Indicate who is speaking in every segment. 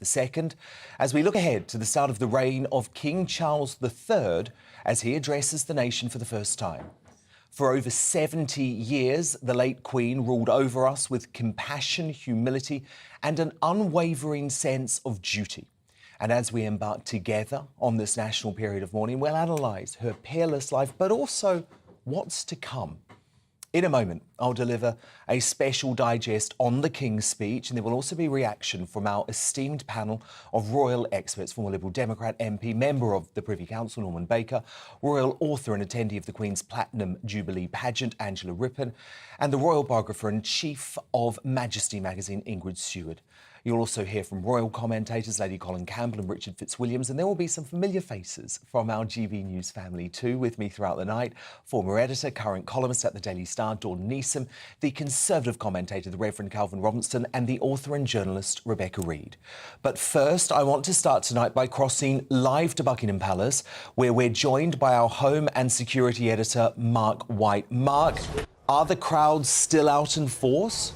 Speaker 1: II, as we look ahead to the start of the reign of King Charles III as he addresses the nation for the first time. For over 70 years, the late Queen ruled over us with compassion, humility and an unwavering sense of duty. And as we embark together on this national period of mourning, we'll analyse her peerless life, but also what's to come. In a moment, I'll deliver a special digest on the King's speech, and there will also be reaction from our esteemed panel of royal experts, former Liberal Democrat MP, member of the Privy Council, Norman Baker, royal author and attendee of the Queen's Platinum Jubilee pageant, Angela Rippon, and the royal biographer and chief of Majesty magazine, Ingrid Seward. You'll also hear from royal commentators Lady Colin Campbell and Richard Fitzwilliams, and there will be some familiar faces from our GBNews family too with me throughout the night. Former editor, current columnist at the Daily Star, Dawn Neeson, the Conservative commentator, the Reverend Calvin Robinson, and the author and journalist, Rebecca Reid. But first, I want to start tonight by crossing live to Buckingham Palace, where we're joined by our home and security editor, Mark White. Mark, are the crowds still out in force?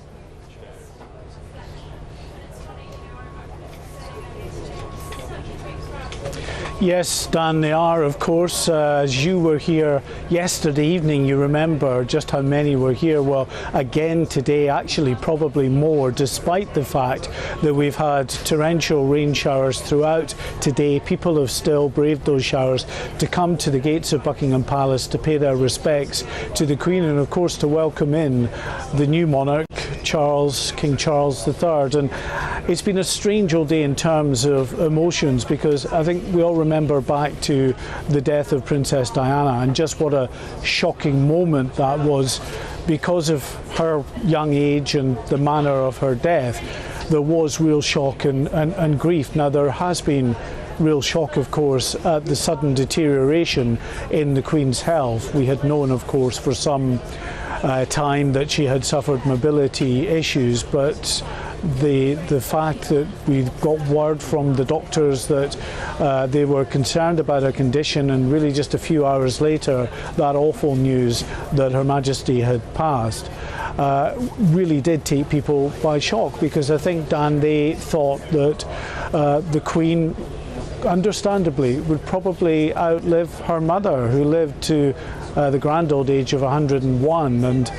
Speaker 2: Yes, Dan, they are, of course. As you were here yesterday evening, you remember just how many were here. Well, again today, actually probably more, despite the fact that we've had torrential rain showers throughout today. People have still braved those showers to come to the gates of Buckingham Palace to pay their respects to the Queen and, of course, to welcome in the new monarch, King Charles III. And it's been a strange old day in terms of emotions, because I think we all remember back to the death of Princess Diana and just what a shocking moment that was because of her young age and the manner of her death. There was real shock and grief. Now, there has been real shock, of course, at the sudden deterioration in the Queen's health. We had known, of course, for some time that she had suffered mobility issues, but the fact that we got word from the doctors that they were concerned about her condition, and really just a few hours later that awful news that Her Majesty had passed, really did take people by shock, because I think, Dan, they thought that the Queen understandably would probably outlive her mother, who lived to the grand old age of 101, and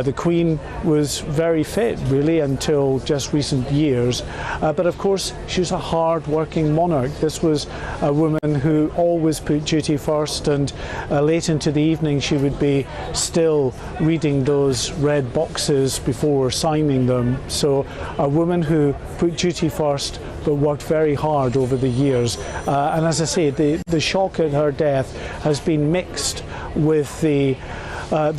Speaker 2: the Queen was very fit really until just recent years, but of course she was a hard-working monarch. This was a woman who always put duty first, and late into the evening she would be still reading those red boxes before signing them. So a woman who put duty first but worked very hard over the years, and as I say, the shock at her death has been mixed with the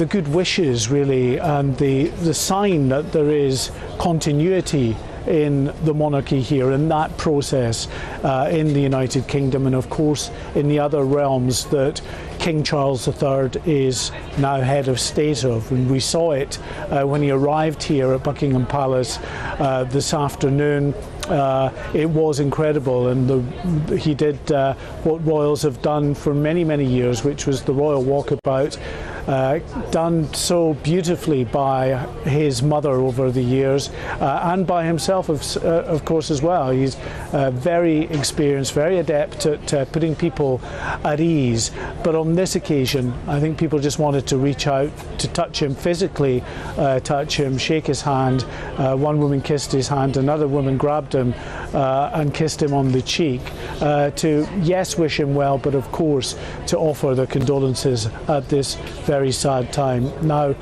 Speaker 2: good wishes, really, and the sign that there is continuity in the monarchy here, in that process in the United Kingdom, and of course in the other realms that King Charles III is now head of state of. And we saw it when he arrived here at Buckingham Palace this afternoon. It was incredible, and he did what royals have done for many, many years, which was the royal walkabout, done so beautifully by his mother over the years, and by himself, of course, as well. He's very experienced, very adept at putting people at ease. But on this occasion, I think people just wanted to reach out to touch him physically, touch him, shake his hand. One woman kissed his hand, another woman grabbed him and kissed him on the cheek to, yes, wish him well, but of course to offer their condolences at this very sad time. Now,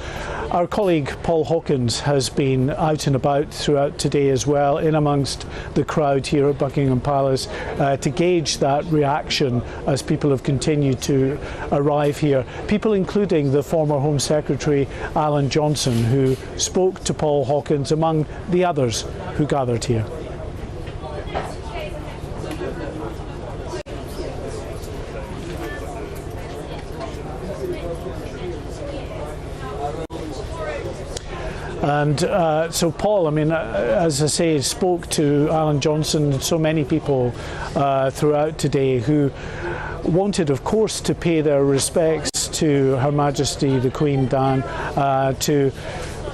Speaker 2: our colleague Paul Hawkins has been out and about throughout today as well, in amongst the crowd here at Buckingham Palace, to gauge that reaction as people have continued to arrive here. People including the former Home Secretary Alan Johnson, who spoke to Paul Hawkins among the others who gathered here. And so Paul, I mean, as I say, spoke to Alan Johnson and so many people throughout today who wanted, of course, to pay their respects to Her Majesty the Queen, Dan, to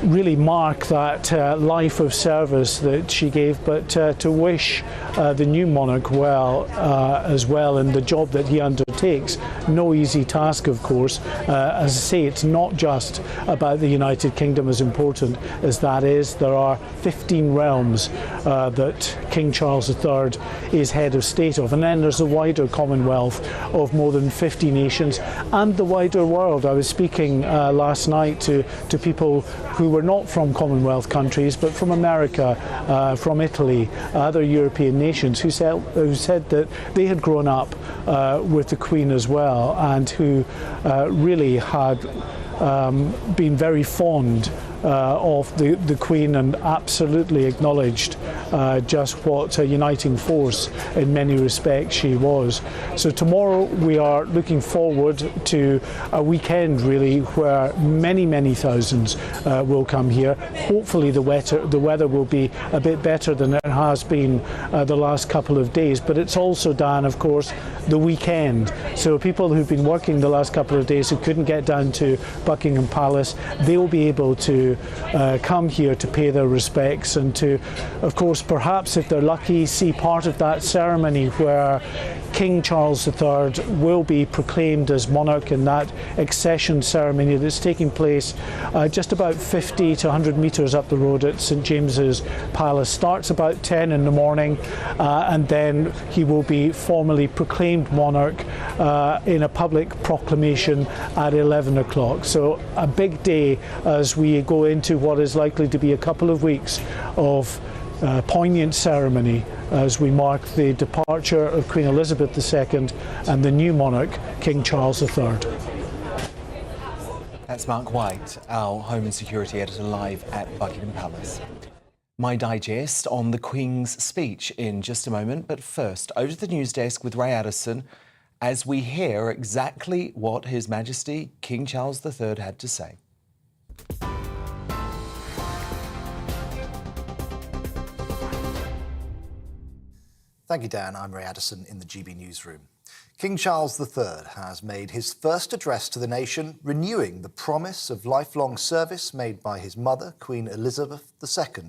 Speaker 2: really mark that life of service that she gave, but to wish the new monarch well as well in the job that he undertakes. No easy task, of course. As I say, it's not just about the United Kingdom, as important as that is. There are 15 realms that King Charles III is head of state of, and then there's the wider Commonwealth of more than 50 nations and the wider world. I was speaking last night to people who were not from Commonwealth countries but from America, from Italy, other European nations, who said that they had grown up with the Queen as well, and who really had been very fond of the Queen, and absolutely acknowledged just what a uniting force in many respects she was. So tomorrow we are looking forward to a weekend really where many thousands will come here. Hopefully the weather will be a bit better than it has been the last couple of days, but it's also, Dan, of course, the weekend. So people who've been working the last couple of days who couldn't get down to Buckingham Palace, they'll be able to come here to pay their respects and to, of course, perhaps if they're lucky, see part of that ceremony where King Charles III will be proclaimed as monarch in that accession ceremony that's taking place just about 50 to 100 metres up the road at St James's Palace. Starts about 10 in the morning and then he will be formally proclaimed monarch in a public proclamation at 11 o'clock. So a big day as we go into what is likely to be a couple of weeks of poignant ceremony as we mark the departure of Queen Elizabeth II and the new monarch, King Charles III.
Speaker 1: That's Mark White, our Home and Security Editor, live at Buckingham Palace. My digest on the Queen's speech in just a moment, but first, over to the news desk with Ray Addison as we hear exactly what His Majesty King Charles III had to say.
Speaker 3: Thank you, Dan. I'm Ray Addison in the GB newsroom. King Charles III has made his first address to the nation, renewing the promise of lifelong service made by his mother, Queen Elizabeth II.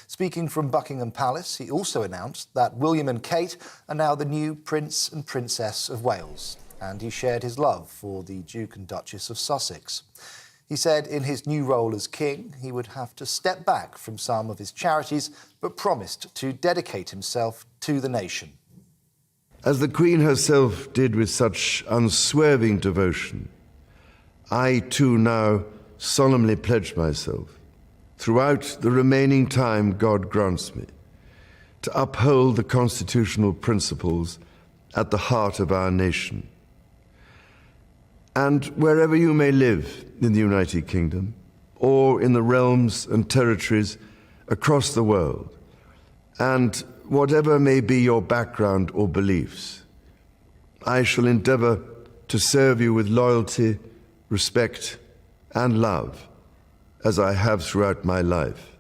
Speaker 3: Speaking from Buckingham Palace, he also announced that William and Kate are now the new Prince and Princess of Wales, and he shared his love for the Duke and Duchess of Sussex. He said in his new role as king, he would have to step back from some of his charities, but promised to dedicate himself to the nation.
Speaker 4: As the Queen herself did with such unswerving devotion, I too now solemnly pledge myself, throughout the remaining time God grants me, to uphold the constitutional principles at the heart of our nation. And wherever you may live in the United Kingdom, or in the realms and territories across the world, and whatever may be your background or beliefs, I shall endeavour to serve you with loyalty, respect, and love, as I have throughout my life.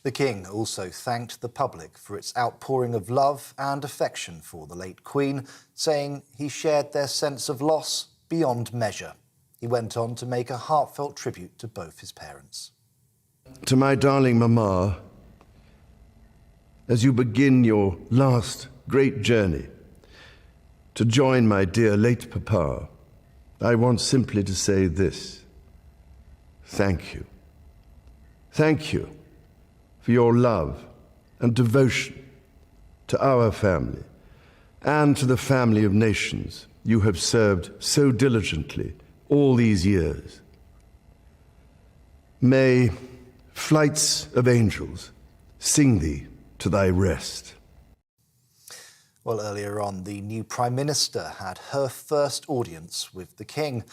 Speaker 3: The King also thanked the public for its outpouring of love and affection for the late Queen, saying he shared their sense of loss beyond measure. He went on to make a heartfelt tribute to both his parents.
Speaker 4: To my darling Mama, as you begin your last great journey to join my dear late Papa, I want simply to say this: thank you. Thank you for your love and devotion to our family and to the family of nations you have served so diligently all these years. May flights of angels sing thee to thy rest.
Speaker 3: Well, earlier on, the new Prime Minister had her first audience with the King.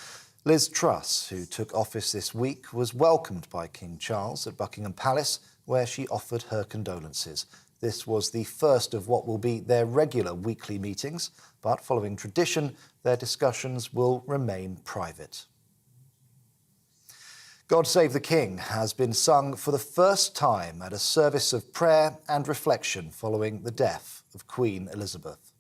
Speaker 3: Liz Truss, who took office this week, was welcomed by King Charles at Buckingham Palace, where she offered her condolences. This was the first of what will be their regular weekly meetings, but following tradition, their discussions will remain private. God Save the King has been sung for the first time at a service of prayer and reflection following the death of Queen Elizabeth.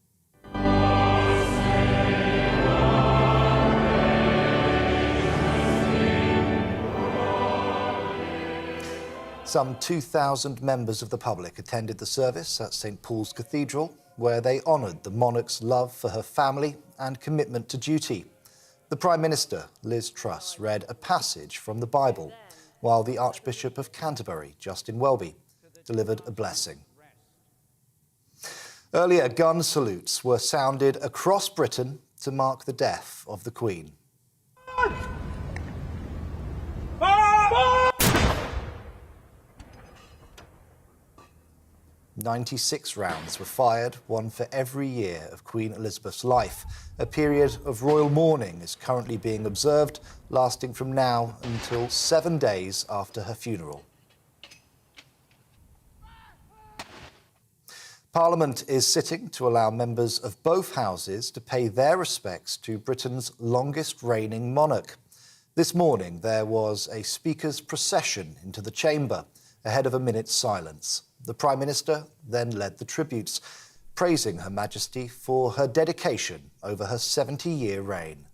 Speaker 3: Some 2,000 members of the public attended the service at St Paul's Cathedral, where they honoured the monarch's love for her family and commitment to duty. The Prime Minister, Liz Truss, read a passage from the Bible, while the Archbishop of Canterbury, Justin Welby, delivered a blessing. Earlier, gun salutes were sounded across Britain to mark the death of the Queen. 96 rounds were fired, one for every year of Queen Elizabeth's life. A period of royal mourning is currently being observed, lasting from now until 7 days after her funeral. Parliament is sitting to allow members of both houses to pay their respects to Britain's longest reigning monarch. This morning, there was a Speaker's procession into the chamber ahead of a minute's silence. The Prime Minister then led the tributes, praising Her Majesty for her dedication over her 70-year reign.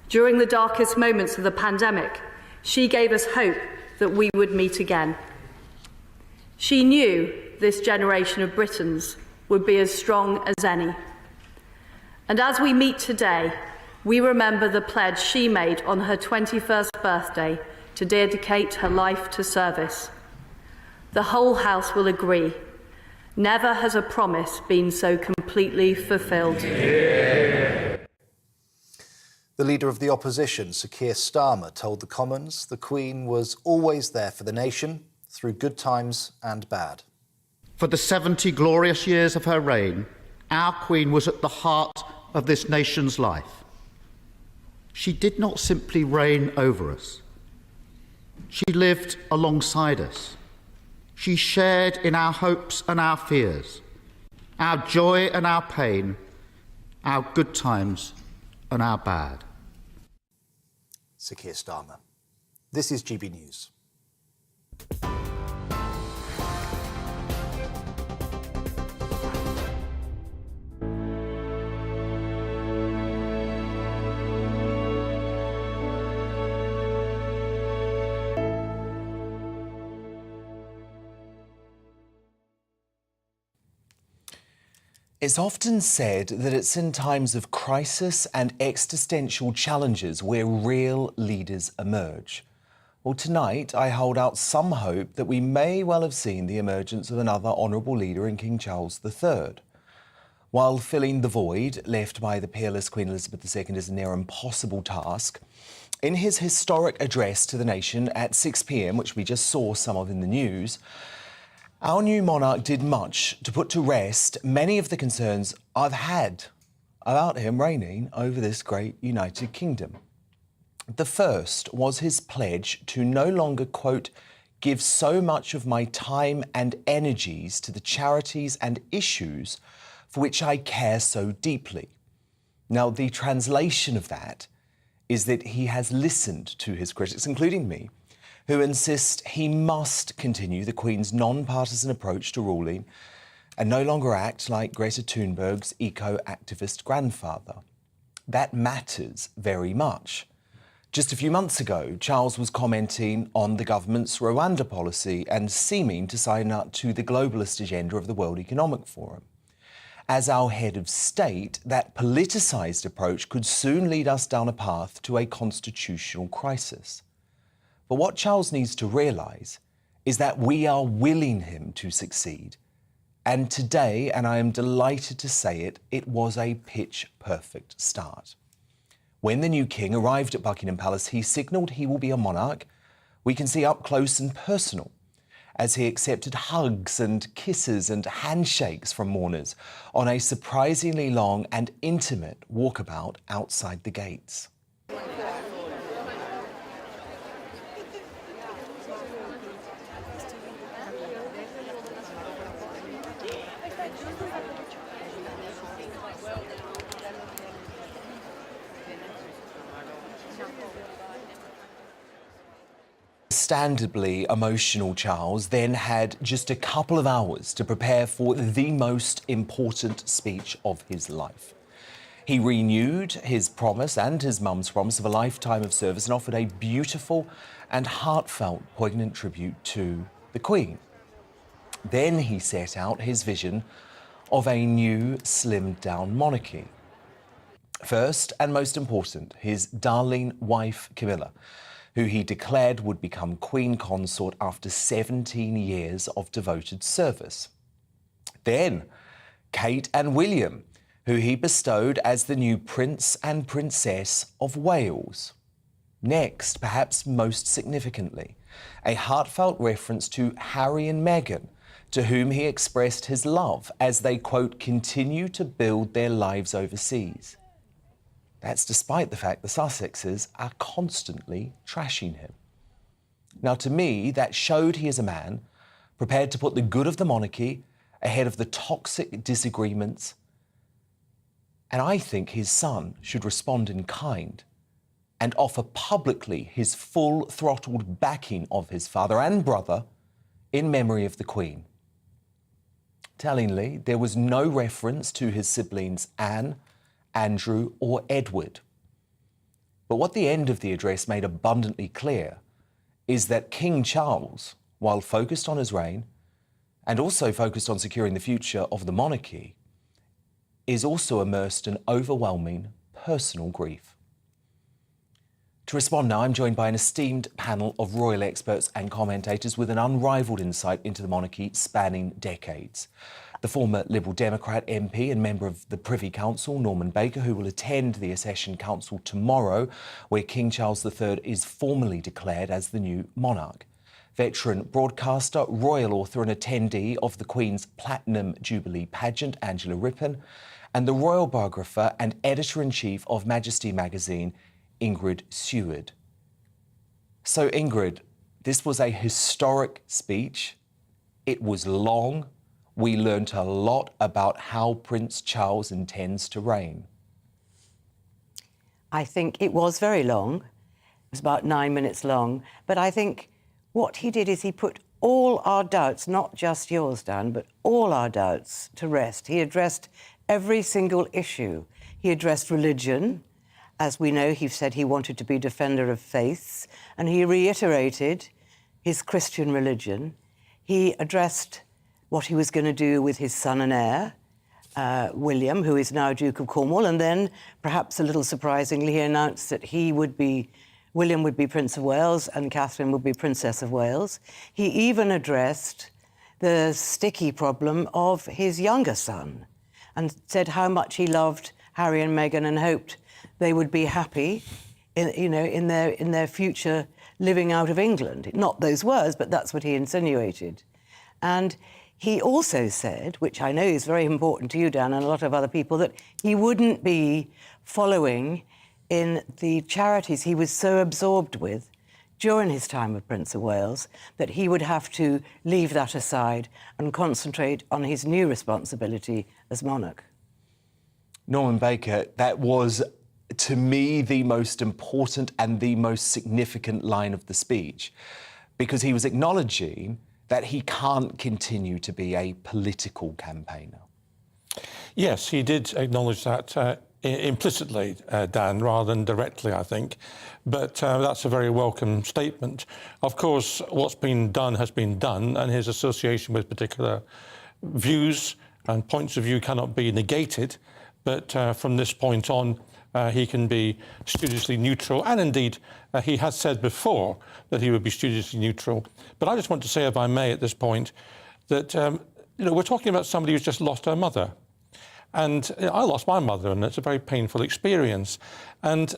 Speaker 5: During the darkest moments of the pandemic, she gave us hope that we would meet again. She knew this generation of Britons would be as strong as any. And as we meet today, we remember the pledge she made on her 21st birthday to dedicate her life to service. The whole House will agree. Never has a promise been so completely fulfilled.
Speaker 3: The Leader of the Opposition, Sir Keir Starmer, told the Commons the Queen was always there for the nation, through good times and bad.
Speaker 6: For the 70 glorious years of her reign, our Queen was at the heart of this nation's life. She did not simply reign over us. She lived alongside us. She shared in our hopes and our fears, our joy and our pain, our good times and our bad.
Speaker 3: Sir Keir Starmer. This is GB News.
Speaker 1: It's often said that it's in times of crisis and existential challenges where real leaders emerge. Well, tonight I hold out some hope that we may well have seen the emergence of another honourable leader in King Charles III. While filling the void left by the peerless Queen Elizabeth II is a near impossible task, in his historic address to the nation at 6 p.m, which we just saw some of in the news, our new monarch did much to put to rest many of the concerns I've had about him reigning over this great United Kingdom. The first was his pledge to no longer, quote, give so much of my time and energies to the charities and issues for which I care so deeply. Now, the translation of that is that he has listened to his critics, including me, who insist he must continue the Queen's non-partisan approach to ruling and no longer act like Greta Thunberg's eco-activist grandfather. That matters very much. Just a few months ago, Charles was commenting on the government's Rwanda policy and seeming to sign up to the globalist agenda of the World Economic Forum. As our head of state, that politicised approach could soon lead us down a path to a constitutional crisis. But what Charles needs to realise is that we are willing him to succeed. And today, and I am delighted to say it, it was a pitch-perfect start. When the new king arrived at Buckingham Palace, he signalled he will be a monarch we can see up close and personal, as he accepted hugs and kisses and handshakes from mourners on a surprisingly long and intimate walkabout outside the gates. Understandably emotional Charles then had just a couple of hours to prepare for the most important speech of his life. He renewed his promise and his mum's promise of a lifetime of service and offered a beautiful and heartfelt, poignant tribute to the Queen. Then he set out his vision of a new, slimmed-down monarchy. First and most important, his darling wife, Camilla, who he declared would become Queen Consort after 17 years of devoted service. Then, Kate and William, who he bestowed as the new Prince and Princess of Wales. Next, perhaps most significantly, a heartfelt reference to Harry and Meghan, to whom he expressed his love as they, quote, continue to build their lives overseas. That's despite the fact the Sussexes are constantly trashing him. Now, to me, that showed he is a man prepared to put the good of the monarchy ahead of the toxic disagreements. And I think his son should respond in kind and offer publicly his full-throttled backing of his father and brother in memory of the Queen. Tellingly, there was no reference to his siblings Anne, Andrew or Edward. But what the end of the address made abundantly clear is that King Charles, while focused on his reign and also focused on securing the future of the monarchy, is also immersed in overwhelming personal grief. To respond now, I'm joined by an esteemed panel of royal experts and commentators with an unrivalled insight into the monarchy spanning decades. The former Liberal Democrat MP and member of the Privy Council, Norman Baker, who will attend the Accession Council tomorrow, where King Charles III is formally declared as the new monarch. Veteran broadcaster, royal author and attendee of the Queen's Platinum Jubilee pageant, Angela Rippon, and the royal biographer and editor-in-chief of Majesty magazine, Ingrid Seward. So, Ingrid, this was a historic speech. It was long. We learnt a lot about how Prince Charles intends to reign.
Speaker 7: I think it was very long. It was about 9 minutes long. But I think what he did is he put all our doubts, not just yours, Dan, but all our doubts to rest. He addressed every single issue. He addressed religion. As we know, he said he wanted to be defender of faiths, and he reiterated his Christian religion. He addressed what he was going to do with his son and heir, William, who is now Duke of Cornwall, and then, perhaps a little surprisingly, he announced that William would be Prince of Wales and Catherine would be Princess of Wales. He even addressed the sticky problem of his younger son and said how much he loved Harry and Meghan and hoped they would be happy in their future living out of England. Not those words, but that's what he insinuated. And he also said, which I know is very important to you, Dan, and a lot of other people, that he wouldn't be following in the charities he was so absorbed with during his time as Prince of Wales that he would have to leave that aside and concentrate on his new responsibility as monarch.
Speaker 1: Norman Baker, that was, to me, the most important and the most significant line of the speech, because he was acknowledging that he can't continue to be a political campaigner.
Speaker 8: Yes, he did acknowledge that implicitly, Dan, rather than directly, I think. But that's a very welcome statement. Of course, what's been done has been done, and his association with particular views and points of view cannot be negated. But from this point on, he can be studiously neutral, and indeed, he has said before that he would be studiously neutral. But I just want to say, if I may, at this point, that we're talking about somebody who's just lost her mother. And I lost my mother, and it's a very painful experience. And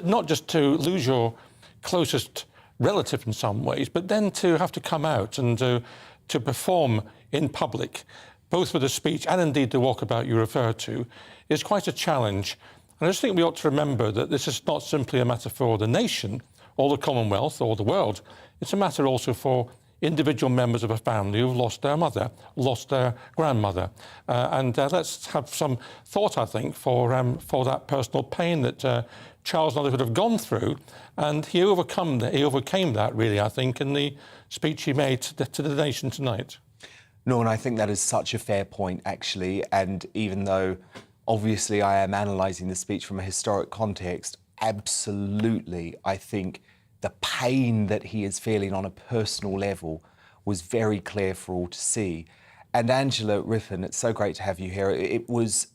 Speaker 8: not just to lose your closest relative in some ways, but then to have to come out and to perform in public, both with a speech and indeed the walkabout you refer to, is quite a challenge. And I just think we ought to remember that this is not simply a matter for the nation or the Commonwealth or the world. It's a matter also for individual members of a family who've lost their mother, lost their grandmother. And let's have some thought, I think, for that personal pain that Charles and others would have gone through. And he overcame that, really, I think, in the speech he made to the nation tonight.
Speaker 1: No, and I think that is such a fair point, actually. And even though obviously I am analysing the speech from a historic context. Absolutely, I think the pain that he is feeling on a personal level was very clear for all to see. And Angela Rippon, it's so great to have you here. It was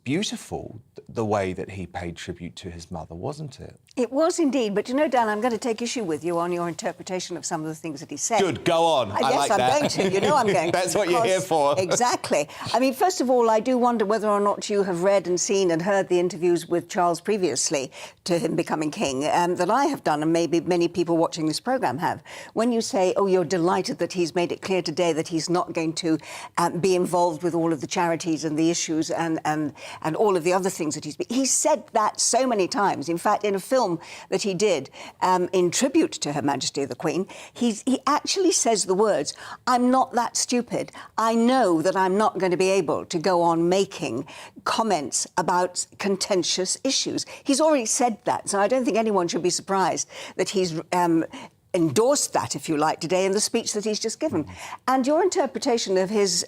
Speaker 1: beautiful, the way that he paid tribute to his mother, wasn't it?
Speaker 9: It was indeed, but you know, Dan, I'm going to take issue with you on your interpretation of some of the things that he said.
Speaker 1: Good, go on. I
Speaker 9: yes,
Speaker 1: like
Speaker 9: I'm
Speaker 1: that.
Speaker 9: going to. You know I'm going to.
Speaker 1: That's what you're here for.
Speaker 9: Exactly. I mean, first of all, I do wonder whether or not you have read and seen and heard the interviews with Charles previously to him becoming king, that I have done, and maybe many people watching this programme have. When you say, oh, you're delighted that he's made it clear today that he's not going to be involved with all of the charities and the issues and all of the other things that he's said that so many times. In fact, in a film that he did in tribute to Her Majesty the Queen, he actually says the words, "I'm not that stupid. I know that I'm not going to be able to go on making comments about contentious issues." He's already said that, so I don't think anyone should be surprised that he's endorsed that, if you like, today in the speech that he's just given. And your interpretation of his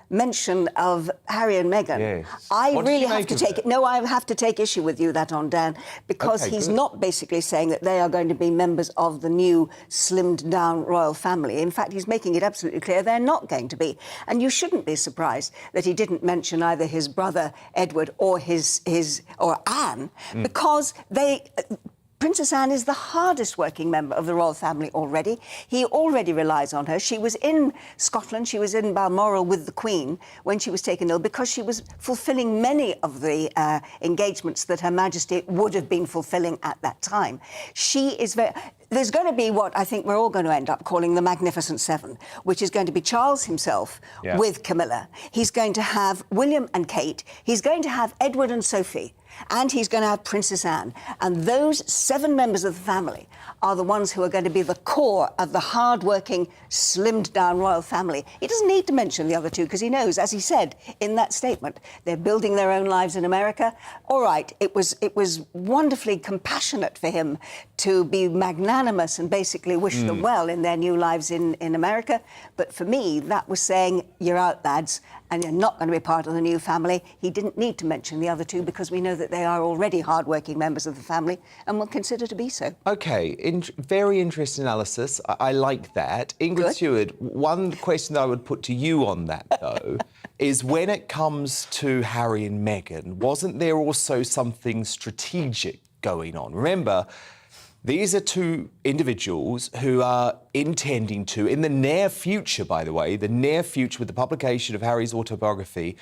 Speaker 9: mention of Harry and Meghan,
Speaker 1: yes.
Speaker 9: I really have to take it. No, I have to take issue with you that on, Dan, because he's not basically saying that they are going to be members of the new slimmed down royal family. In fact, he's making it absolutely clear they're not going to be. And you shouldn't be surprised that he didn't mention either his brother Edward or or Anne, because Princess Anne is the hardest working member of the royal family already. He already relies on her. She was in Scotland, she was in Balmoral with the Queen when she was taken ill, because she was fulfilling many of the engagements that Her Majesty would have been fulfilling at that time. She is very... There's going to be what I think we're all going to end up calling the Magnificent Seven, which is going to be Charles himself with Camilla. He's going to have William and Kate. He's going to have Edward and Sophie. And he's going to have Princess Anne. And those 7 members of the family are the ones who are going to be the core of the hard-working, slimmed-down royal family. He doesn't need to mention the other 2 because he knows, as he said in that statement, they're building their own lives in America. All right, it was wonderfully compassionate for him to be magnanimous and basically wish them well in their new lives in America. But for me, that was saying, you're out, lads, and you're not going to be part of the new family. He didn't need to mention the other 2 because we know that they are already hard-working members of the family and will consider to be so.
Speaker 1: OK, very interesting analysis. I like that. Ingrid Stewart, one question that I would put to you on that, though, is when it comes to Harry and Meghan, wasn't there also something strategic going on? Remember, these are 2 individuals who are intending to, in the near future, by the way, the near future with the publication of Harry's autobiography,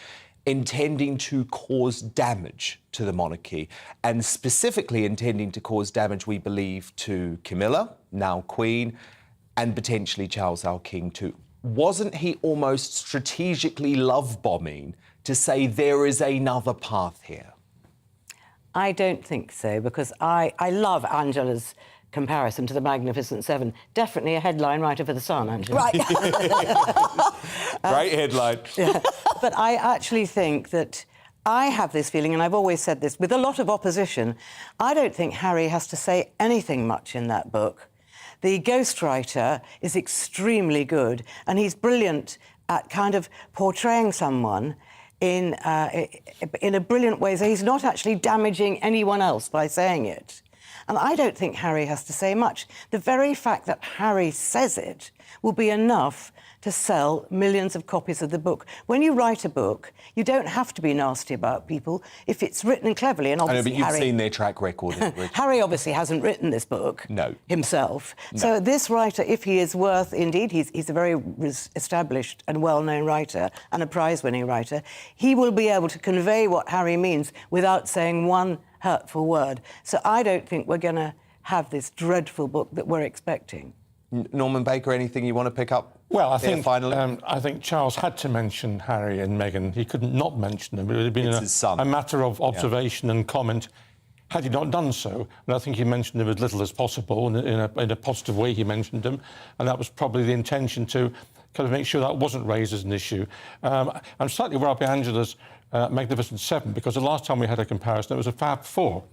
Speaker 1: intending to cause damage to the monarchy, and specifically intending to cause damage, we believe, to Camilla, now Queen, and potentially Charles, our King, too. Wasn't he almost strategically love-bombing to say there is another path here?
Speaker 7: I don't think so, because I love Angela's comparison to the Magnificent Seven. Definitely a headline writer for The Sun, Angela.
Speaker 9: Right.
Speaker 1: Great headline.
Speaker 7: Yeah. But I actually think that I have this feeling, and I've always said this, with a lot of opposition, I don't think Harry has to say anything much in that book. The ghostwriter is extremely good, and he's brilliant at kind of portraying someone in a brilliant way, so he's not actually damaging anyone else by saying it. And I don't think Harry has to say much. The very fact that Harry says it will be enough to sell millions of copies of the book. When you write a book, you don't have to be nasty about people if it's written cleverly. And obviously,
Speaker 1: I know, but you've seen their track record.
Speaker 7: Harry obviously hasn't written this book himself.
Speaker 1: No.
Speaker 7: So this writer, if he is worth, indeed, he's a very established and well-known writer and a prize-winning writer, he will be able to convey what Harry means without saying one hurtful word. So I don't think we're going to have this dreadful book that we're expecting.
Speaker 1: Norman Baker, anything you want to pick up?
Speaker 8: Well, I think
Speaker 1: finally,
Speaker 8: I think Charles had to mention Harry and Meghan. He couldn't not mention them. It would have been a matter of observation and comment had he not done so. And I think he mentioned them as little as possible. In a positive way, he mentioned them. And that was probably the intention, to kind of make sure that wasn't raised as an issue. I'm slightly worried by Angela's Magnificent Seven, because the last time we had a comparison, it was a Fab Four.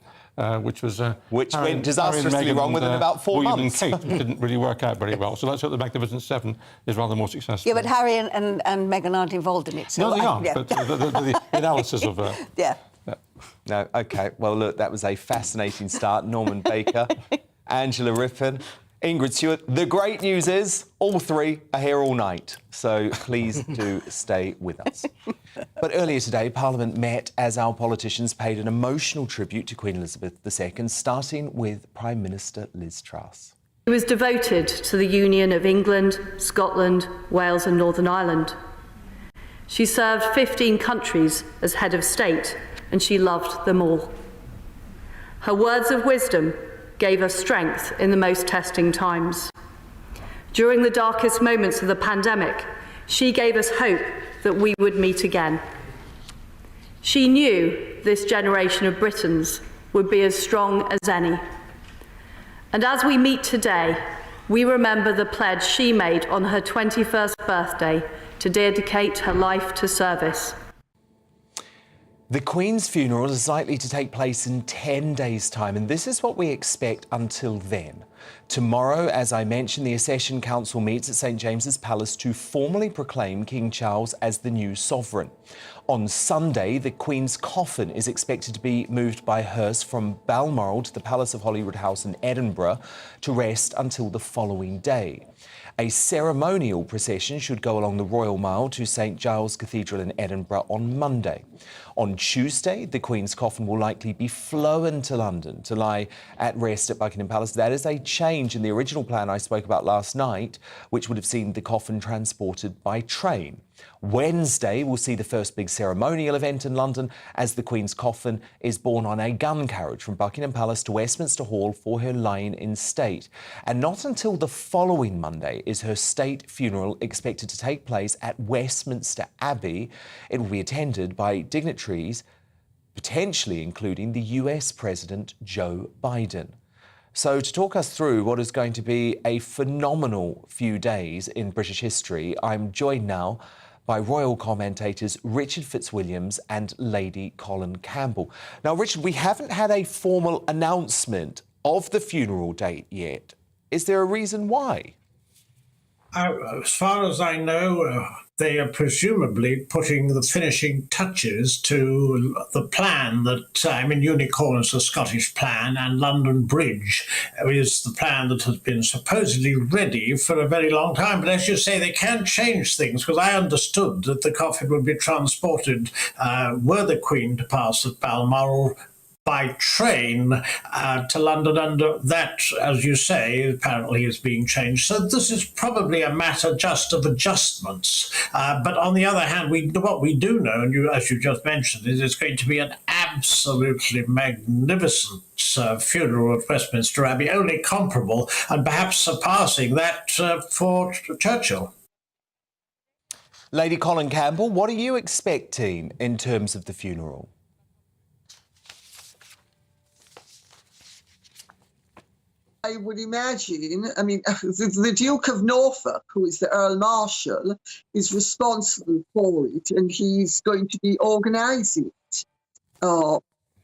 Speaker 8: which was...
Speaker 1: Which
Speaker 8: Harry,
Speaker 1: went disastrously
Speaker 8: Harry and Meghan
Speaker 1: wrong within about 4
Speaker 8: William
Speaker 1: months.
Speaker 8: and Kate didn't really work out very well. So let's hope the Magnificent Seven is rather more successful.
Speaker 9: Yeah, but Harry and Meghan aren't involved in it. So
Speaker 8: No, they are,
Speaker 9: yeah.
Speaker 8: but the analysis of...
Speaker 9: Yeah.
Speaker 1: No, OK. Well, look, that was a fascinating start. Norman Baker, Angela Rippon, Ingrid Stewart. The great news is all three are here all night, so please do stay with us. But earlier today, Parliament met as our politicians paid an emotional tribute to Queen Elizabeth II, starting with Prime Minister Liz Truss.
Speaker 5: She was devoted to the union of England, Scotland, Wales and Northern Ireland. She served 15 countries as head of state, and she loved them all. Her words of wisdom gave us strength in the most testing times. During the darkest moments of the pandemic, she gave us hope that we would meet again. She knew this generation of Britons would be as strong as any. And as we meet today, we remember the pledge she made on her 21st birthday to dedicate her life to service.
Speaker 1: The Queen's funeral is likely to take place in 10 days' time, and this is what we expect until then. Tomorrow, as I mentioned, the Accession Council meets at St James's Palace to formally proclaim King Charles as the new sovereign. On Sunday, the Queen's coffin is expected to be moved by hearse from Balmoral to the Palace of Holyrood House in Edinburgh to rest until the following day. A ceremonial procession should go along the Royal Mile to St Giles Cathedral in Edinburgh on Monday. On Tuesday, the Queen's coffin will likely be flown to London to lie at rest at Buckingham Palace. That is a change in the original plan I spoke about last night, which would have seen the coffin transported by train. Wednesday will see the first big ceremonial event in London as the Queen's coffin is borne on a gun carriage from Buckingham Palace to Westminster Hall for her lying in state. And not until the following Monday is her state funeral expected to take place at Westminster Abbey. It will be attended by dignitaries, potentially including the US President Joe Biden. So to talk us through what is going to be a phenomenal few days in British history, I'm joined now by royal commentators Richard Fitzwilliams and Lady Colin Campbell. Now, Richard, we haven't had a formal announcement of the funeral date yet. Is there a reason why?
Speaker 10: As far as I know, they are presumably putting the finishing touches to the plan that, Unicorn is the Scottish plan, and London Bridge is the plan that has been supposedly ready for a very long time. But as you say, they can change things, because I understood that the coffin would be transported, were the Queen to pass at Balmoral, by train to London, and that, as you say, apparently is being changed. So this is probably a matter just of adjustments. But on the other hand, what we do know, and as you just mentioned, is it's going to be an absolutely magnificent funeral at Westminster Abbey, only comparable and perhaps surpassing that for Churchill.
Speaker 1: Lady Colin Campbell, what are you expecting in terms of the funeral?
Speaker 11: I would imagine, the Duke of Norfolk, who is the Earl Marshal, is responsible for it, and he's going to be organising it. I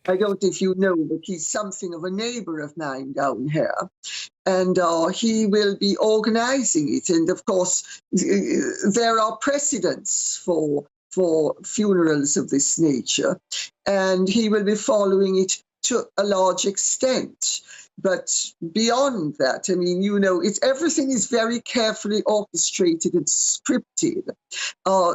Speaker 11: don't know if you know, but he's something of a neighbour of mine down here, and he will be organising it. And of course, there are precedents for funerals of this nature, and he will be following it to a large extent. But beyond that, everything is very carefully orchestrated and scripted,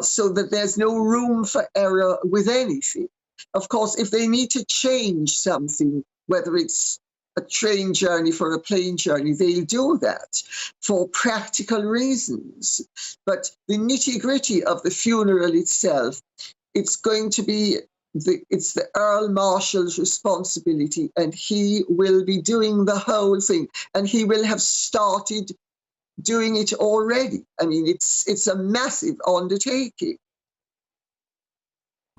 Speaker 11: so that there's no room for error with anything. Of course, if they need to change something, whether it's a train journey for a plane journey, they'll do that for practical reasons. But the nitty-gritty of the funeral itself, it's going to be it's the Earl Marshal's responsibility, and he will be doing the whole thing, and he will have started doing it already. It's a massive undertaking.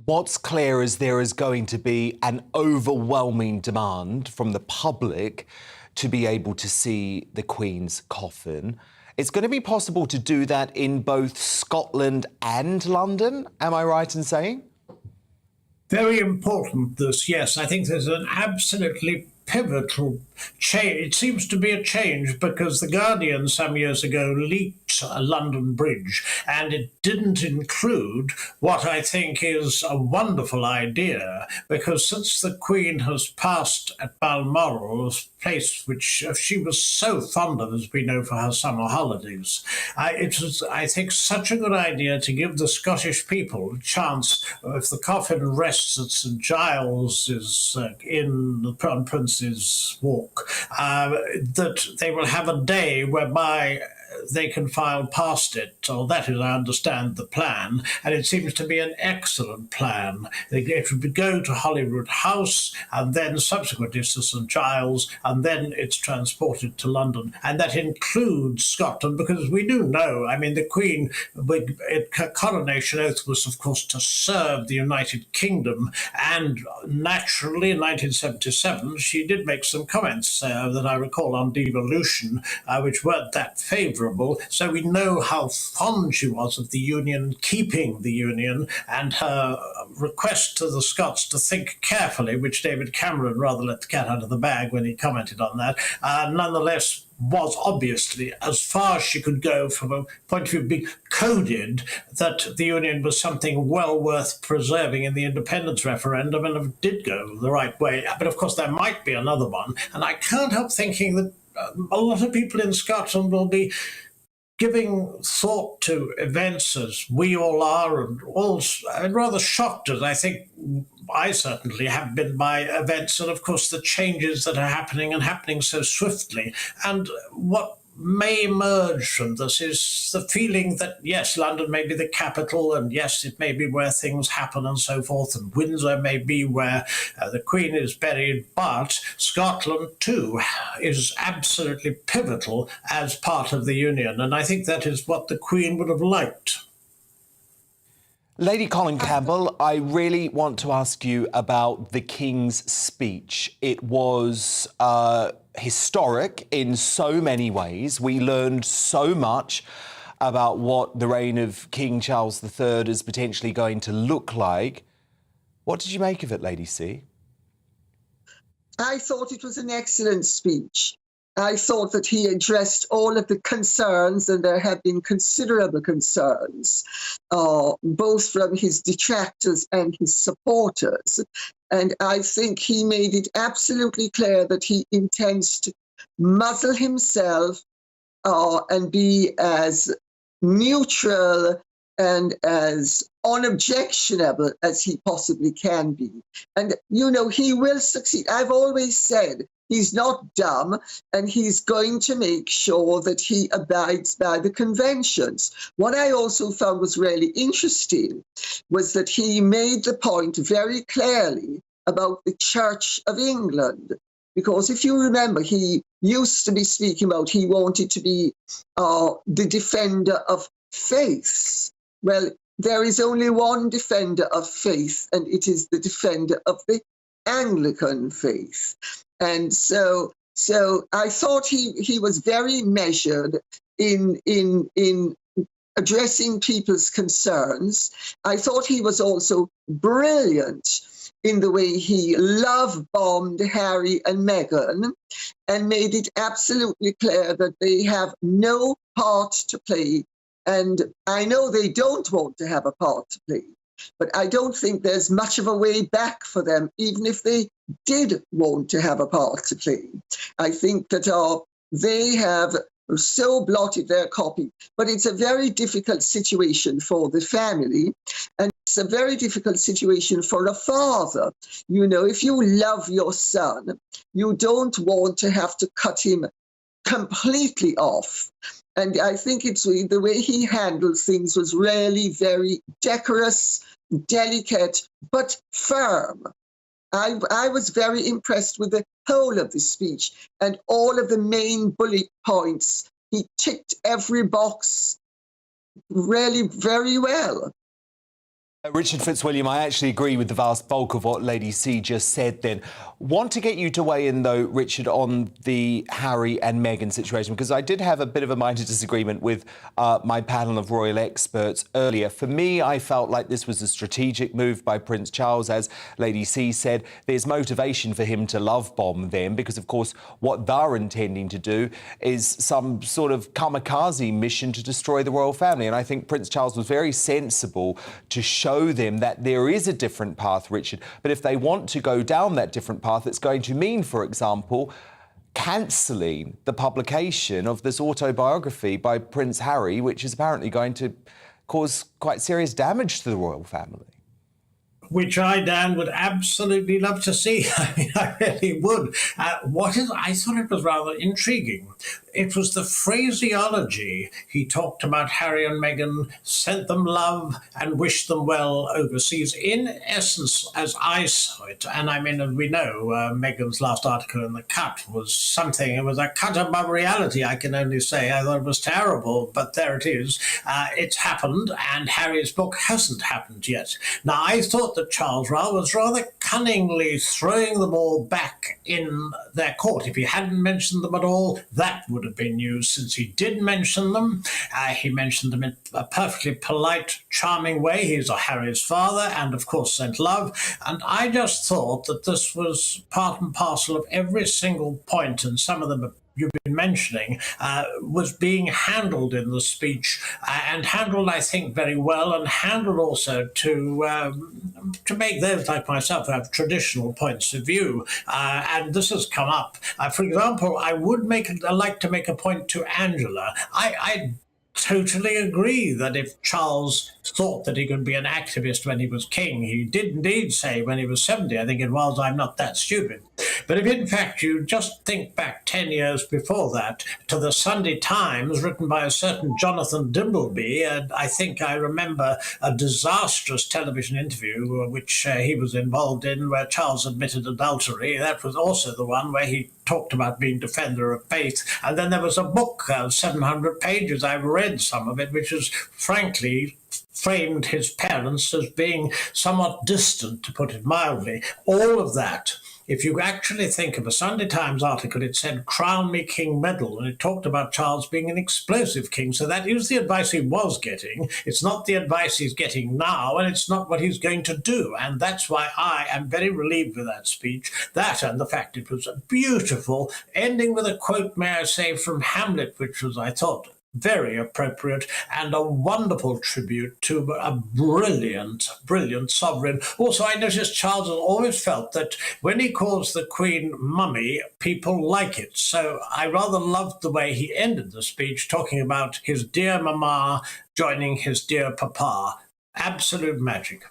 Speaker 1: What's clear is there is going to be an overwhelming demand from the public to be able to see the Queen's coffin. It's going to be possible to do that in both Scotland and London, am I right in saying?
Speaker 10: Very important, this, yes. I think there's an absolutely pivotal change. It seems to be a change because The Guardian some years ago leaked a London Bridge, and it didn't include what I think is a wonderful idea, because since the Queen has passed at Balmoral, a place which she was so fond of, as we know, for her summer holidays, it was, I think, such a good idea to give the Scottish people a chance, if the coffin rests at St Giles is in the Crown Prince's Walk, that they will have a day whereby they can file past it, or that is, I understand, the plan, and it seems to be an excellent plan. It would go to Holyrood House, and then subsequently to St Giles, and then it's transported to London. And that includes Scotland, because we do know, I mean, the Queen, her coronation oath was, of course, to serve the United Kingdom, and naturally, in 1977, she did make some comments that I recall on devolution, which weren't that favourable. So we know how fond she was of the Union, keeping the Union, and her request to the Scots to think carefully, which David Cameron rather let the cat out of the bag when he commented on that, nonetheless was obviously, as far as she could go from a point of view of being coded, that the Union was something well worth preserving in the independence referendum, and it did go the right way. But of course there might be another one, and I can't help thinking that a lot of people in Scotland will be giving thought to events as we all are, and rather shocked, as I think I certainly have been, by events, and of course the changes that are happening and happening so swiftly. And what may emerge from this is the feeling that, yes, London may be the capital, and yes, it may be where things happen and so forth, and Windsor may be where the Queen is buried, but Scotland too is absolutely pivotal as part of the Union, and I think that is what the Queen would have liked.
Speaker 1: Lady Colin Campbell, I really want to ask you about the King's speech. It was historic in so many ways. We learned so much about what the reign of King Charles III is potentially going to look like. What did you make of it, Lady C?
Speaker 11: I thought it was an excellent speech. I thought that he addressed all of the concerns, and there have been considerable concerns, both from his detractors and his supporters. And I think he made it absolutely clear that he intends to muzzle himself and be as neutral and as unobjectionable as he possibly can be. And, you know, he will succeed. I've always said he's not dumb, and he's going to make sure that he abides by the conventions. What I also found was really interesting was that he made the point very clearly about the Church of England. Because if you remember, he used to be speaking about he wanted to be the defender of faith. Well, there is only one defender of faith, and it is the defender of the Anglican faith. And so I thought he was very measured in addressing people's concerns. I thought he was also brilliant in the way he love-bombed Harry and Meghan and made it absolutely clear that they have no part to play. And I know they don't want to have a part to play, but I don't think there's much of a way back for them, even if they did want to have a part to play. I think that they have so blotted their copy, but it's a very difficult situation for the family, and it's a very difficult situation for a father. You know, if you love your son, you don't want to have to cut him completely off. And I think it's the way he handled things was really very decorous, delicate, but firm. I was very impressed with the whole of the speech and all of the main bullet points. He ticked every box really very well.
Speaker 1: Richard Fitzwilliam, I actually agree with the vast bulk of what Lady C just said then. Want to get you to weigh in, though, Richard, on the Harry and Meghan situation, because I did have a bit of a minor disagreement with my panel of royal experts earlier. For me, I felt like this was a strategic move by Prince Charles. As Lady C said, there's motivation for him to love bomb them, because, of course, what they're intending to do is some sort of kamikaze mission to destroy the royal family. And I think Prince Charles was very sensible to show them that there is a different path, Richard. But if they want to go down that different path, it's going to mean, for example, cancelling the publication of this autobiography by Prince Harry, which is apparently going to cause quite serious damage to the royal family.
Speaker 10: Which I, Dan, would absolutely love to see. I mean, I really would. I thought it was rather intriguing. It was the phraseology. He talked about Harry and Meghan, sent them love and wished them well overseas. In essence, as I saw it, and I mean, as we know, Meghan's last article in The Cut was something, it was a cut above reality, I can only say. I thought it was terrible, but there it is. It's happened, and Harry's book hasn't happened yet. Now, I thought that Charles was rather cunningly throwing them all back in their court. If he hadn't mentioned them at all, that would have been news. Since he did mention them, he mentioned them in a perfectly polite, charming way. He's Harry's father and, of course, sent love. And I just thought that this was part and parcel of every single point, and some of them you've been mentioning, was being handled in the speech, and handled, I think, very well, and handled also to make those like myself who have traditional points of view. And this has come up. For example, I would like to make a point to Angela. I totally agree that if Charles thought that he could be an activist when he was king, he did indeed say when he was 70, I think it was, "I'm not that stupid." But if in fact you just think back 10 years before that to the Sunday Times written by a certain Jonathan Dimbleby, and I think I remember a disastrous television interview which he was involved in where Charles admitted adultery. That was also the one where he talked about being defender of faith. And then there was a book, 700 pages, I've read some of it, which was frankly framed his parents as being somewhat distant, to put it mildly. All of that, if you actually think of a Sunday Times article, it said, "Crown me King Medal," and it talked about Charles being an explosive king. So that is the advice he was getting. It's not the advice he's getting now, and it's not what he's going to do. And that's why I am very relieved with that speech. That and the fact it was beautiful, ending with a quote, may I say, from Hamlet, which was, I thought, very appropriate and a wonderful tribute to a brilliant sovereign. Also, I noticed Charles has always felt that when he calls the Queen mummy, people like it. So I rather loved the way he ended the speech, talking about his dear mama joining his dear papa. Absolute magic.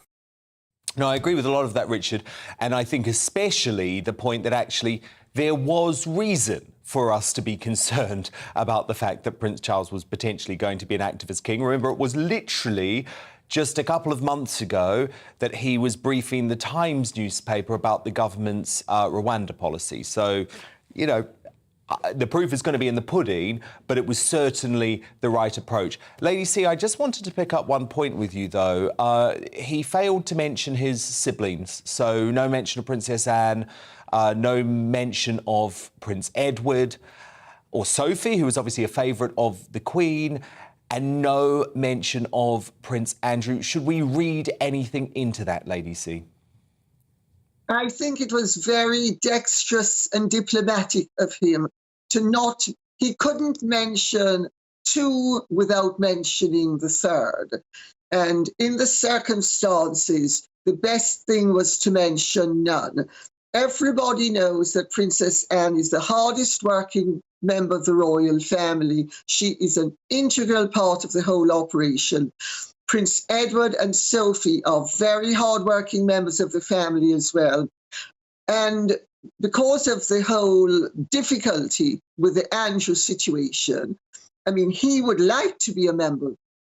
Speaker 1: No, I agree with a lot of that, Richard, and I think especially the point that actually there was reason for us to be concerned about the fact that Prince Charles was potentially going to be an activist king. Remember, it was literally just a couple of months ago that he was briefing the Times newspaper about the government's Rwanda policy. So, you know, the proof is going to be in the pudding, but it was certainly the right approach. Lady C, I just wanted to pick up one point with you, though. He failed to mention his siblings, so no mention of Princess Anne, no mention of Prince Edward or Sophie, who was obviously a favourite of the Queen, and no mention of Prince Andrew. Should we read anything into that, Lady C?
Speaker 11: I think it was very dexterous and diplomatic of him to not, he couldn't mention two without mentioning the third. And in the circumstances, the best thing was to mention none. Everybody knows that Princess Anne is the hardest working member of the royal family. She is an integral part of the whole operation. Prince Edward and Sophie are very hardworking members of the family as well. And because of the whole difficulty with the Andrew situation, I mean, he would like to be a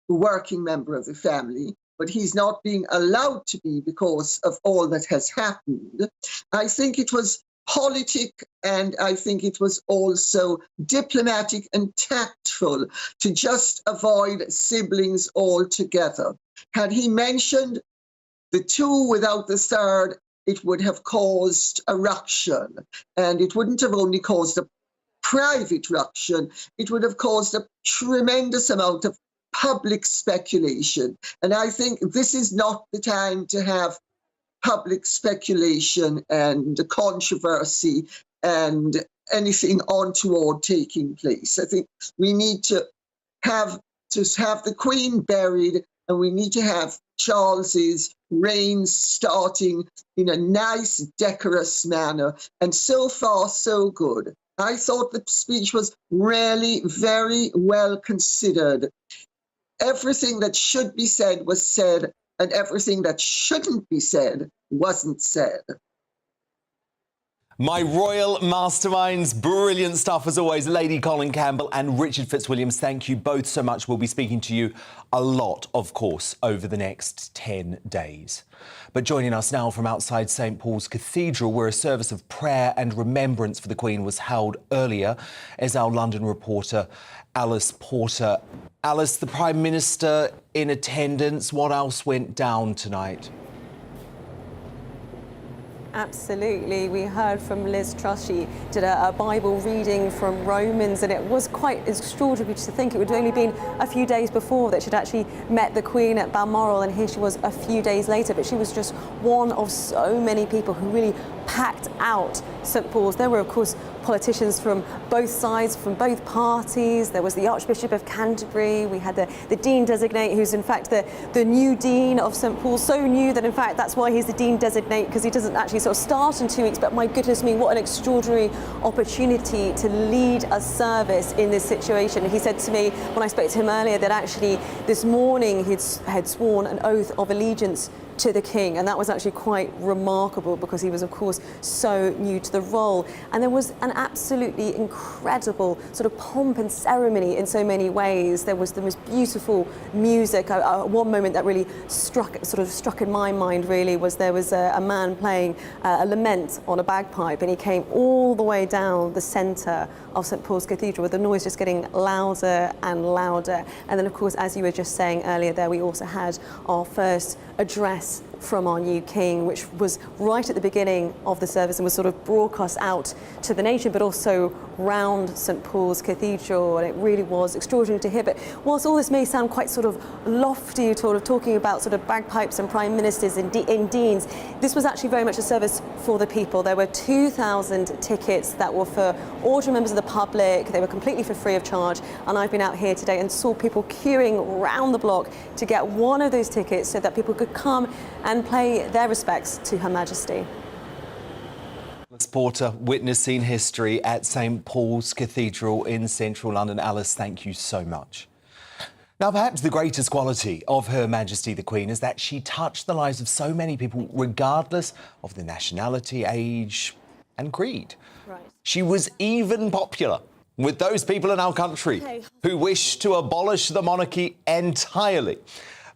Speaker 11: working member of the family, but he's not being allowed to be because of all that has happened. I think it was politic, and I think it was also diplomatic and tactful to just avoid siblings altogether. Had he mentioned the two without the third, it would have caused a ruction. And it wouldn't have only caused a private ruction, it would have caused a tremendous amount of public speculation. And I think this is not the time to have public speculation and controversy and anything untoward taking place. I think we need to have the Queen buried, and we need to have Charles's reign starting in a nice, decorous manner. And so far, so good. I thought the speech was really very well considered. Everything that should be said was said, and everything that shouldn't be said wasn't said.
Speaker 1: My royal masterminds, brilliant stuff as always. Lady Colin Campbell and Richard Fitzwilliams, thank you both so much. We'll be speaking to you a lot, of course, over the next 10 days. But joining us now from outside St Paul's Cathedral, where a service of prayer and remembrance for the Queen was held earlier, is our London reporter, Alice Porter. Alice, the Prime Minister in attendance. What else went down tonight?
Speaker 12: Absolutely. We heard from Liz Truss. She did a Bible reading from Romans, and it was quite extraordinary to think it would only been a few days before that she'd actually met the Queen at Balmoral, and here she was a few days later. But she was just one of so many people who really packed out St Paul's. There were, of course, politicians from both sides, from both parties. There was the Archbishop of Canterbury. We had the Dean Designate, who's in fact the new Dean of St Paul's. So new that in fact that's why he's the Dean Designate, because he doesn't actually sort of start in 2 weeks. But my goodness me, what an extraordinary opportunity to lead a service in this situation. He said to me when I spoke to him earlier that actually this morning he had sworn an oath of allegiance to the King, and that was actually quite remarkable because he was, of course, so new to the role. And there was an absolutely incredible sort of pomp and ceremony in so many ways. There was the most beautiful music. One moment that really struck in my mind really was there was a man playing a lament on a bagpipe, and he came all the way down the centre of St Paul's Cathedral with the noise just getting louder and louder. And then, of course, as you were just saying earlier there, we also had our first address from our new King, which was right at the beginning of the service and was sort of broadcast out to the nation, but also round St Paul's Cathedral, and it really was extraordinary to hear. But whilst all this may sound quite sort of lofty, sort of talking about sort of bagpipes and prime ministers and deans, this was actually very much a service for the people. There were 2,000 tickets that were for ordinary members of the public. They were completely for free of charge, and I've been out here today and saw people queuing round the block to get one of those tickets so that people could come and pay their respects to Her Majesty.
Speaker 1: Alice Porter, witnessing history at St Paul's Cathedral in central London. Alice, thank you so much. Now, perhaps the greatest quality of Her Majesty the Queen is that she touched the lives of so many people, regardless of their nationality, age and creed.
Speaker 12: Right.
Speaker 1: She was even popular with those people in our country who wish to abolish the monarchy entirely.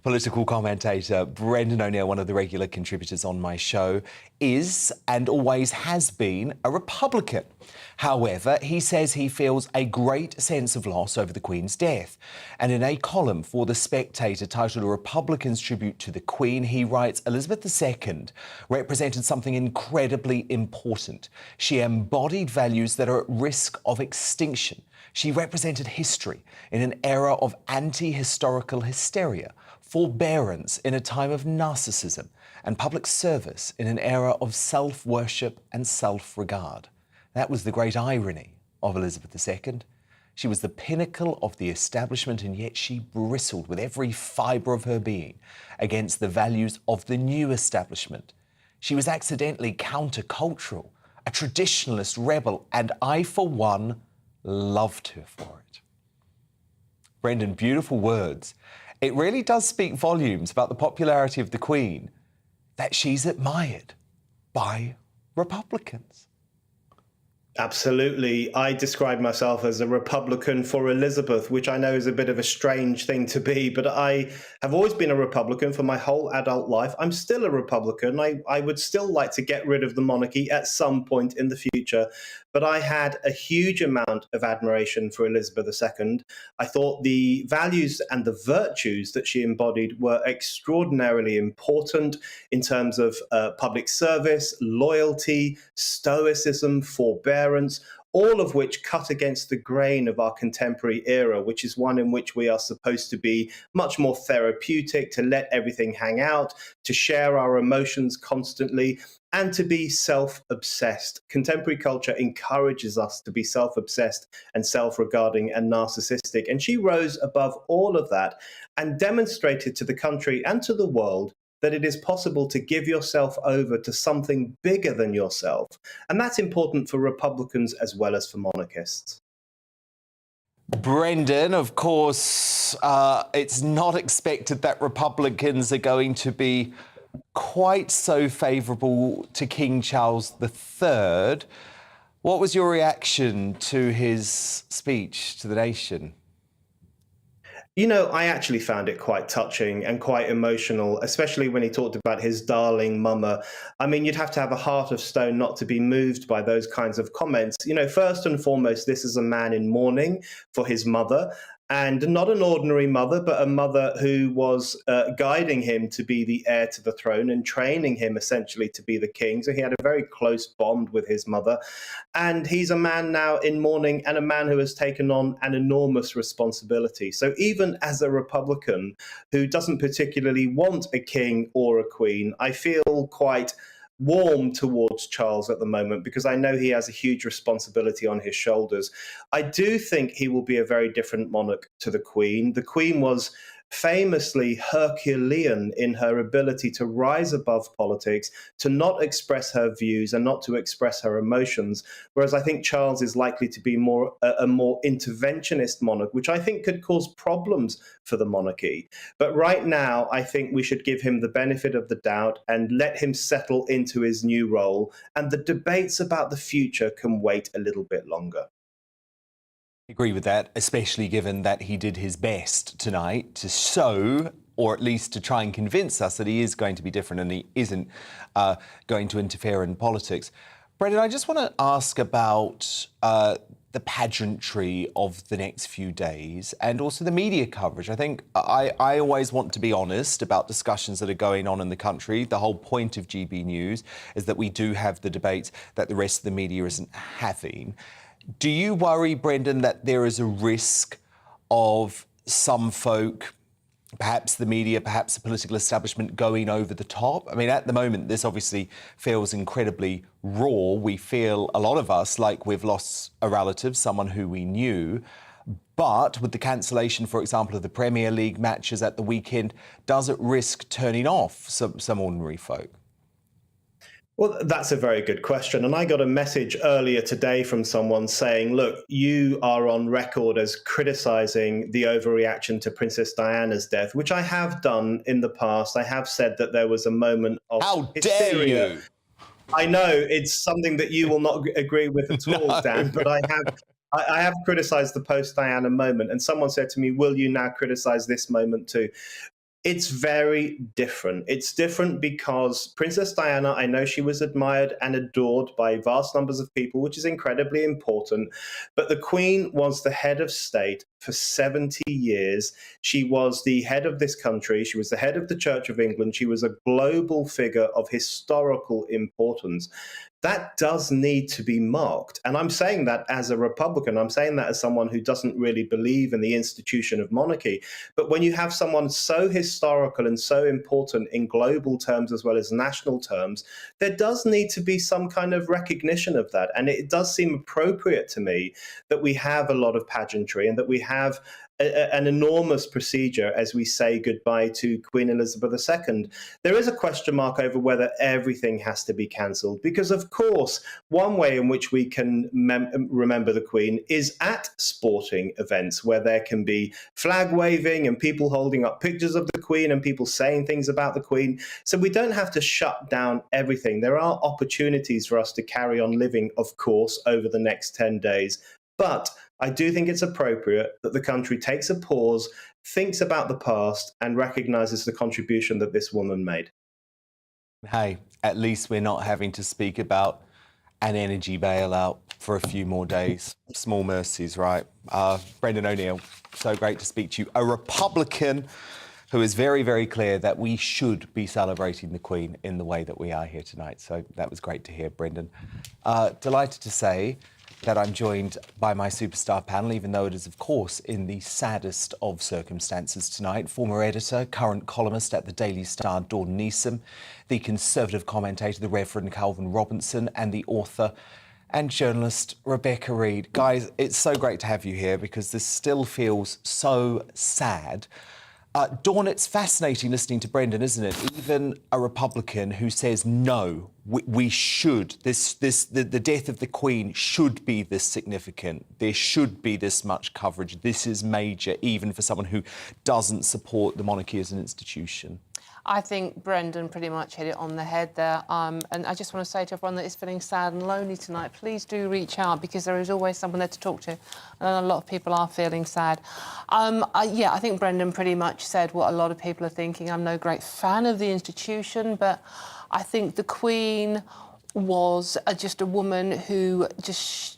Speaker 1: Political commentator Brendan O'Neill, one of the regular contributors on my show, is and always has been a Republican. However, he says he feels a great sense of loss over the Queen's death. And in a column for The Spectator titled A Republican's Tribute to the Queen, he writes, Elizabeth II represented something incredibly important. She embodied values that are at risk of extinction. She represented history in an era of anti-historical hysteria, forbearance in a time of narcissism, and public service in an era of self-worship and self-regard. That was the great irony of Elizabeth II. She was the pinnacle of the establishment, and yet she bristled with every fibre of her being against the values of the new establishment. She was accidentally countercultural, a traditionalist rebel, and I, for one, loved her for it. Brendan, beautiful words. It really does speak volumes about the popularity of the Queen, that she's admired by Republicans.
Speaker 13: Absolutely. I describe myself as a Republican for Elizabeth, which I know is a bit of a strange thing to be, but I have always been a Republican for my whole adult life. I'm still a Republican. I would still like to get rid of the monarchy at some point in the future, but I had a huge amount of admiration for Elizabeth II. I thought the values and the virtues that she embodied were extraordinarily important in terms of public service, loyalty, stoicism, forbearance, all of which cut against the grain of our contemporary era, which is one in which we are supposed to be much more therapeutic, to let everything hang out, to share our emotions constantly, and to be self-obsessed. Contemporary culture encourages us to be self-obsessed and self-regarding and narcissistic. And she rose above all of that and demonstrated to the country and to the world that it is possible to give yourself over to something bigger than yourself. And that's important for Republicans as well as for monarchists.
Speaker 1: Brendan, of course, it's not expected that Republicans are going to be quite so favourable to King Charles III. What was your reaction to his speech to the nation?
Speaker 13: You know, I actually found it quite touching and quite emotional, especially when he talked about his darling mama. I mean, you'd have to have a heart of stone not to be moved by those kinds of comments. You know, first and foremost, this is a man in mourning for his mother. And not an ordinary mother, but a mother who was guiding him to be the heir to the throne and training him essentially to be the king. So he had a very close bond with his mother. And he's a man now in mourning and a man who has taken on an enormous responsibility. So even as a Republican who doesn't particularly want a king or a queen, I feel quite warm towards Charles at the moment because I know he has a huge responsibility on his shoulders. I do think he will be a very different monarch to the Queen. The Queen was famously Herculean in her ability to rise above politics, to not express her views and not to express her emotions, whereas I think Charles is likely to be a more interventionist monarch, which I think could cause problems for the monarchy. But right now, I think we should give him the benefit of the doubt and let him settle into his new role, and the debates about the future can wait a little bit longer.
Speaker 1: I agree with that, especially given that he did his best tonight to show, or at least to try and convince us, that he is going to be different and he isn't going to interfere in politics. Brendan, I just want to ask about the pageantry of the next few days and also the media coverage. I think I always want to be honest about discussions that are going on in the country. The whole point of GB News is that we do have the debates that the rest of the media isn't having. Do you worry, Brendan, that there is a risk of some folk, perhaps the media, perhaps the political establishment, going over the top? I mean, at the moment, this obviously feels incredibly raw. We feel, a lot of us, like we've lost a relative, someone who we knew. But with the cancellation, for example, of the Premier League matches at the weekend, does it risk turning off some ordinary folk?
Speaker 13: Well, that's a very good question. And I got a message earlier today from someone saying, look, you are on record as criticizing the overreaction to Princess Diana's death, which I have done in the past. I have said that there was a moment of hysteria.
Speaker 1: How dare you?
Speaker 13: I know it's something that you will not agree with at all, no. Dan, but I have criticized the post-Diana moment. And someone said to me, will you now criticize this moment too? It's very different. It's different because Princess Diana, I know she was admired and adored by vast numbers of people, which is incredibly important. But the Queen was the head of state for 70 years. She was the head of this country. She was the head of the Church of England. She was a global figure of historical importance. That does need to be marked. And I'm saying that as a Republican. I'm saying that as someone who doesn't really believe in the institution of monarchy. But when you have someone so historical and so important in global terms as well as national terms, there does need to be some kind of recognition of that. And it does seem appropriate to me that we have a lot of pageantry and that we have an enormous procedure as we say goodbye to Queen Elizabeth II. There is a question mark over whether everything has to be cancelled, because, of course, one way in which we can remember the Queen is at sporting events where there can be flag waving and people holding up pictures of the Queen and people saying things about the Queen. So we don't have to shut down everything. There are opportunities for us to carry on living, of course, over the next 10 days. But I do think it's appropriate that the country takes a pause, thinks about the past, and recognises the contribution that this woman made.
Speaker 1: Hey, at least we're not having to speak about an energy bailout for a few more days. Small mercies, right? Brendan O'Neill, so great to speak to you. A Republican who is very, very clear that we should be celebrating the Queen in the way that we are here tonight. So that was great to hear, Brendan. Delighted to say that I'm joined by my superstar panel, even though it is, of course, in the saddest of circumstances tonight. Former editor, current columnist at the Daily Star, Dawn Neeson, the Conservative commentator, the Reverend Calvin Robinson, and the author and journalist Rebecca Reid. Guys, it's so great to have you here because this still feels so sad. Dawn, it's fascinating listening to Brendan, isn't it? Even a Republican who says, no, we should, the death of the Queen should be this significant. There should be this much coverage. This is major, even for someone who doesn't support the monarchy as an institution.
Speaker 14: I think Brendan pretty much hit it on the head there. And I just want to say to everyone that is feeling sad and lonely tonight, please do reach out, because there is always someone there to talk to. And a lot of people are feeling sad. I think Brendan pretty much said what a lot of people are thinking. I'm no great fan of the institution, but I think the Queen was just a woman who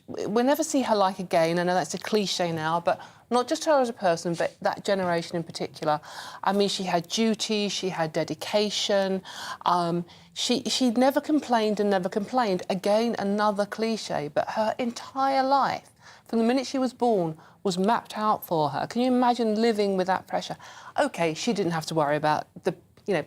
Speaker 14: we'll never see her like again. I know that's a cliche now, but not just her as a person, but that generation in particular. I mean, she had duty, she had dedication. She never complained and never complained. Again, another cliche, but her entire life, from the minute she was born, was mapped out for her. Can you imagine living with that pressure? OK, she didn't have to worry about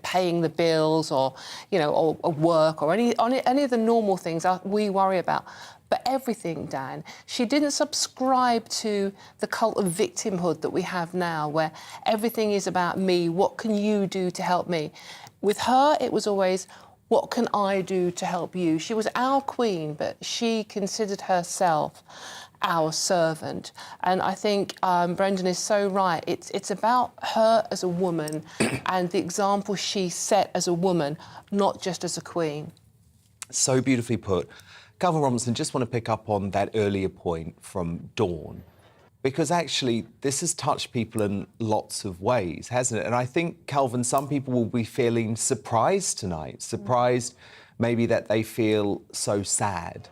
Speaker 14: paying the bills or work or any of the normal things we worry about. But everything, Dan, she didn't subscribe to the cult of victimhood that we have now, where everything is about me. What can you do to help me? With her, it was always, what can I do to help you? She was our Queen, but she considered herself our servant. And I think Brendan is so right. It's about her as a woman and the example she set as a woman, not just as a Queen.
Speaker 1: So beautifully put. Calvin Robinson, just want to pick up on that earlier point from Dawn, because actually this has touched people in lots of ways, hasn't it? And I think, Calvin, some people will be feeling surprised tonight, surprised maybe that they feel so sad.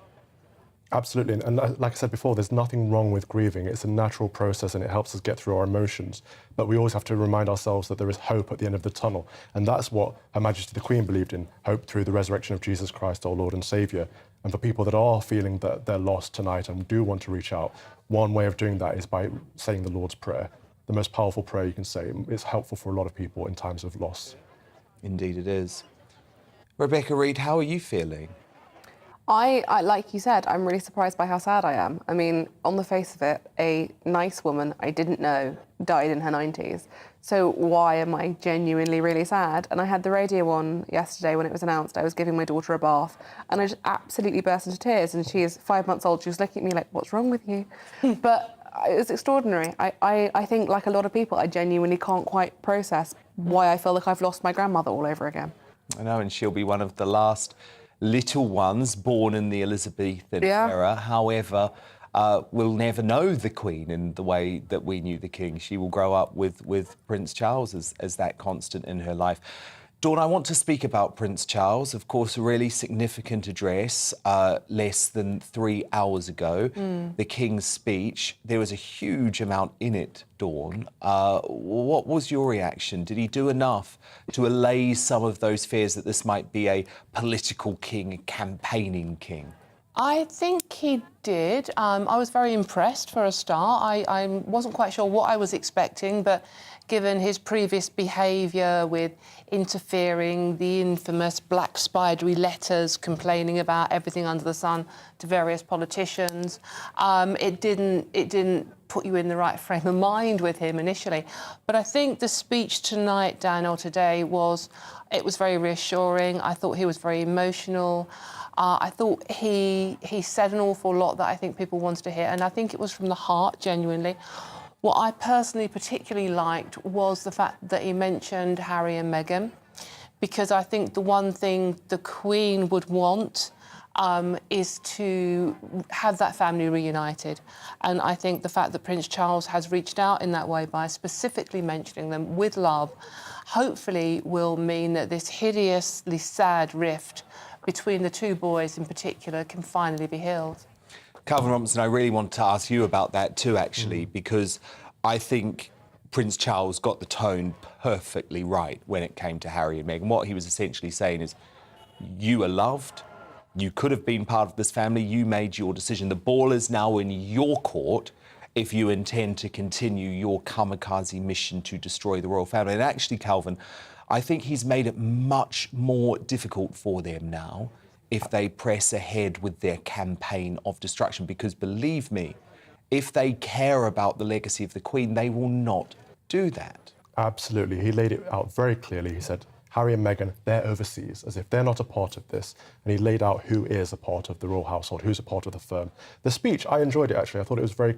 Speaker 15: Absolutely, and like I said before, there's nothing wrong with grieving. It's a natural process and it helps us get through our emotions. But we always have to remind ourselves that there is hope at the end of the tunnel. And that's what Her Majesty the Queen believed in, hope through the resurrection of Jesus Christ, our Lord and Saviour. And for people that are feeling that they're lost tonight and do want to reach out, one way of doing that is by saying the Lord's Prayer, the most powerful prayer you can say. It's helpful for a lot of people in times of loss.
Speaker 1: Indeed it is. Rebecca Reid, how are you feeling?
Speaker 16: I, like you said, I'm really surprised by how sad I am. I mean, on the face of it, a nice woman I didn't know died in her 90s. So why am I genuinely really sad? And I had the radio on yesterday when it was announced. I was giving my daughter a bath and I just absolutely burst into tears. And she is 5 months old. She was looking at me like, what's wrong with you? But it was extraordinary. I think, like a lot of people, I genuinely can't quite process why I feel like I've lost my grandmother all over again.
Speaker 1: I know, and she'll be one of the last little ones born in the Elizabethan era. However, we'll never know the Queen in the way that we knew the King. She will grow up with Prince Charles as that constant in her life. Dawn, I want to speak about Prince Charles. Of course, a really significant address less than 3 hours ago. The King's speech. There was a huge amount in it, Dawn. What was your reaction? Did he do enough to allay some of those fears that this might be a political king, a campaigning king?
Speaker 14: I think he did. I was very impressed for a start. I wasn't quite sure what I was expecting, but given his previous behaviour with interfering, the infamous black spidery letters complaining about everything under the sun to various politicians. It didn't put you in the right frame of mind with him initially. But I think the speech tonight, Dan, or today, was very reassuring. I thought he was very emotional. I thought he said an awful lot that I think people wanted to hear, and I think it was from the heart, genuinely. What I personally particularly liked was the fact that he mentioned Harry and Meghan, because I think the one thing the Queen would want is to have that family reunited. And I think the fact that Prince Charles has reached out in that way by specifically mentioning them with love, hopefully will mean that this hideously sad rift between the two boys in particular can finally be healed.
Speaker 1: Calvin Robinson, I really want to ask you about that too, actually, because I think Prince Charles got the tone perfectly right when it came to Harry and Meghan. What he was essentially saying is, you are loved, you could have been part of this family, you made your decision. The ball is now in your court if you intend to continue your kamikaze mission to destroy the royal family. And actually, Calvin, I think he's made it much more difficult for them now if they press ahead with their campaign of destruction, because believe me, if they care about the legacy of the Queen, they will not do that.
Speaker 15: Absolutely. He laid it out very clearly. He said, Harry and Meghan, they're overseas, as if they're not a part of this. And he laid out who is a part of the royal household, who's a part of the firm. The speech, I enjoyed it, actually. I thought it was very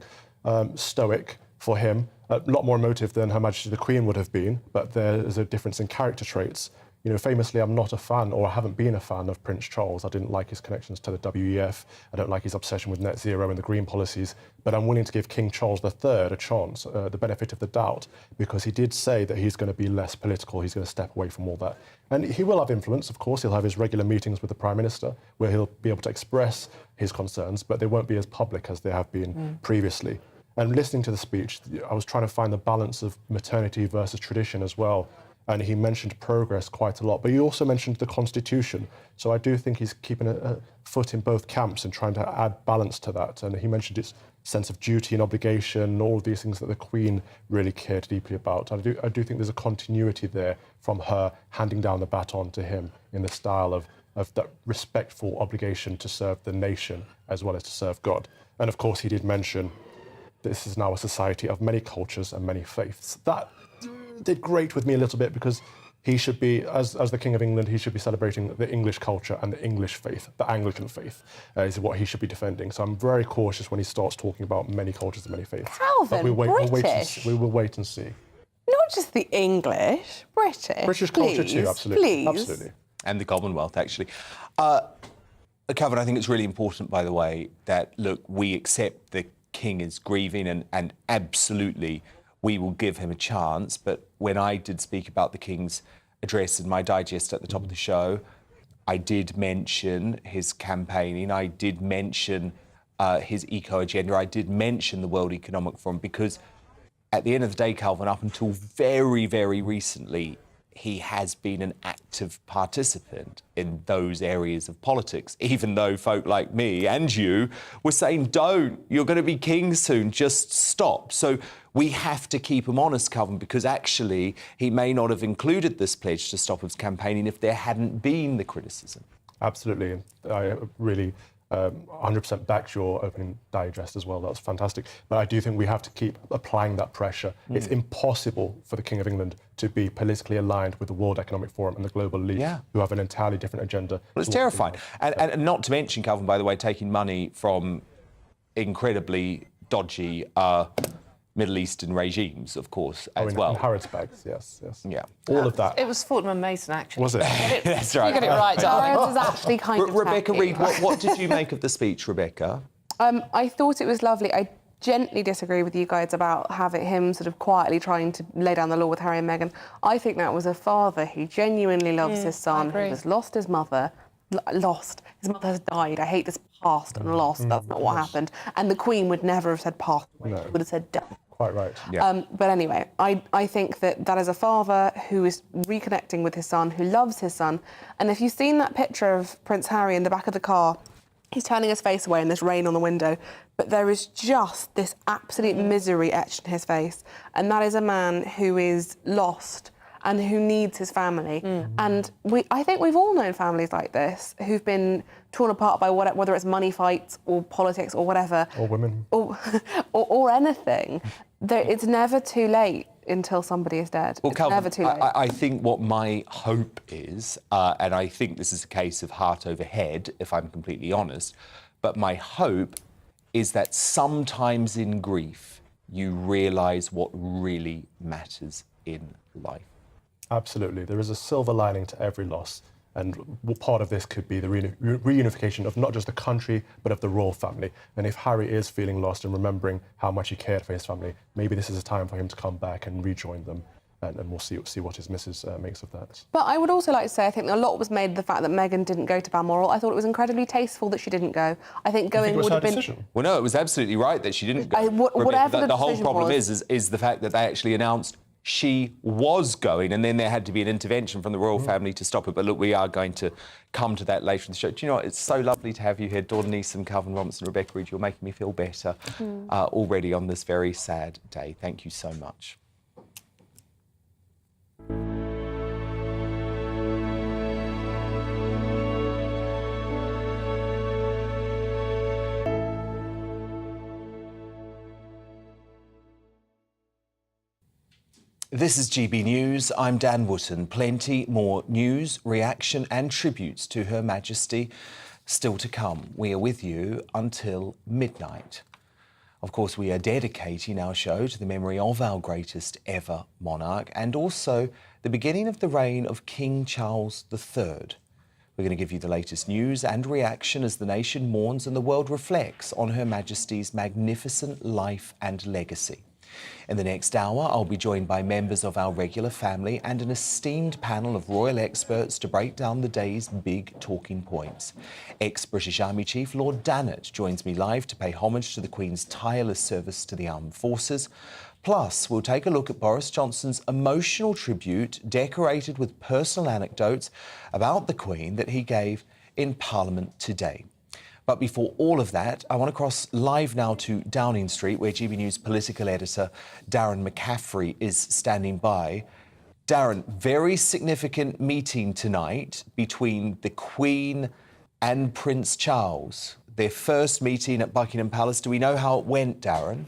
Speaker 15: stoic for him, a lot more emotive than Her Majesty the Queen would have been, but there is a difference in character traits. You know, famously, I'm not a fan, or I haven't been a fan of Prince Charles. I didn't like his connections to the WEF. I don't like his obsession with net zero and the green policies. But I'm willing to give King Charles III a chance, the benefit of the doubt, because he did say that he's going to be less political. He's going to step away from all that. And he will have influence, of course. He'll have his regular meetings with the Prime Minister, where he'll be able to express his concerns, but they won't be as public as they have been previously. And listening to the speech, I was trying to find the balance of maternity versus tradition as well. And he mentioned progress quite a lot, but he also mentioned the Constitution. So I do think he's keeping a foot in both camps and trying to add balance to that. And he mentioned its sense of duty and obligation, all of these things that the Queen really cared deeply about. I do think there's a continuity there from her handing down the baton to him in the style of that respectful obligation to serve the nation as well as to serve God. And of course, he did mention this is now a society of many cultures and many faiths. That did great with me a little bit, because he should be, as the King of England, he should be celebrating the English culture and the English faith, the Anglican faith, is what he should be defending. So I'm very cautious when he starts talking about many cultures and many faiths.
Speaker 16: Calvin,
Speaker 15: we will wait and see.
Speaker 16: Not just the English, British.
Speaker 15: British culture too, absolutely.
Speaker 16: Please.
Speaker 15: Absolutely.
Speaker 1: And the Commonwealth, actually. Calvin, I think it's really important, by the way, that, look, we accept the King is grieving and absolutely we will give him a chance. But when I did speak about the King's address in my digest at the top of the show, I did mention his campaigning, I did mention his eco agenda, I did mention the World Economic Forum, because at the end of the day, Calvin, up until very, very recently, he has been an active participant in those areas of politics, even though folk like me and you were saying, don't, you're going to be king soon, just stop. So we have to keep him honest, Calvin, because actually he may not have included this pledge to stop his campaigning if there hadn't been the criticism.
Speaker 15: Absolutely. I really 100% backed your opening digest as well. That's fantastic. But I do think we have to keep applying that pressure. It's impossible for the King of England to be politically aligned with the World Economic Forum and the Global League, who have an entirely different agenda.
Speaker 1: Well, it's terrifying. And not to mention, Calvin, by the way, taking money from incredibly dodgy Middle Eastern regimes, of course, as well.
Speaker 15: And Harrods bags, yes.
Speaker 1: Yeah.
Speaker 15: All of that.
Speaker 14: It was Fortnum and Mason, actually.
Speaker 15: Was it?
Speaker 1: That's right.
Speaker 14: You got it right, darling.
Speaker 16: Harrods is actually kind of
Speaker 1: Rebecca
Speaker 16: tacky.
Speaker 1: Reid, what did you make of the speech, Rebecca?
Speaker 16: I thought it was lovely. I gently disagree with you guys about having him sort of quietly trying to lay down the law with Harry and Meghan. I think that was a father who genuinely loves his son, who has lost his mother. His mother has died. I hate this past and lost. That's not what happened. And the Queen would never have said past. She would have said done.
Speaker 15: Quite right.
Speaker 1: Yeah.
Speaker 16: But anyway, I think that is a father who is reconnecting with his son, who loves his son. And if you've seen that picture of Prince Harry in the back of the car He's turning his face away and there's rain on the window, but there is just this absolute misery etched in his face. And that is a man who is lost and who needs his family. And I think we've all known families like this who've been torn apart by whether it's money fights or politics or whatever.
Speaker 15: Or women.
Speaker 16: Or anything. It's never too late until somebody is dead.
Speaker 1: Well,
Speaker 16: it's
Speaker 1: Calvin,
Speaker 16: never too late.
Speaker 1: I think what my hope is, and I think this is a case of heart over head, if I'm completely honest, but my hope is that sometimes in grief you realise what really matters in life.
Speaker 15: Absolutely. There is a silver lining to every loss. And part of this could be the reunification of not just the country, but of the royal family. And if Harry is feeling lost and remembering how much he cared for his family, maybe this is a time for him to come back and rejoin them. And we'll see what his missus makes of that.
Speaker 16: But I would also like to say, I think a lot was made of the fact that Meghan didn't go to Balmoral. I thought it was incredibly tasteful that she didn't go. I think going would have been...
Speaker 15: Decision?
Speaker 1: Well, no, it was absolutely right that she didn't go.
Speaker 16: Whatever
Speaker 1: the whole problem is the fact that they actually announced she was going, and then there had to be an intervention from the royal family to stop it. But look, we are going to come to that later in the show. Do you know what? It's so lovely to have you here, Dawn Neeson, Calvin Robinson, Rebecca Reid. You're making me feel better already on this very sad day. Thank you so much. This is GB News. I'm Dan Wootton. Plenty more news, reaction and tributes to Her Majesty still to come. We are with you until midnight. Of course, we are dedicating our show to the memory of our greatest ever monarch and also the beginning of the reign of King Charles III. We're going to give you the latest news and reaction as the nation mourns and the world reflects on Her Majesty's magnificent life and legacy. In the next hour, I'll be joined by members of our regular family and an esteemed panel of royal experts to break down the day's big talking points. Ex-British Army Chief Lord Dannatt joins me live to pay homage to the Queen's tireless service to the armed forces. Plus, we'll take a look at Boris Johnson's emotional tribute, decorated with personal anecdotes about the Queen that he gave in Parliament today. But before all of that, I want to cross live now to Downing Street, where GB News political editor Darren McCaffrey is standing by. Darren, very significant meeting tonight between the Queen and Prince Charles. Their first meeting at Buckingham Palace. Do we know how it went, Darren?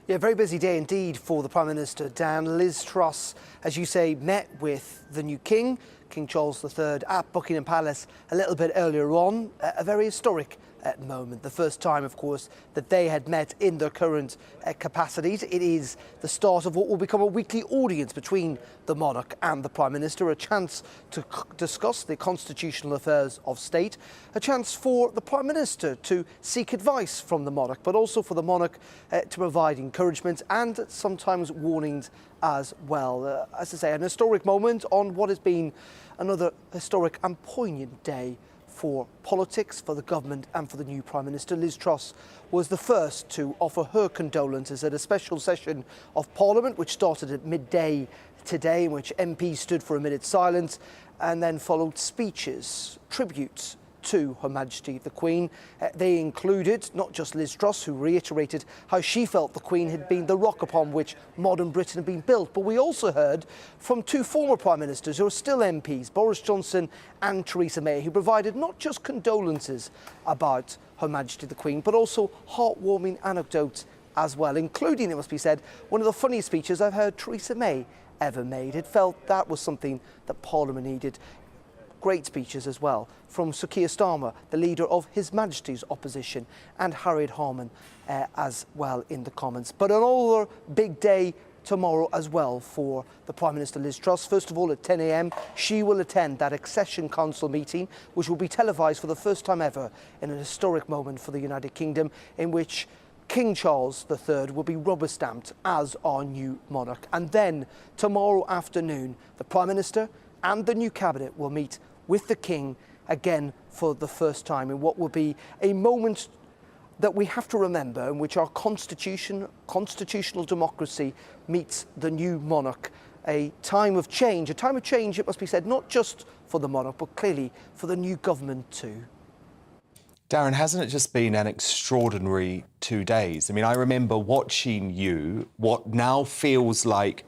Speaker 17: Yeah, very busy day indeed for the Prime Minister, Dan. Liz Truss, as you say, met with the new King, King Charles III, at Buckingham Palace a little bit earlier on. A very historic moment. The first time, of course, that they had met in their current capacities. It is the start of what will become a weekly audience between the monarch and the Prime Minister, a chance to discuss the constitutional affairs of state, a chance for the Prime Minister to seek advice from the monarch, but also for the monarch to provide encouragement and sometimes warnings as well. As I say, an historic moment on what has been another historic and poignant day for politics, for the government and for the new Prime Minister. Liz Truss was the first to offer her condolences at a special session of Parliament, which started at midday today, in which MPs stood for a minute's silence, and then followed speeches, tributes to Her Majesty the Queen. They included not just Liz Truss, who reiterated how she felt the Queen had been the rock upon which modern Britain had been built, but we also heard from two former Prime Ministers who are still MPs, Boris Johnson and Theresa May, who provided not just condolences about Her Majesty the Queen, but also heartwarming anecdotes as well, including, it must be said, one of the funniest speeches I've heard Theresa May ever made. It felt that was something that Parliament needed. Great speeches as well from Sir Keir Starmer, the leader of His Majesty's opposition, and Harriet Harman as well in the Commons. But another big day tomorrow as well for the Prime Minister Liz Truss. First of all, at 10 a.m, she will attend that Accession Council meeting, which will be televised for the first time ever in an historic moment for the United Kingdom, in which King Charles III will be rubber-stamped as our new monarch. And then tomorrow afternoon, the Prime Minister and the new cabinet will meet with the King again for the first time in what will be a moment that we have to remember, in which our constitutional democracy meets the new monarch. A time of change, it must be said, not just for the monarch, but clearly for the new government too.
Speaker 1: Darren, hasn't it just been an extraordinary 2 days? I mean, I remember watching you, what now feels like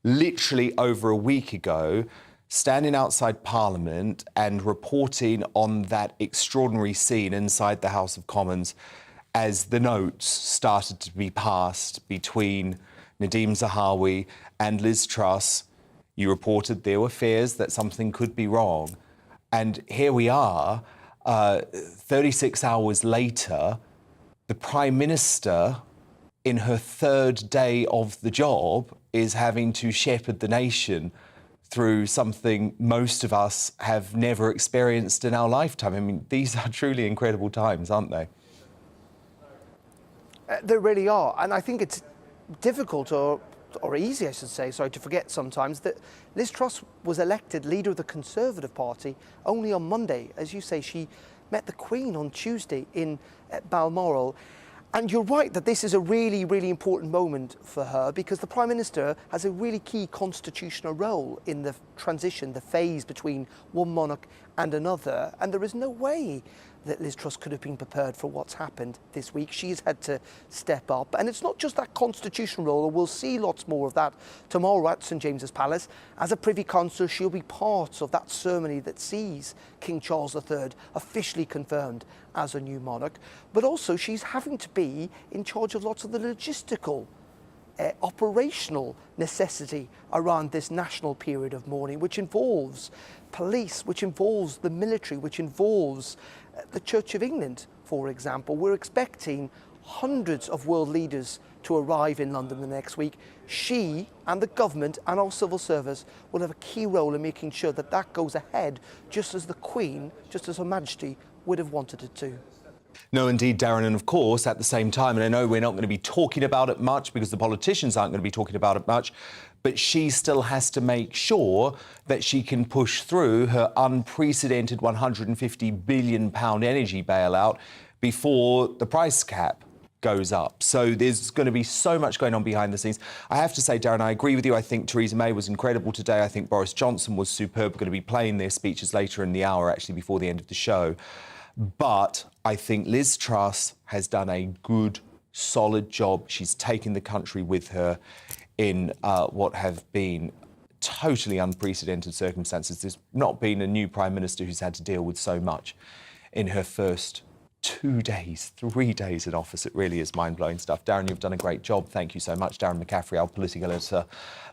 Speaker 1: literally over a week ago, standing outside Parliament and reporting on that extraordinary scene inside the House of Commons as the notes started to be passed between Nadhim Zahawi and Liz Truss. You reported there were fears that something could be wrong. And here we are, 36 hours later, the Prime Minister, in her third day of the job, is having to shepherd the nation through something most of us have never experienced in our lifetime. I mean, these are truly incredible times, aren't they?
Speaker 17: They really are. And I think it's difficult or easy, I should say, to forget sometimes that Liz Truss was elected leader of the Conservative Party only on Monday. As you say, she met the Queen on Tuesday in Balmoral. And you're right that this is a really, really important moment for her because the Prime Minister has a really key constitutional role in the transition, the phase between one monarch and another. And there is no way that Liz Truss could have been prepared for what's happened this week. She's had to step up. And it's not just that constitutional role, and we'll see lots more of that tomorrow at St James's Palace. As a Privy Councillor, she'll be part of that ceremony that sees King Charles III officially confirmed as a new monarch. But also she's having to be in charge of lots of the logistical operational necessity around this national period of mourning, which involves police, which involves the military, which involves the Church of England, for example. We're expecting hundreds of world leaders to arrive in London the next week. She and the government and our civil service will have a key role in making sure that that goes ahead, just as the Queen, just as Her Majesty would have wanted it to.
Speaker 1: No, indeed, Darren, and of course, at the same time, and I know we're not going to be talking about it much because the politicians aren't going to be talking about it much, but she still has to make sure that she can push through her unprecedented £150 billion energy bailout before the price cap goes up. So there's going to be so much going on behind the scenes. I have to say, Darren, I agree with you. I think Theresa May was incredible today. I think Boris Johnson was superb. We're going to be playing their speeches later in the hour, actually, before the end of the show. But I think Liz Truss has done a good, solid job. She's taken the country with her in what have been totally unprecedented circumstances. There's not been a new Prime Minister who's had to deal with so much in her first 2 days, 3 days in office. It really is mind-blowing stuff. Darren, you've done a great job. Thank you so much. Darren McCaffrey, our political editor,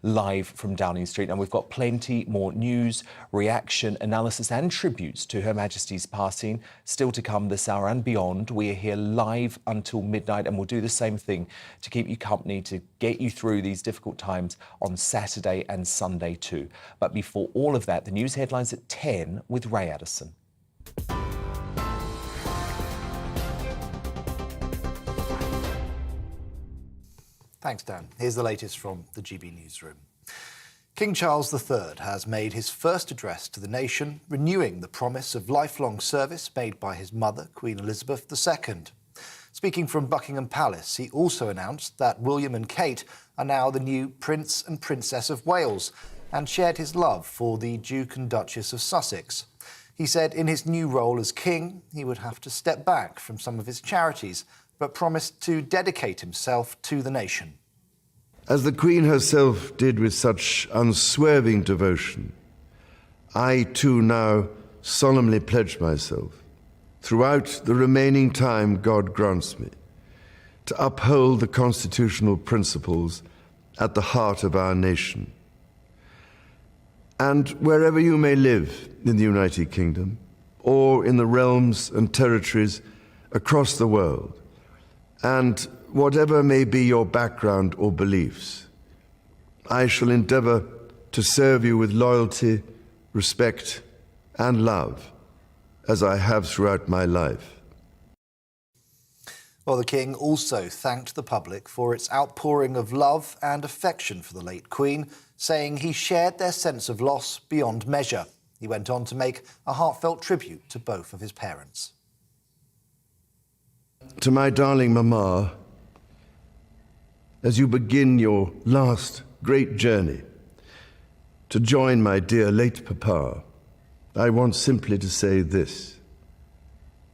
Speaker 1: live from Downing Street. And we've got plenty more news, reaction, analysis and tributes to Her Majesty's passing still to come this hour and beyond. We are here live until midnight and we'll do the same thing to keep you company, to get you through these difficult times on Saturday and Sunday too. But before all of that, the news headlines at 10 with Ray Addison.
Speaker 3: Thanks, Dan. Here's the latest from the GB newsroom. King Charles III has made his first address to the nation, renewing the promise of lifelong service made by his mother, Queen Elizabeth II. Speaking from Buckingham Palace, he also announced that William and Kate are now the new Prince and Princess of Wales and shared his love for the Duke and Duchess of Sussex. He said in his new role as king, he would have to step back from some of his charities, but promised to dedicate himself to the nation.
Speaker 4: As the Queen herself did with such unswerving devotion, I too now solemnly pledge myself, throughout the remaining time God grants me, to uphold the constitutional principles at the heart of our nation. And wherever you may live in the United Kingdom, or in the realms and territories across the world, and whatever may be your background or beliefs, I shall endeavour to serve you with loyalty, respect, and love, as I have throughout my life.
Speaker 3: Well, the King also thanked the public for its outpouring of love and affection for the late Queen, saying he shared their sense of loss beyond measure. He went on to make a heartfelt tribute to both of his parents.
Speaker 4: To my darling Mama, as you begin your last great journey to join my dear late Papa, I want simply to say this: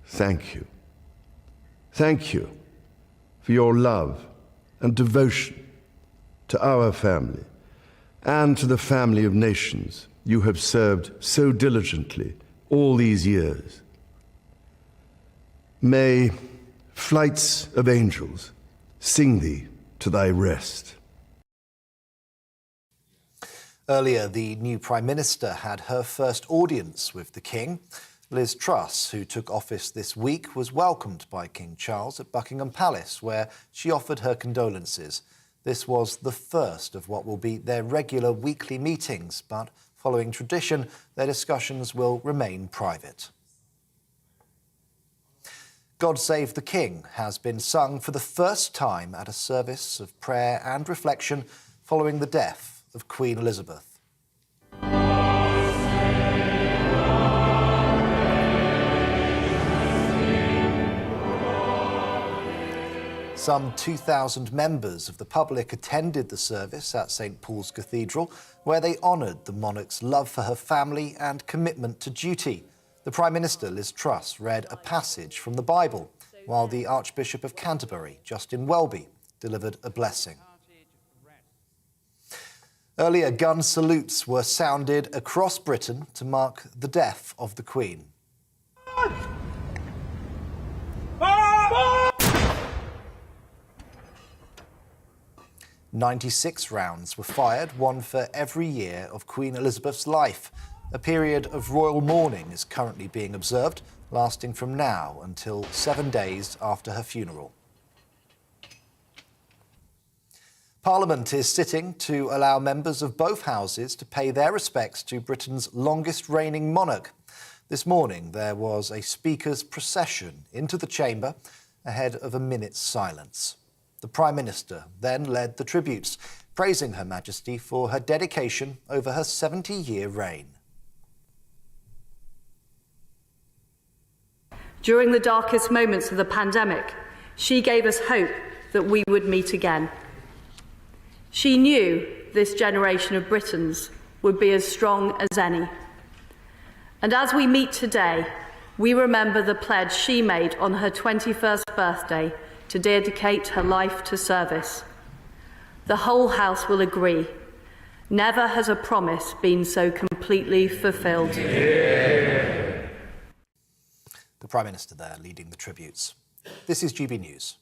Speaker 4: thank you. thank you for your love and devotion to our family and to the family of nations you have served so diligently all these years. May flights of angels sing thee to thy rest.
Speaker 3: Earlier, the new Prime Minister had her first audience with the King. Liz Truss, who took office this week, was welcomed by King Charles at Buckingham Palace, where she offered her condolences. This was the first of what will be their regular weekly meetings, but following tradition, their discussions will remain private. God Save the King has been sung for the first time at a service of prayer and reflection following the death of Queen Elizabeth. Some 2,000 members of the public attended the service at St Paul's Cathedral, where they honoured the monarch's love for her family and commitment to duty. The Prime Minister, Liz Truss, read a passage from the Bible, while the Archbishop of Canterbury, Justin Welby, delivered a blessing. Earlier, gun salutes were sounded across Britain to mark the death of the Queen. 96 rounds were fired, one for every year of Queen Elizabeth's life. A period of royal mourning is currently being observed, lasting from now until 7 days after her funeral. Parliament is sitting to allow members of both houses to pay their respects to Britain's longest reigning monarch. This morning, there was a Speaker's procession into the chamber ahead of a minute's silence. The Prime Minister then led the tributes, praising Her Majesty for her dedication over her 70-year reign.
Speaker 5: During the darkest moments of the pandemic, she gave us hope that we would meet again. She knew this generation of Britons would be as strong as any. And as we meet today, we remember the pledge she made on her 21st birthday to dedicate her life to service. The whole House will agree. Never has a promise been so completely fulfilled.
Speaker 3: The Prime Minister there leading the tributes. This is GB News.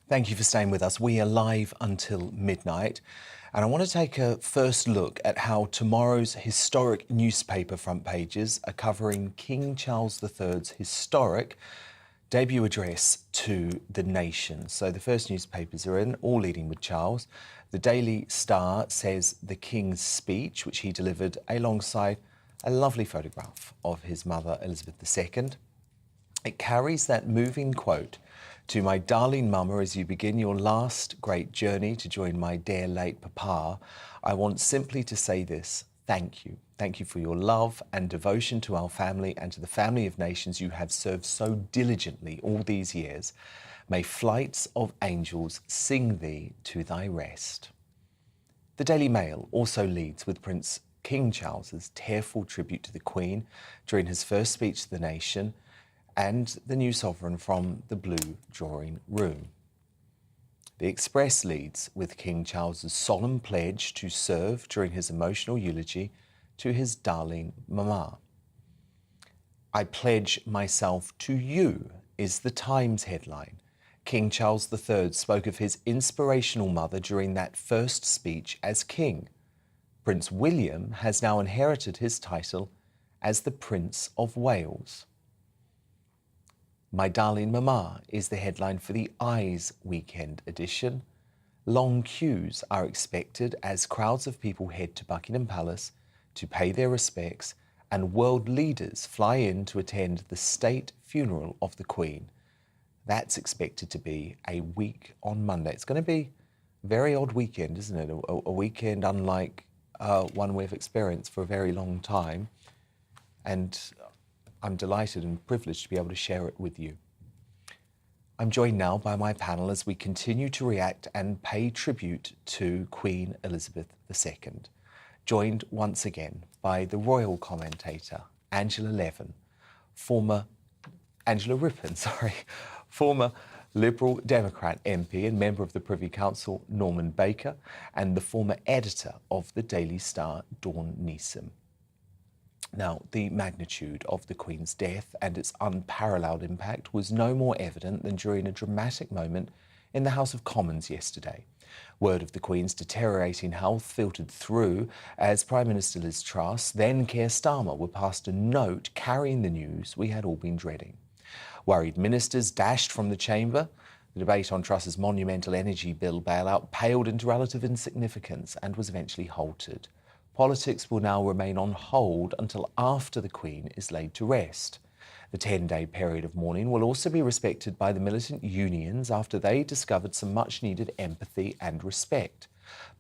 Speaker 1: Thank you for staying with us. We are live until midnight. And I want to take a first look at how tomorrow's historic newspaper front pages are covering King Charles III's historic debut address to the nation. So the first newspapers are in, all leading with Charles. The Daily Star says the King's speech, which he delivered alongside a lovely photograph of his mother, Elizabeth II. It carries that moving quote, "To my darling mama, as you begin your last great journey to join my dear late papa, I want simply to say this, thank you. Thank you for your love and devotion to our family and to the family of nations you have served so diligently all these years. May flights of angels sing thee to thy rest." The Daily Mail also leads with Prince King Charles's tearful tribute to the Queen during his first speech to the nation, and the new sovereign from the blue drawing room. The Express leads with King Charles's solemn pledge to serve during his emotional eulogy to his darling mama. "I pledge myself to you" is the Times headline. King Charles III spoke of his inspirational mother during that first speech as king. Prince William has now inherited his title as the Prince of Wales. "My darling mama" is the headline for the Eyes weekend edition. Long queues are expected as crowds of people head to Buckingham Palace to pay their respects, and world leaders fly in to attend the state funeral of the Queen. That's expected to be a week on Monday. It's going to be a very odd weekend, isn't it? A weekend unlike one we've experienced for a very long time. And I'm delighted and privileged to be able to share it with you. I'm joined now by my panel as we continue to react and pay tribute to Queen Elizabeth II. Joined once again by the royal commentator, Angela Rippon, former Liberal Democrat MP and member of the Privy Council, Norman Baker, and the former editor of the Daily Star, Dawn Neeson. Now, the magnitude of the Queen's death and its unparalleled impact was no more evident than during a dramatic moment in the House of Commons yesterday. Word of the Queen's deteriorating health filtered through as Prime Minister Liz Truss, then Keir Starmer, were passed a note carrying the news we had all been dreading. Worried ministers dashed from the chamber. The debate on Truss's monumental energy bill bailout paled into relative insignificance and was eventually halted. Politics will now remain on hold until after the Queen is laid to rest. The 10-day period of mourning will also be respected by the militant unions after they discovered some much-needed empathy and respect.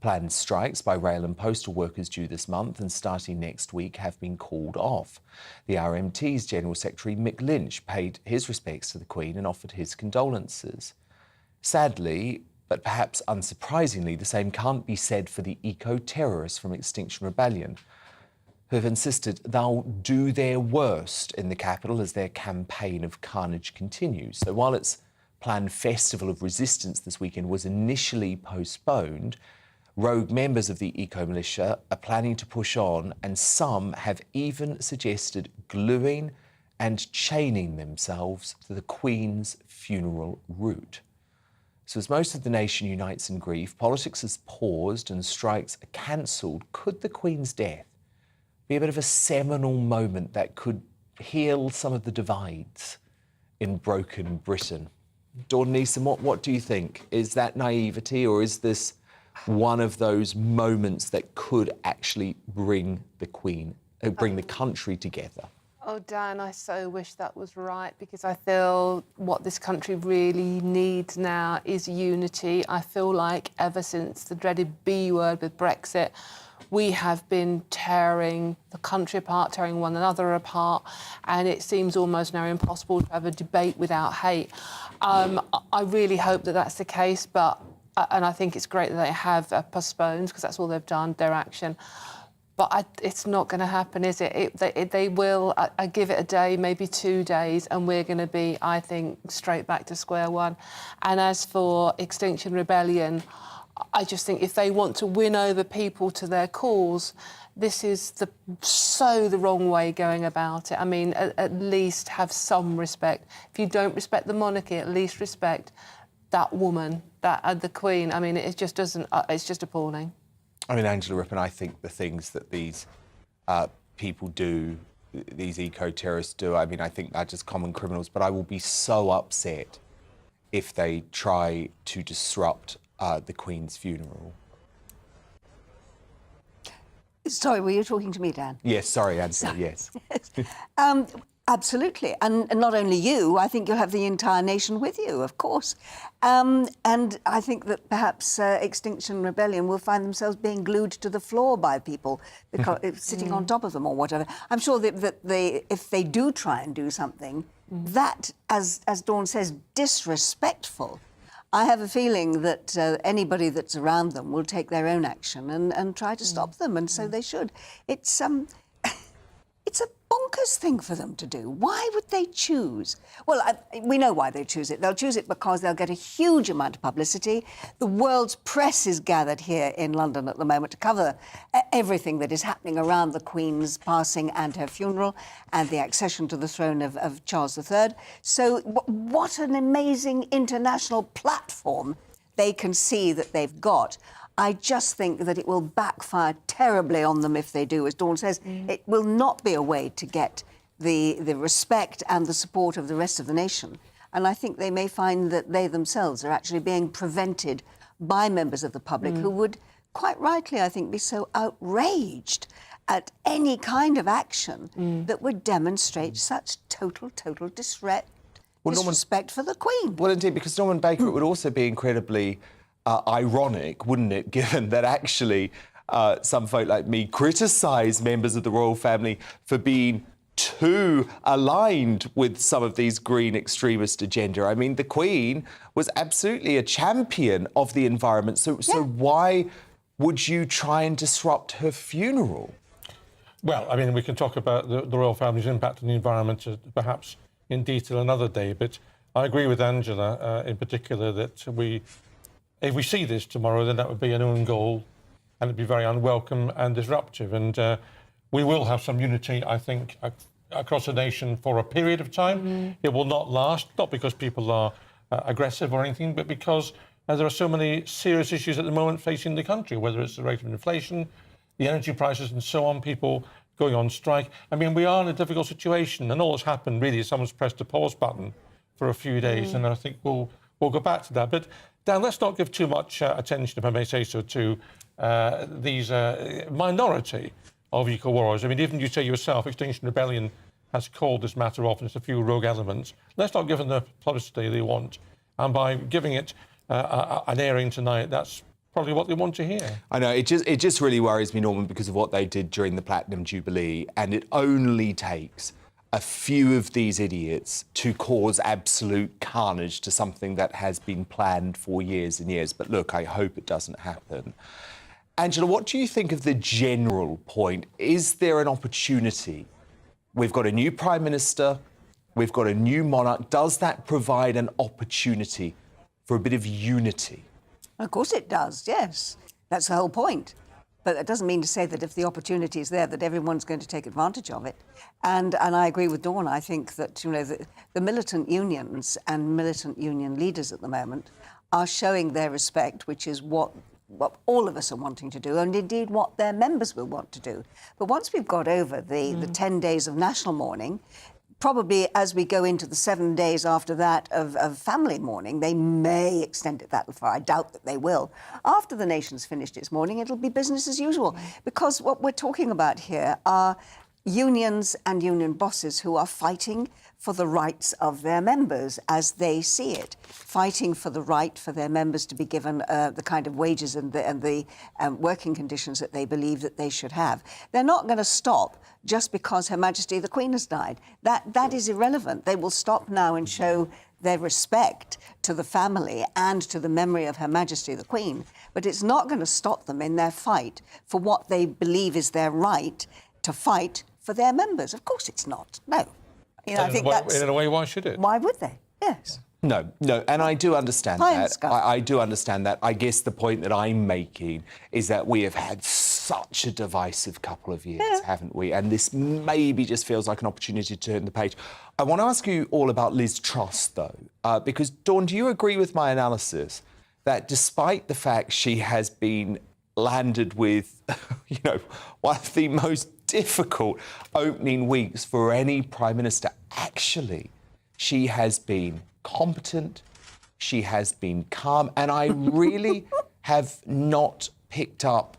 Speaker 1: Planned strikes by rail and postal workers due this month and starting next week have been called off. The RMT's General Secretary Mick Lynch paid his respects to the Queen and offered his condolences. Sadly, but perhaps unsurprisingly, the same can't be said for the eco-terrorists from Extinction Rebellion, who have insisted they'll do their worst in the capital as their campaign of carnage continues. So while its planned festival of resistance this weekend was initially postponed, rogue members of the eco-militia are planning to push on, and some have even suggested gluing and chaining themselves to the Queen's funeral route. So as most of the nation unites in grief, politics has paused and strikes are cancelled. Could the Queen's death be a bit of a seminal moment that could heal some of the divides in broken Britain? Dawn Neeson, what do you think? Is that naivety, or is this one of those moments that could actually bring the Queen, bring the country together?
Speaker 14: Oh, Dan, I so wish that was right, because I feel what this country really needs now is unity. I feel like ever since the dreaded B word with Brexit, we have been tearing the country apart, tearing one another apart, and it seems almost now impossible to have a debate without hate. I really hope that that's the case, and I think it's great that they have postponed, because that's all they've done, their action. But it's not going to happen, is it? They will. I give it a day, maybe 2 days, and we're going to be, I think, straight back to square one. And as for Extinction Rebellion, I just think if they want to win over people to their cause, this is the wrong way going about it. I mean, at least have some respect. If you don't respect the monarchy, at least respect that woman, the Queen. I mean, it just doesn't. It's just appalling.
Speaker 1: I mean, Angela Rippon, I think the things that these people do, these eco-terrorists do, I mean, I think they're just common criminals, but I will be so upset if they try to disrupt the Queen's funeral.
Speaker 9: Sorry, were you talking to me, Dan?
Speaker 1: Yes, sorry, Angela, yes.
Speaker 9: Absolutely. And not only you, I think you'll have the entire nation with you, of course. And I think that perhaps Extinction Rebellion will find themselves being glued to the floor by people because sitting on top of them or whatever. I'm sure that if they do try and do something, that, as Dawn says, disrespectful, I have a feeling that anybody that's around them will take their own action and try to stop them, and so they should. It's a bonkers thing for them to do. Why would they choose? Well, we know why they choose it. They'll choose it because they'll get a huge amount of publicity. The world's press is gathered here in London at the moment to cover everything that is happening around the Queen's passing and her funeral and the accession to the throne of Charles III. So what an amazing international platform they can see that they've got. I just think that it will backfire terribly on them if they do. As Dawn says, it will not be a way to get the respect and the support of the rest of the nation. And I think they may find that they themselves are actually being prevented by members of the public who would, quite rightly, I think, be so outraged at any kind of action that would demonstrate such total disrespect for the Queen.
Speaker 1: Well, indeed, because Norman Baker, it would also be incredibly ironic, wouldn't it, given that actually some folk like me criticise members of the royal family for being too aligned with some of these green extremist agenda. I mean, the Queen was absolutely a champion of the environment. So why would you try and disrupt her funeral?
Speaker 8: Well, I mean, we can talk about the royal family's impact on the environment perhaps in detail another day, but I agree with Angela in particular that if we see this tomorrow, then that would be an own goal and it'd be very unwelcome and disruptive. And we will have some unity, I think, across the nation for a period of time. It will not last, not because people are aggressive or anything, but because there are so many serious issues at the moment facing the country, whether it's the rate of inflation, the energy prices and so on, people going on strike. I mean, we are in a difficult situation, and all that's happened really is someone's pressed a pause button for a few days, and I think we'll go back to that. But, Dan, let's not give too much attention, if I may say so, to these minority of eco-warriors. I mean, even you say yourself, Extinction Rebellion has called this matter off, and it's a few rogue elements. Let's not give them the publicity they want, and by giving it an airing tonight, that's probably what they want to hear.
Speaker 1: I know, it just really worries me, Norman, because of what they did during the Platinum Jubilee, and it only takes a few of these idiots to cause absolute carnage to something that has been planned for years and years. But look, I hope it doesn't happen. Angela, what do you think of the general point? Is there an opportunity? We've got a new Prime Minister, we've got a new monarch. Does that provide an opportunity for a bit of unity?
Speaker 9: Of course it does, yes. That's the whole point. But that doesn't mean to say that if the opportunity is there, that everyone's going to take advantage of it. And I agree with Dawn. I think that, you know, the militant unions and militant union leaders at the moment are showing their respect, which is what all of us are wanting to do, and indeed what their members will want to do. But once we've got over the 10 days of national mourning, probably as we go into the 7 days after that of family mourning, they may extend it that far. I doubt that they will. After the nation's finished its mourning, it'll be business as usual. Because what we're talking about here are unions and union bosses who are fighting for the rights of their members as they see it, fighting for the right for their members to be given the kind of wages and the working conditions that they believe that they should have. They're not going to stop just because Her Majesty the Queen has died. That is irrelevant. They will stop now and show their respect to the family and to the memory of Her Majesty the Queen. But it's not going to stop them in their fight for what they believe is their right to fight for their members. Of course it's not. No. You know, I think
Speaker 8: in a way, why should it?
Speaker 9: Why would they? Yes.
Speaker 1: No, and I do understand that. I do understand that. I guess the point that I'm making is that we have had such a divisive couple of years, haven't we? And this maybe just feels like an opportunity to turn the page. I want to ask you all about Liz Truss, though, because, Dawn, do you agree with my analysis that despite the fact she has been landed with, you know, one of the most difficult opening weeks for any Prime Minister, actually, she has been competent, she has been calm, and I really have not picked up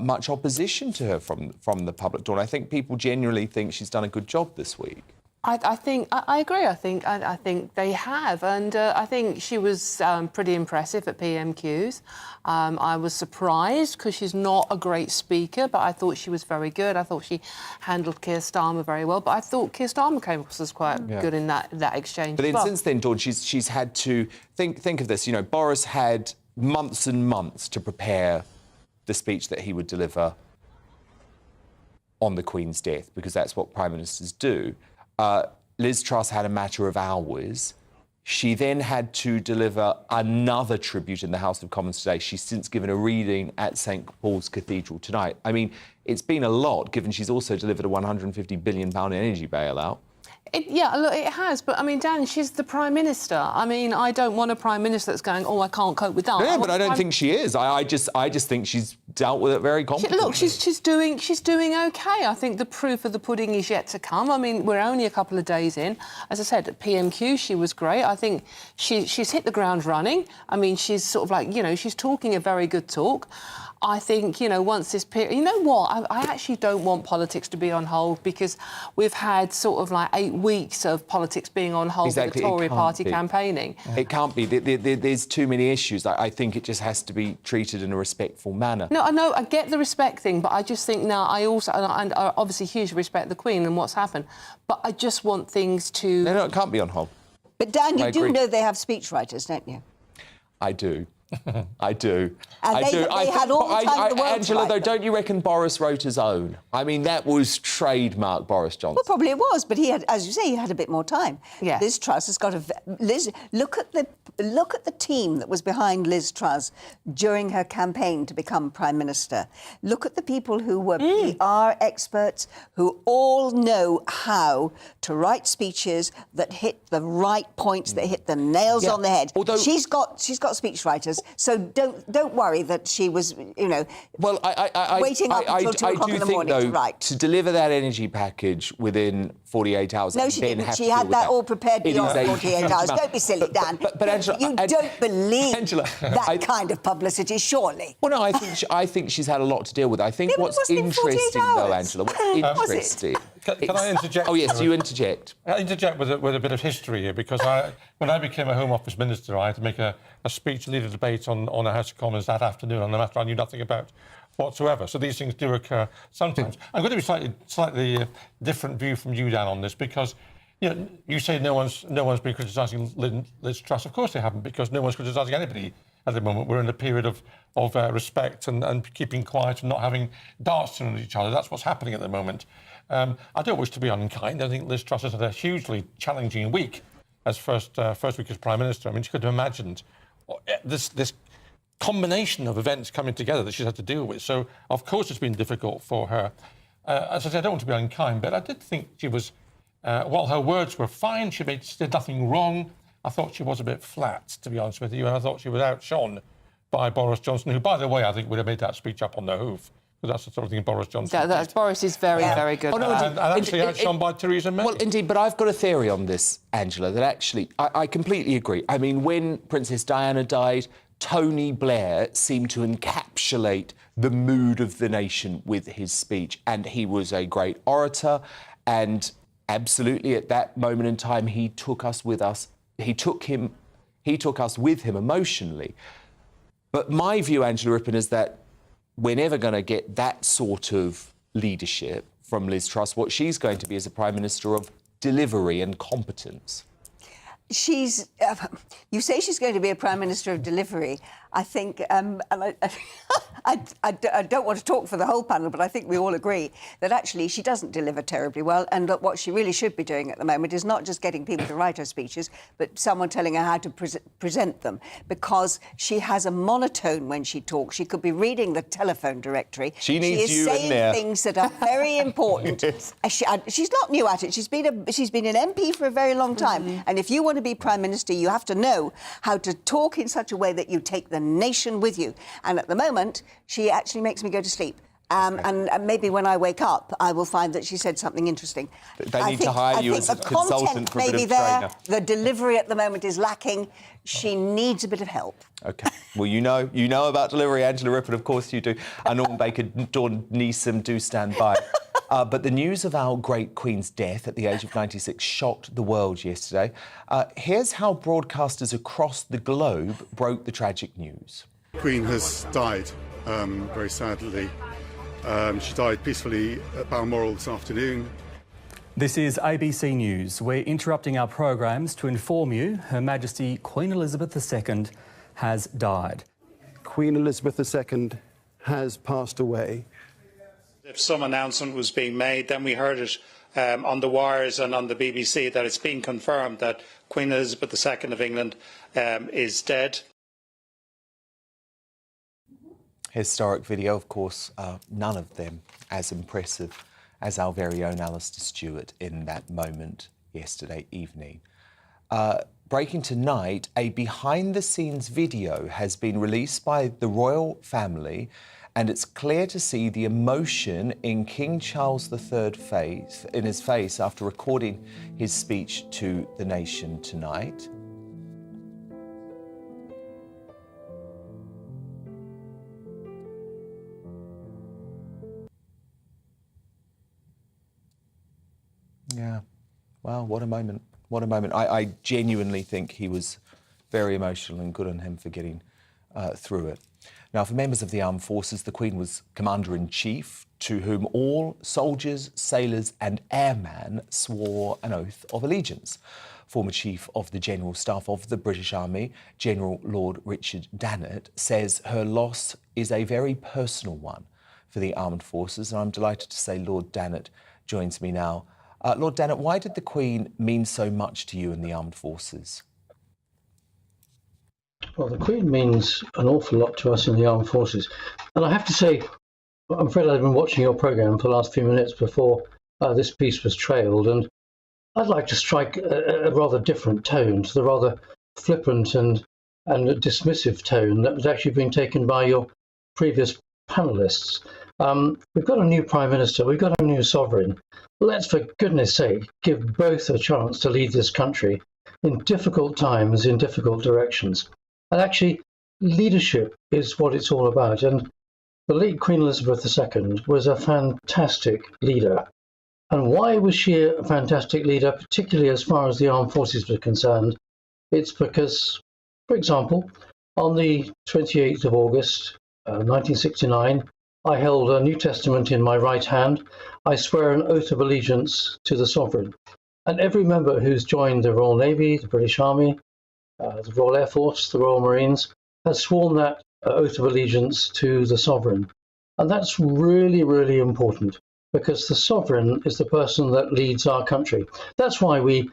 Speaker 1: much opposition to her from the public, Dawn. I think people genuinely think she's done a good job this week.
Speaker 14: I think I agree. I think they have, and I think she was pretty impressive at PMQs. I was surprised because she's not a great speaker, but I thought she was very good. I thought she handled Keir Starmer very well, but I thought Keir Starmer came across as quite good in that exchange.
Speaker 1: But then since then, Dawn, she's had to think of this. You know, Boris had months and months to prepare the speech that he would deliver on the Queen's death, because that's what Prime Ministers do. Liz Truss had a matter of hours. She then had to deliver another tribute in the House of Commons today. She's since given a reading at St Paul's Cathedral tonight. I mean, it's been a lot, given she's also delivered a £150 billion energy bailout.
Speaker 14: Yeah, look, it has. But, I mean, Dan, she's the Prime Minister. I mean, I don't want a Prime Minister that's going, oh, I can't cope with that.
Speaker 1: Yeah, but I don't think she is. I just think she's dealt with it very competently.
Speaker 14: Look, she's doing OK. I think the proof of the pudding is yet to come. I mean, we're only a couple of days in. As I said, at PMQ, she was great. I think she's hit the ground running. I mean, she's sort of like, you know, she's talking a very good talk. I think, you know, once this period... You know what? I actually don't want politics to be on hold, because we've had sort of like 8 weeks of politics being on hold with the Tory party campaigning.
Speaker 1: It can't be. There's too many issues. I think it just has to be treated in a respectful manner.
Speaker 14: No, I know, I get the respect thing, but I just think now I also, and I obviously hugely respect the Queen and what's happened, but I just want things to...
Speaker 1: No, it can't be on hold.
Speaker 9: But Dan, you
Speaker 1: I
Speaker 9: do
Speaker 1: agree.
Speaker 9: know they have speechwriters, don't you?
Speaker 1: I do. I do.
Speaker 9: And
Speaker 1: I
Speaker 9: they
Speaker 1: do.
Speaker 9: had all the time in the world to
Speaker 1: Angela,
Speaker 9: write
Speaker 1: though,
Speaker 9: them.
Speaker 1: don't you reckon Boris wrote his own? I mean, that was trademark Boris Johnson.
Speaker 9: Well, probably it was, but he had, as you say, he had a bit more time.
Speaker 14: Yeah.
Speaker 9: Liz Truss has got a... Liz, look at the team that was behind Liz Truss during her campaign to become Prime Minister. Look at the people who were PR experts, who all know how to write speeches that hit the right points, that hit the nails on the head.
Speaker 1: Although
Speaker 9: she's got speechwriters, so don't worry that she was, you know,
Speaker 1: well,
Speaker 9: waiting up until 2 o'clock in the morning to write.
Speaker 1: To deliver that energy package within 48 hours...
Speaker 9: No, she didn't. She had that all prepared beyond 48 hours. Don't be silly, Dan.
Speaker 1: But Angela...
Speaker 9: You don't believe that kind of publicity, surely.
Speaker 1: Well, no, I think she's had a lot to deal with. I think what's interesting, though, Angela, what's interesting...
Speaker 8: Can I interject?
Speaker 1: Oh, yes, you interject.
Speaker 8: I interject with a bit of history here, because when I became a Home Office Minister, I had to make a speech, lead a debate on a House of Commons that afternoon on a matter I knew nothing about whatsoever. So these things do occur sometimes. I'm going to be slightly different view from you, Dan, on this, because you say no one's been criticising Liz Truss. Of course they haven't, because no one's criticising anybody at the moment. We're in a period of respect and keeping quiet and not having darts thrown at each other. That's what's happening at the moment. I don't wish to be unkind. I think Liz Truss has had a hugely challenging week as first week as Prime Minister. I mean, she could have imagined this combination of events coming together that she's had to deal with. So, of course, it's been difficult for her. As I said, I don't want to be unkind, but I did think she was, while her words were fine, she did nothing wrong. I thought she was a bit flat, to be honest with you, and I thought she was outshone by Boris Johnson, who, by the way, I think would have made that speech up on the hoof. That's the sort of thing Boris Johnson did.
Speaker 14: Boris is very, very good.
Speaker 1: Oh, no,
Speaker 8: and actually outshone by Theresa May.
Speaker 1: Well, indeed, but I've got a theory on this, Angela, that actually, I completely agree. I mean, when Princess Diana died, Tony Blair seemed to encapsulate the mood of the nation with his speech, and he was a great orator, and absolutely at that moment in time, he took us with us. He took us with him emotionally. But my view, Angela Rippon, is that we're never going to get that sort of leadership from Liz Truss. What she's going to be is a Prime Minister of delivery and competence.
Speaker 9: She's... you say she's going to be a Prime Minister of delivery. I think... and I don't want to talk for the whole panel, but I think we all agree that actually she doesn't deliver terribly well, and that what she really should be doing at the moment is not just getting people to write her speeches, but someone telling her how to present them, because she has a monotone when she talks. She could be reading the telephone directory.
Speaker 1: She needs
Speaker 9: is
Speaker 1: you in there.
Speaker 9: saying things that are very important.
Speaker 1: Yes.
Speaker 9: She's not new at it. She's been an MP for a very long time, and if you want to be Prime Minister, you have to know how to talk in such a way that you take the nation with you. And at the moment, she actually makes me go to sleep. And maybe when I wake up, I will find that she said something interesting.
Speaker 1: They need to hire you as a consultant for a bit of trainer.
Speaker 9: The delivery at the moment is lacking. She needs a bit of help.
Speaker 1: OK. Well, you know about delivery, Angela Rippon, of course you do. And Norman Baker, Dawn Neeson do stand by. But the news of our great Queen's death at the age of 96 shocked the world yesterday. Here's how broadcasters across the globe broke the tragic news.
Speaker 18: The Queen has died, very sadly. She died peacefully at Balmoral this afternoon.
Speaker 19: This is ABC News. We're interrupting our programs to inform you Her Majesty Queen Elizabeth II has died.
Speaker 4: Queen Elizabeth II has passed away.
Speaker 20: If some announcement was being made, then we heard it on the wires and on the BBC that it's been confirmed that Queen Elizabeth II of England is dead.
Speaker 1: Historic video, of course, none of them as impressive as our very own Alistair Stewart in that moment yesterday evening. Breaking tonight, a behind-the-scenes video has been released by the royal family, and it's clear to see the emotion in King Charles III's face after recording his speech to the nation tonight. Yeah, wow, what a moment. What a moment. I genuinely think he was very emotional, and good on him for getting through it. Now, for members of the armed forces, the Queen was Commander-in-Chief, to whom all soldiers, sailors and airmen swore an oath of allegiance. Former Chief of the General Staff of the British Army, General Lord Richard Dannett, says her loss is a very personal one for the armed forces, and I'm delighted to say Lord Dannett joins me now. Lord Dannett, why did the Queen mean so much to you in the armed forces?
Speaker 21: Well, the Queen means an awful lot to us in the armed forces. And I have to say, I'm afraid I've been watching your programme for the last few minutes before this piece was trailed, and I'd like to strike a rather different tone to the rather flippant and dismissive tone that was actually being taken by your previous panellists. We've got a new Prime Minister, we've got a new sovereign. Let's, for goodness sake, give both a chance to lead this country in difficult times, in difficult directions. And actually, leadership is what it's all about. And the late Queen Elizabeth II was a fantastic leader. And why was she a fantastic leader, particularly as far as the armed forces were concerned? It's because, for example, on the 28th of August, 1969, I held a New Testament in my right hand. I swear an oath of allegiance to the sovereign. And every member who's joined the Royal Navy, the British Army, the Royal Air Force, the Royal Marines, has sworn that oath of allegiance to the sovereign. And that's really, really important, because the sovereign is the person that leads our country. That's why we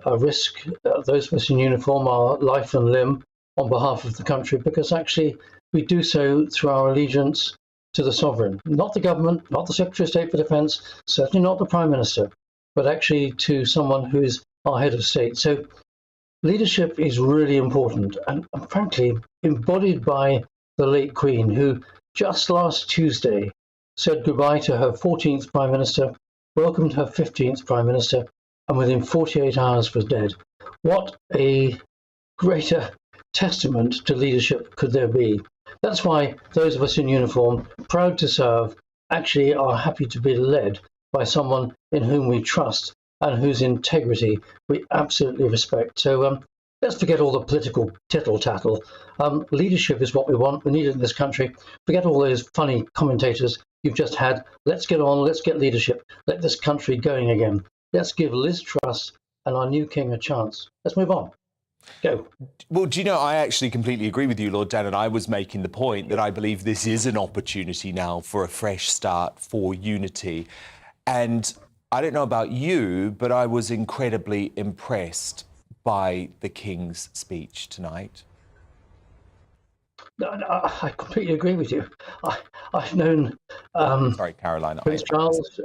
Speaker 21: risk, those of us in uniform, our life and limb on behalf of the country, because actually we do so through our allegiance to the sovereign. Not the government, not the Secretary of State for Defence, certainly not the Prime Minister, but actually to someone who is our head of state. So leadership is really important, and frankly embodied by the late Queen, who just last Tuesday said goodbye to her 14th Prime Minister, welcomed her 15th Prime Minister, and within 48 hours was dead. What a greater testament to leadership could there be? That's why those of us in uniform, proud to serve, actually are happy to be led by someone in whom we trust and whose integrity we absolutely respect. So let's forget all the political tittle-tattle. Leadership is what we want. We need it in this country. Forget all those funny commentators you've just had. Let's get on. Let's get leadership. Let this country going again. Let's give Liz Truss and our new king a chance. Let's move on. Go.
Speaker 1: Well, do you know, I actually completely agree with you, Lord Dan, and I was making the point that I believe this is an opportunity now for a fresh start, for unity. And I don't know about you, but I was incredibly impressed by the King's speech tonight.
Speaker 21: I completely agree with you. I've known
Speaker 1: Sorry, Caroline.
Speaker 21: Prince Charles,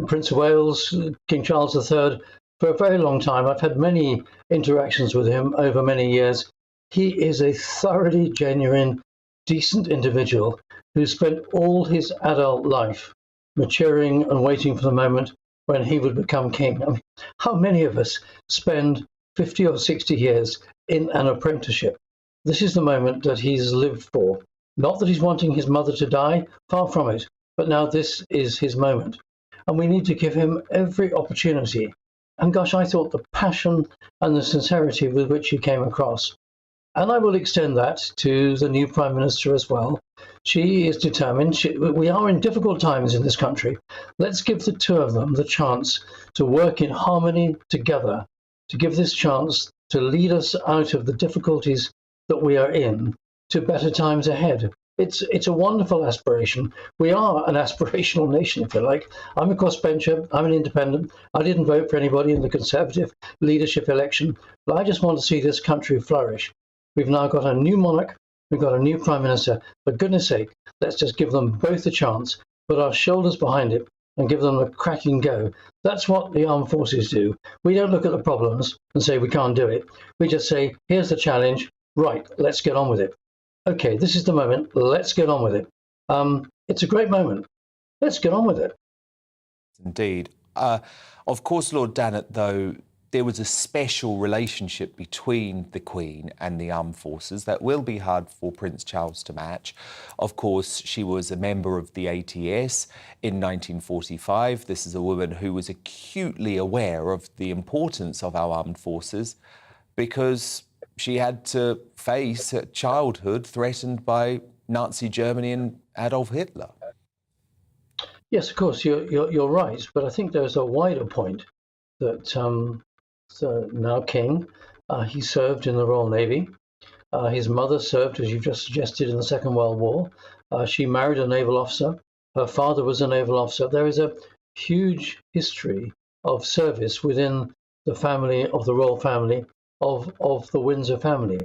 Speaker 21: Prince of Wales, King Charles III for a very long time. I've had many interactions with him over many years. He is a thoroughly genuine, decent individual who spent all his adult life maturing and waiting for the moment when he would become king. I mean, how many of us spend 50 or 60 years in an apprenticeship? This is the moment that he's lived for. Not that he's wanting his mother to die, far from it, but now this is his moment. And we need to give him every opportunity. And gosh, I thought the passion and the sincerity with which he came across. And I will extend that to the new Prime Minister as well. She is determined. We are in difficult times in this country. Let's give the two of them the chance to work in harmony together, to give this chance to lead us out of the difficulties that we are in to better times ahead. It's a wonderful aspiration. We are an aspirational nation, if you like. I'm a crossbencher. I'm an independent. I didn't vote for anybody in the Conservative leadership election, but I just want to see this country flourish. We've now got a new monarch. We've got a new Prime Minister. For goodness sake, let's just give them both a chance, put our shoulders behind it, and give them a cracking go. That's what the armed forces do. We don't look at the problems and say we can't do it. We just say, here's the challenge. Right, let's get on with it. Okay, this is the moment. Let's get on with it. It's a great moment. Let's get on with it.
Speaker 1: Indeed. Of course, Lord Dannett, though, there was a special relationship between the Queen and the armed forces that will be hard for Prince Charles to match. Of course, she was a member of the ATS in 1945. This is a woman who was acutely aware of the importance of our armed forces because she had to face a childhood threatened by Nazi Germany and Adolf Hitler.
Speaker 21: Yes, of course, you're right. But I think there's a wider point that so now King, he served in the Royal Navy. His mother served, as you've just suggested, in the Second World War. She married a naval officer. Her father was a naval officer. There is a huge history of service within the family of the royal family of the Windsor family.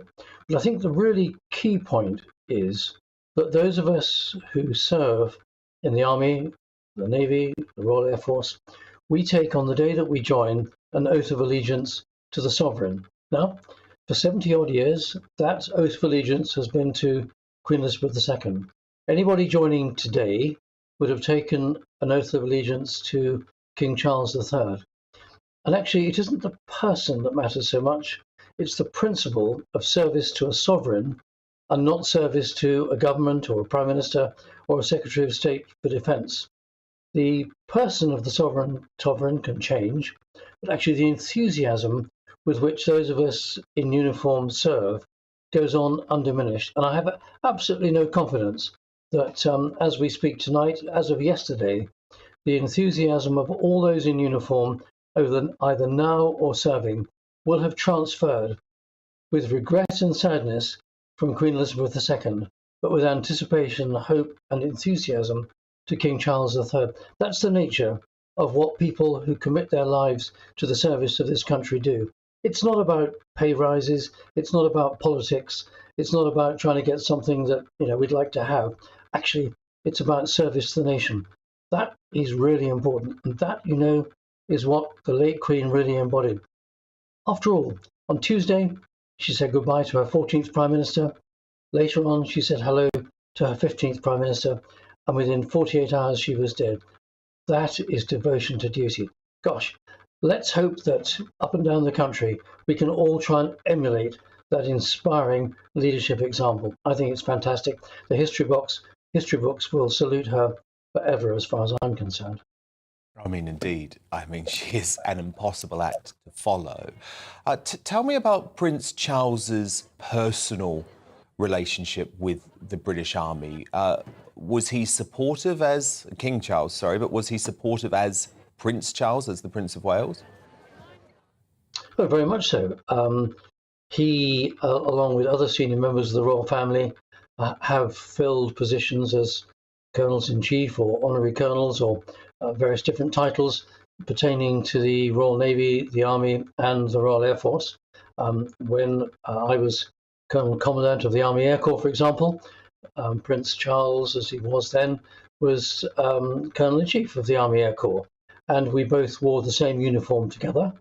Speaker 21: But I think the really key point is that those of us who serve in the Army, the Navy, the Royal Air Force, we take on the day that we join an oath of allegiance to the sovereign. Now, for 70 odd years, that oath of allegiance has been to Queen Elizabeth II. Anybody joining today would have taken an oath of allegiance to King Charles III. And actually, it isn't the person that matters so much, it's the principle of service to a sovereign and not service to a government or a prime minister or a secretary of state for defence. The person of the sovereign can change, but actually the enthusiasm with which those of us in uniform serve goes on undiminished. And I have absolutely no confidence that as we speak tonight, as of yesterday, the enthusiasm of all those in uniform, either now or serving, will have transferred with regret and sadness from Queen Elizabeth II, but with anticipation, hope and enthusiasm to King Charles III. That's the nature of what people who commit their lives to the service of this country do. It's not about pay rises, it's not about politics, it's not about trying to get something that we'd like to have. Actually, it's about service to the nation. That is really important, and that, is what the late Queen really embodied. After all, on Tuesday, she said goodbye to her 14th Prime Minister. Later on, she said hello to her 15th Prime Minister, and within 48 hours, she was dead. That is devotion to duty. Gosh, let's hope that up and down the country, we can all try and emulate that inspiring leadership example. I think it's fantastic. The history books will salute her forever, as far as I'm concerned.
Speaker 1: I mean, indeed. I mean, she is an impossible act to follow. Tell me about Prince Charles's personal relationship with the British Army. Was he supportive as King Charles, but was he supportive as Prince Charles, as the Prince of Wales?
Speaker 21: Oh, very much so. He, along with other senior members of the royal family, have filled positions as colonels-in-chief or honorary colonels or various different titles pertaining to the Royal Navy, the Army and the Royal Air Force. When I was Colonel Commandant of the Army Air Corps, for example, Prince Charles, as he was then, was Colonel-in-Chief of the Army Air Corps. And we both wore the same uniform together,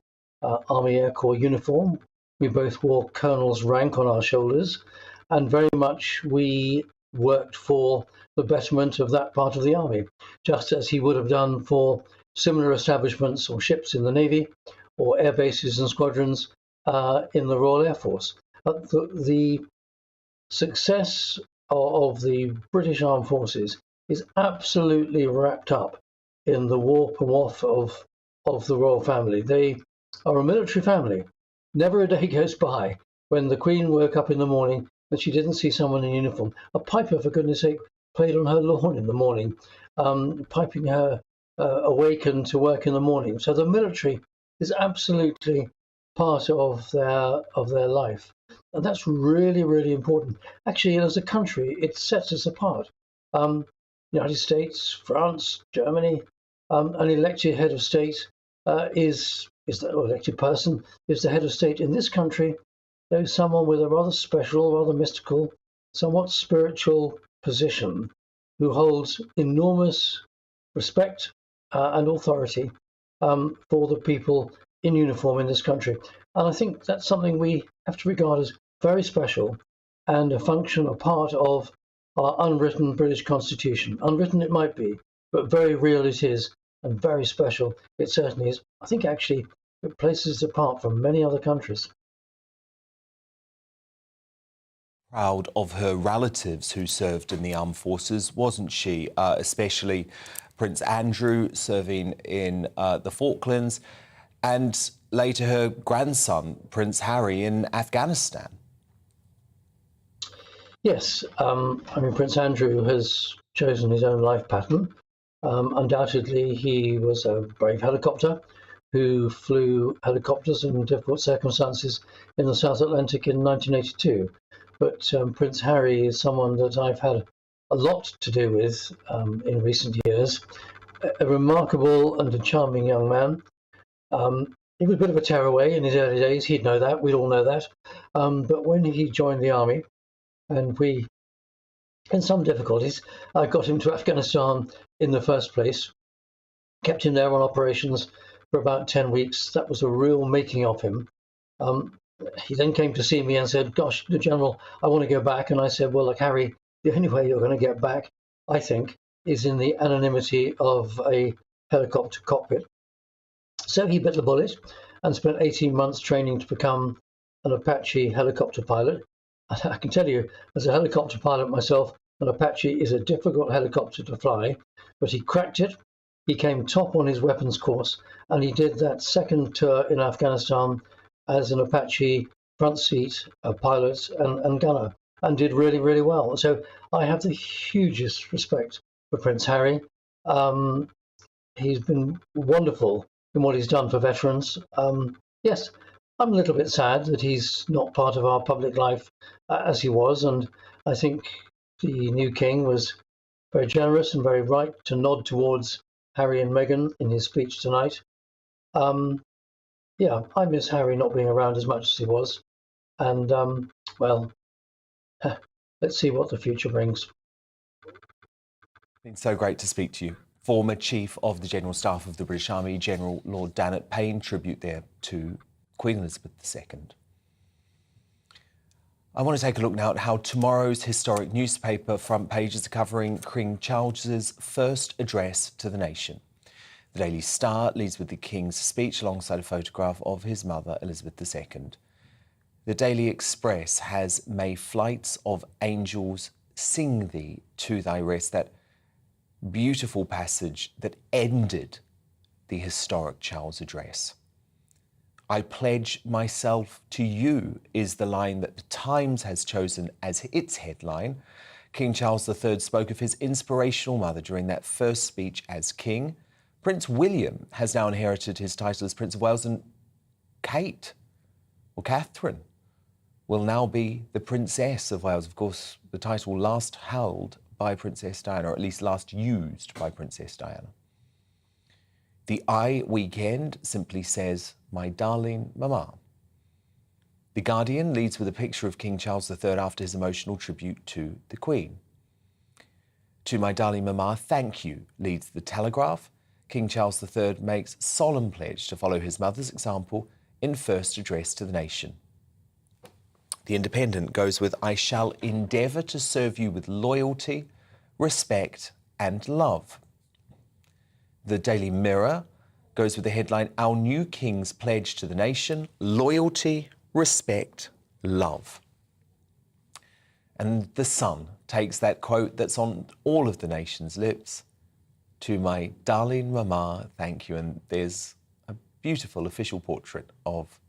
Speaker 21: Army Air Corps uniform. We both wore colonel's rank on our shoulders, and very much we worked for the betterment of that part of the Army, just as he would have done for similar establishments or ships in the Navy or air bases and squadrons in the Royal Air Force. The success of the British Armed Forces is absolutely wrapped up in the warp and waft of the royal family. They are a military family. Never a day goes by when the Queen woke up in the morning that she didn't see someone in uniform. A piper, for goodness sake, played on her lawn in the morning, piping her awaken to work in the morning. So the military is absolutely part of their life. And that's really, really important. Actually, as a country, it sets us apart. United States, France, Germany, an elected head of state elected person is the head of state. In this country, there's someone with a rather special, rather mystical, somewhat spiritual position who holds enormous respect and authority for the people in uniform in this country. And I think that's something we have to regard as very special and a function, a part of our unwritten British Constitution. Unwritten it might be, but very real it is, and very special it certainly is. I think actually it places it apart from many other countries.
Speaker 1: Proud of her relatives who served in the armed forces, wasn't she? Especially Prince Andrew serving in the Falklands, and later her grandson, Prince Harry, in Afghanistan.
Speaker 21: Yes, I mean, Prince Andrew has chosen his own life pattern. Undoubtedly, he was a brave helicopter who flew helicopters in difficult circumstances in the South Atlantic in 1982. But Prince Harry is someone that I've had a lot to do with in recent years. A remarkable and a charming young man. He was a bit of a tearaway in his early days. He'd know that. We'd all know that. But when he joined the army, and we, in some difficulties, I got him to Afghanistan in the first place, kept him there on operations for about 10 weeks. That was a real making of him. He then came to see me and said, "Gosh, the General, I want to go back." And I said, "Well, look, Harry, the only way you're going to get back, I think, is in the anonymity of a helicopter cockpit." So he bit the bullet and spent 18 months training to become an Apache helicopter pilot. I can tell you, as a helicopter pilot myself, an Apache is a difficult helicopter to fly, but he cracked it. He came top on his weapons course, and he did that second tour in Afghanistan as an Apache front seat pilot and gunner, and did really, really well. So I have the hugest respect for Prince Harry. He's been wonderful in what he's done for veterans. Yes, I'm a little bit sad that he's not part of our public life as he was, and I think the new king was very generous and very right to nod towards Harry and Meghan in his speech tonight. Yeah, I miss Harry not being around as much as he was, and well, let's see what the future brings.
Speaker 1: It's been so great to speak to you. Former Chief of the General Staff of the British Army, General Lord Dannatt, paying tribute there to Queen Elizabeth II. I want to take a look now at how tomorrow's historic newspaper front pages are covering King Charles's first address to the nation. The Daily Star leads with the King's speech alongside a photograph of his mother, Elizabeth II. The Daily Express has "May flights of angels sing thee to thy rest," that beautiful passage that ended the historic Charles address. "I pledge myself to you" is the line that the Times has chosen as its headline. King Charles III spoke of his inspirational mother during that first speech as king. Prince William has now inherited his title as Prince of Wales, and Kate, or Catherine, will now be the Princess of Wales. Of course, the title last held by Princess Diana, or at least last used by Princess Diana. The I Weekend simply says, "My darling Mama." The Guardian leads with a picture of King Charles III after his emotional tribute to the Queen. "To my darling Mama, thank you," leads the Telegraph. King Charles III makes solemn pledge to follow his mother's example in first address to the nation. The Independent goes with, "I shall endeavour to serve you with loyalty, respect and love." The Daily Mirror goes with the headline, "Our new king's pledge to the nation, loyalty, respect, love." And The Sun takes that quote that's on all of the nation's lips, "To my darling Mama, thank you." And there's a beautiful official portrait of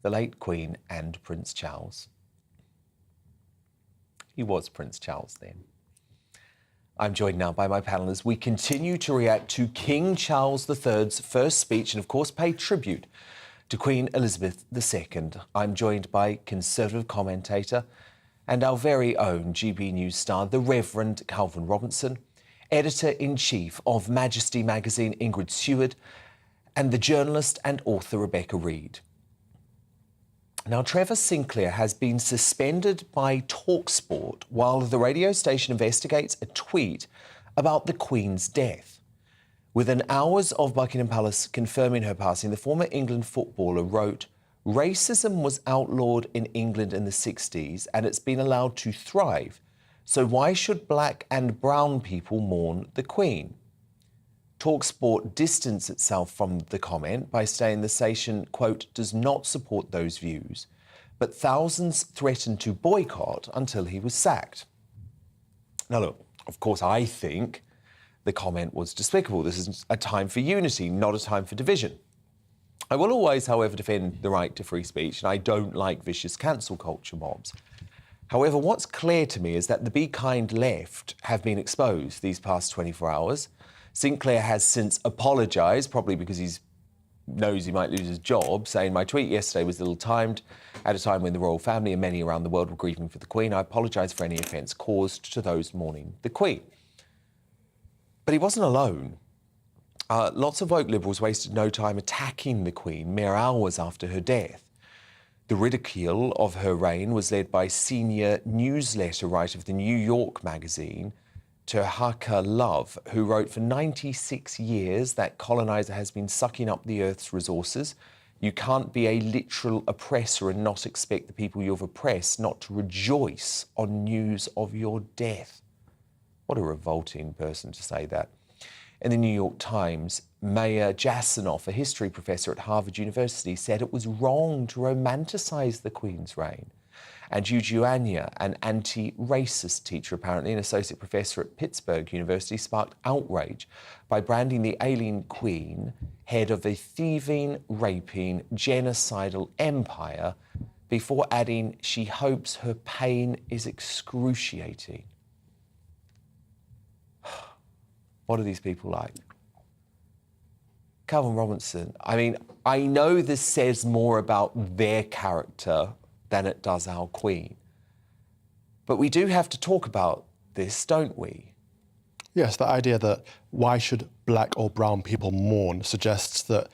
Speaker 1: the late Queen and Prince Charles. He was Prince Charles then. I'm joined now by my panel as we continue to react to King Charles III's first speech and, of course, pay tribute to Queen Elizabeth II. I'm joined by Conservative commentator and our very own GB News star, the Reverend Calvin Robinson, Editor-in-Chief of Majesty magazine, Ingrid Seward, and the journalist and author, Rebecca Reid. Now, Trevor Sinclair has been suspended by TalkSport while the radio station investigates a tweet about the Queen's death. Within hours of Buckingham Palace confirming her passing, the former England footballer wrote, "Racism was outlawed in England in the 60s and it's been allowed to thrive. So why should black and brown people mourn the Queen?" TalkSport distanced itself from the comment by saying the station, quote, "does not support those views, but thousands threatened to boycott until he was sacked." Now, look, of course, I think the comment was despicable. This is a time for unity, not a time for division. I will always, however, defend the right to free speech, and I don't like vicious cancel culture mobs. However, what's clear to me is that the Be Kind left have been exposed these past 24 hours. Sinclair has since apologised, probably because he knows he might lose his job, saying, "My tweet yesterday was ill-timed at a time when the royal family and many around the world were grieving for the Queen. I apologise for any offence caused to those mourning the Queen." But he wasn't alone. Lots of woke liberals wasted no time attacking the Queen mere hours after her death. The ridicule of her reign was led by senior newsletter writer of the New York magazine, Terhaka Love, who wrote, "For 96 years, that coloniser has been sucking up the Earth's resources. You can't be a literal oppressor and not expect the people you've oppressed not to rejoice on news of your death." What a revolting person to say that. In the New York Times, Maya Jasanoff, a history professor at Harvard University, said it was wrong to romanticise the Queen's reign. And Juju Anya, an anti-racist teacher, apparently an associate professor at Pittsburgh University, sparked outrage by branding the ailing Queen head of a thieving, raping, genocidal empire, before adding she hopes her pain is excruciating. What are these people like? Calvin Robinson, I mean, I know this says more about their character than it does our Queen. But we do have to talk about this, don't we?
Speaker 15: Yes, the idea that why should black or brown people mourn suggests that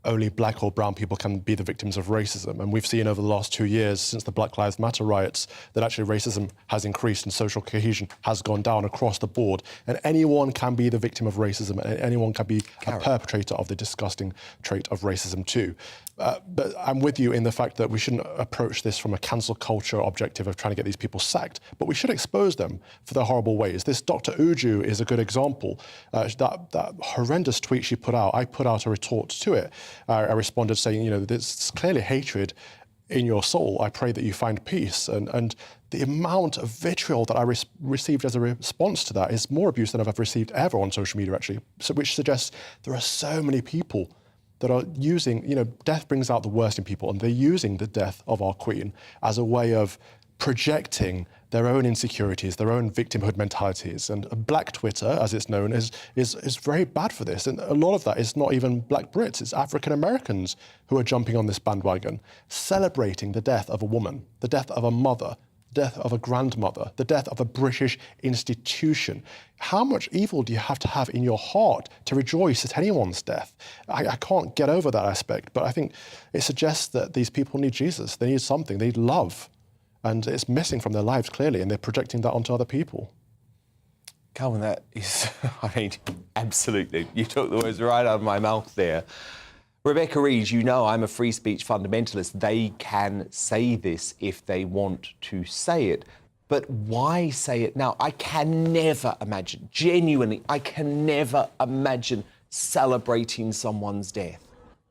Speaker 15: only black or brown people can be the victims of racism. And we've seen over the last 2 years, since the Black Lives Matter riots, that actually racism has increased and social cohesion has gone down across the board. And anyone can be the victim of racism, and anyone can be a perpetrator of the disgusting trait of racism too. But I'm with you in the fact that we shouldn't approach this from a cancel culture objective of trying to get these people sacked, but we should expose them for their horrible ways. This Dr. Uju is a good example. That horrendous tweet she put out, I put out a retort to it. I responded saying, you know, there's clearly hatred in your soul. I pray that you find peace. And the amount of vitriol that I received as a response to that is more abuse than I've received ever on social media, actually, which suggests there are so many people that are using, you know, death brings out the worst in people, and they're using the death of our Queen as a way of projecting their own insecurities, their own victimhood mentalities. And Black Twitter, as it's known, is very bad for this. And a lot of that is not even Black Brits, it's African Americans who are jumping on this bandwagon, celebrating the death of a woman, the death of a mother, the death of a grandmother, the death of a British institution. How much evil do you have to have in your heart to rejoice at anyone's death? I can't get over that aspect, but I think it suggests that these people need Jesus. They need something, they need love. And it's missing from their lives, clearly, and they're projecting that onto other people.
Speaker 1: Calvin, that is, I mean, absolutely. You took the words right out of my mouth there. Rebecca Rees, you know I'm a free speech fundamentalist. They can say this if they want to say it. But why say it now? I can never imagine, genuinely, I can never imagine celebrating someone's death.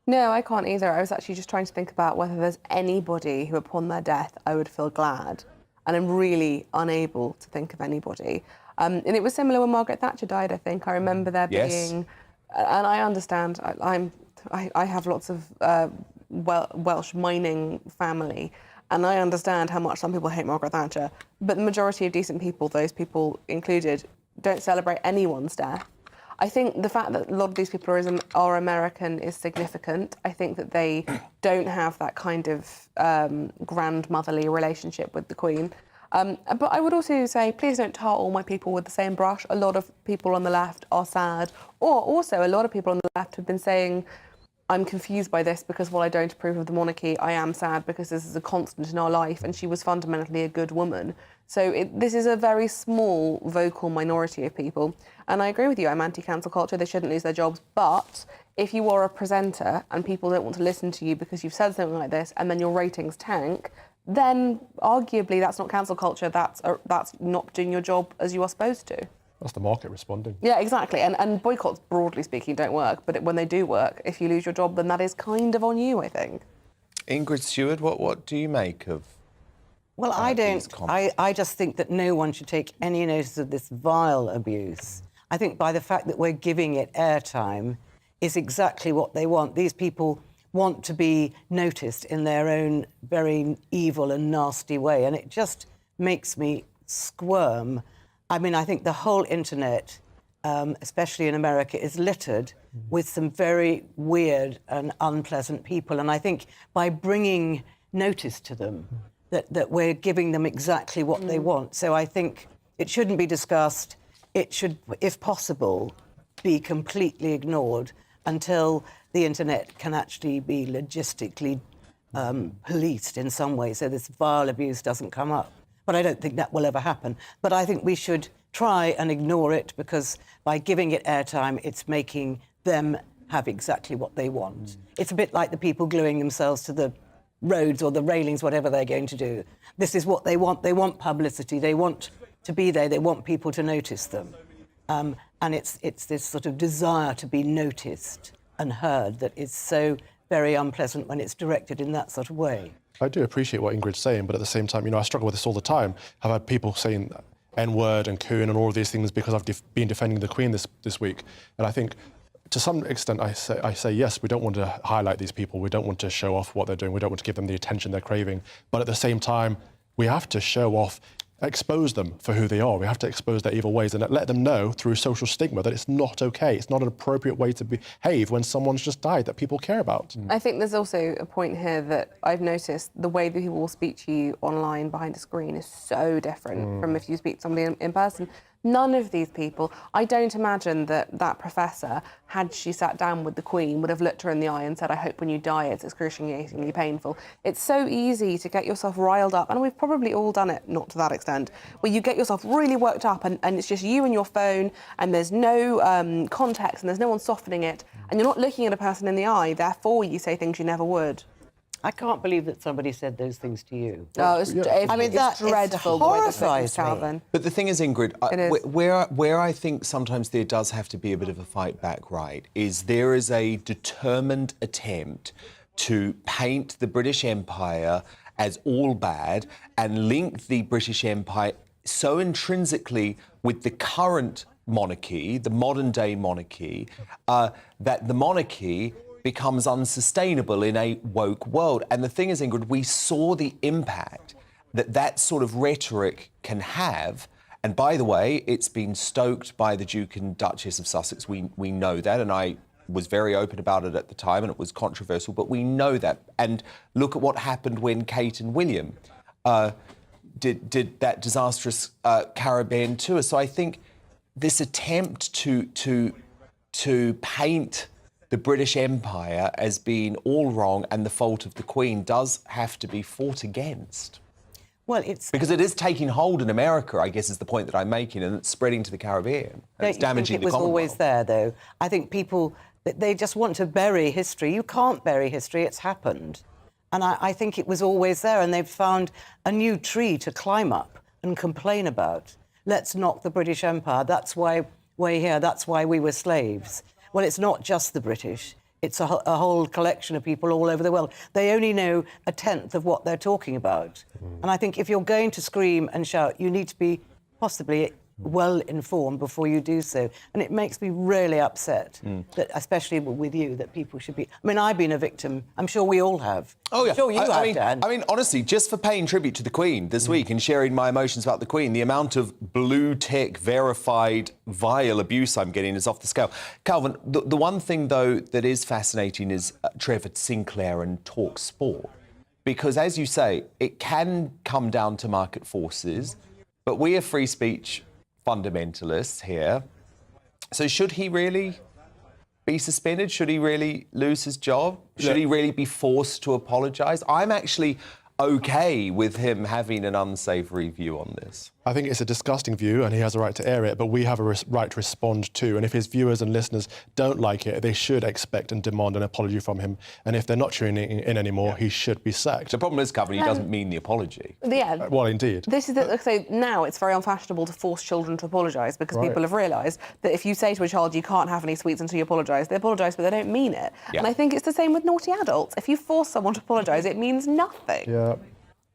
Speaker 16: No, I can't either. I was actually just trying to think about whether there's anybody who, upon their death, I would feel glad. And I'm really unable to think of anybody. And it was similar when Margaret Thatcher died, I think. I remember there being... And I understand, I have lots of Welsh mining family, and I understand how much some people hate Margaret Thatcher, but the majority of decent people, those people included, don't celebrate anyone's death. I think the fact that a lot of these people are American is significant. I think that they don't have that kind of grandmotherly relationship with the Queen. But I would also say, please don't tar all my people with the same brush. A lot of people on the left are sad. Or also, a lot of people on the left have been saying, I'm confused by this because while I don't approve of the monarchy, I am sad because this is a constant in our life and she was fundamentally a good woman. So this is a very small vocal minority of people. And I agree with you, I'm anti-cancel culture, they shouldn't lose their jobs. But if you are a presenter and people don't want to listen to you because you've said something like this and then your ratings tank, then arguably that's not cancel culture, that's not doing your job as you are supposed to.
Speaker 15: That's the market responding.
Speaker 16: Yeah, exactly. And boycotts, broadly speaking, don't work. But when they do work, if you lose your job, then that is kind of on you, I think.
Speaker 1: Ingrid Stewart, what do you make of
Speaker 7: Well, I don't. I just think that no one should take any notice of this vile abuse. I think by the fact that we're giving it airtime is exactly what they want. These people want to be noticed in their own very evil and nasty way. And it just makes me squirm. I mean, I think the whole internet, especially in America, is littered with some very weird and unpleasant people. And I think by bringing notice to them, that we're giving them exactly what they want. So I think it shouldn't be discussed. It should, if possible, be completely ignored until the internet can actually be logistically policed in some way, so this vile abuse doesn't come up. But I don't think that will ever happen. But I think we should try and ignore it, because by giving it airtime, it's making them have exactly what they want. It's a bit like the people gluing themselves to the roads or the railings, whatever they're going to do. This is what they want. They want publicity. They want to be there. They want people to notice them. And it's this sort of desire to be noticed and heard that is so very unpleasant when it's directed in that sort of way.
Speaker 15: I do appreciate what Ingrid's saying, but at the same time, you know, I struggle with this all the time. I've had people saying N-word and coon and all of these things because I've been defending the Queen this week. And I think, to some extent, I say, yes, we don't want to highlight these people. We don't want to show off what they're doing. We don't want to give them the attention they're craving. But at the same time, we have to show off, expose them for who they are. We have to expose their evil ways and let them know through social stigma that it's not okay. It's not an appropriate way to behave when someone's just died that people care about.
Speaker 16: I think there's also a point here that I've noticed the way that people will speak to you online behind a screen is so different from if you speak to somebody in person. None of these people, I don't imagine that professor, had she sat down with the Queen, would have looked her in the eye and said, I hope when you die it's excruciatingly painful. It's so easy to get yourself riled up, and we've probably all done it, not to that extent, where you get yourself really worked up and it's just you and your phone and there's no context and there's no one softening it, and you're not looking at a person in the eye, therefore you say things you never would.
Speaker 7: I can't believe that somebody said those things to you.
Speaker 16: Oh, it's dreadful.
Speaker 7: Horrifies
Speaker 16: me.
Speaker 1: But the thing is, Ingrid, where I think sometimes there does have to be a bit of a fight back, right, is there is a determined attempt to paint the British Empire as all bad and link the British Empire so intrinsically with the current monarchy, the modern-day monarchy, that the monarchy becomes unsustainable in a woke world. And the thing is, Ingrid, we saw the impact that sort of rhetoric can have. And by the way, it's been stoked by the Duke and Duchess of Sussex. We know that, and I was very open about it at the time, and it was controversial, but we know that. And look at what happened when Kate and William did that disastrous Caribbean tour. So I think this attempt to paint the British Empire as being all wrong and the fault of the Queen does have to be fought against.
Speaker 7: Well, it's...
Speaker 1: Because it is taking hold in America, I guess, is the point that I'm making, and it's spreading to the Caribbean. And it's damaging the Commonwealth.
Speaker 7: It was always there, though. I think people, they just want to bury history. You can't bury history, it's happened. And I think it was always there, and they've found a new tree to climb up and complain about. Let's knock the British Empire. That's why we're here. That's why we were slaves. Well, it's not just the British. It's a whole collection of people all over the world. They only know a tenth of what they're talking about. And I think if you're going to scream and shout, you need to be possibly well informed before you do so. And it makes me really upset, that, especially with you, that people should be... I mean, I've been a victim. I'm sure we all have.
Speaker 1: Oh, yeah.
Speaker 7: I'm sure you have, Dan.
Speaker 1: I mean, honestly, just for paying tribute to the Queen this week and sharing my emotions about the Queen, the amount of blue-tick, verified, vile abuse I'm getting is off the scale. Calvin, the one thing, though, that is fascinating is Trevor Sinclair and Talk Sport. Because, as you say, it can come down to market forces, but we are free speech fundamentalists here. So should he really be suspended? Should he really lose his job? Should he really be forced to apologise? I'm actually OK with him having an unsavoury view on this.
Speaker 15: I think it's a disgusting view and he has a right to air it, but we have a right to respond too. And if his viewers and listeners don't like it, they should expect and demand an apology from him. And if they're not tuning in anymore, he should be sacked.
Speaker 1: The problem is, Calvin, he doesn't mean the apology.
Speaker 16: Yeah.
Speaker 15: Well, indeed.
Speaker 16: This is so now it's very unfashionable to force children to apologise because people have realised that if you say to a child you can't have any sweets until you apologise, they apologise but they don't mean it. Yeah. And I think it's the same with naughty adults. If you force someone to apologise, it means nothing.
Speaker 15: Yeah.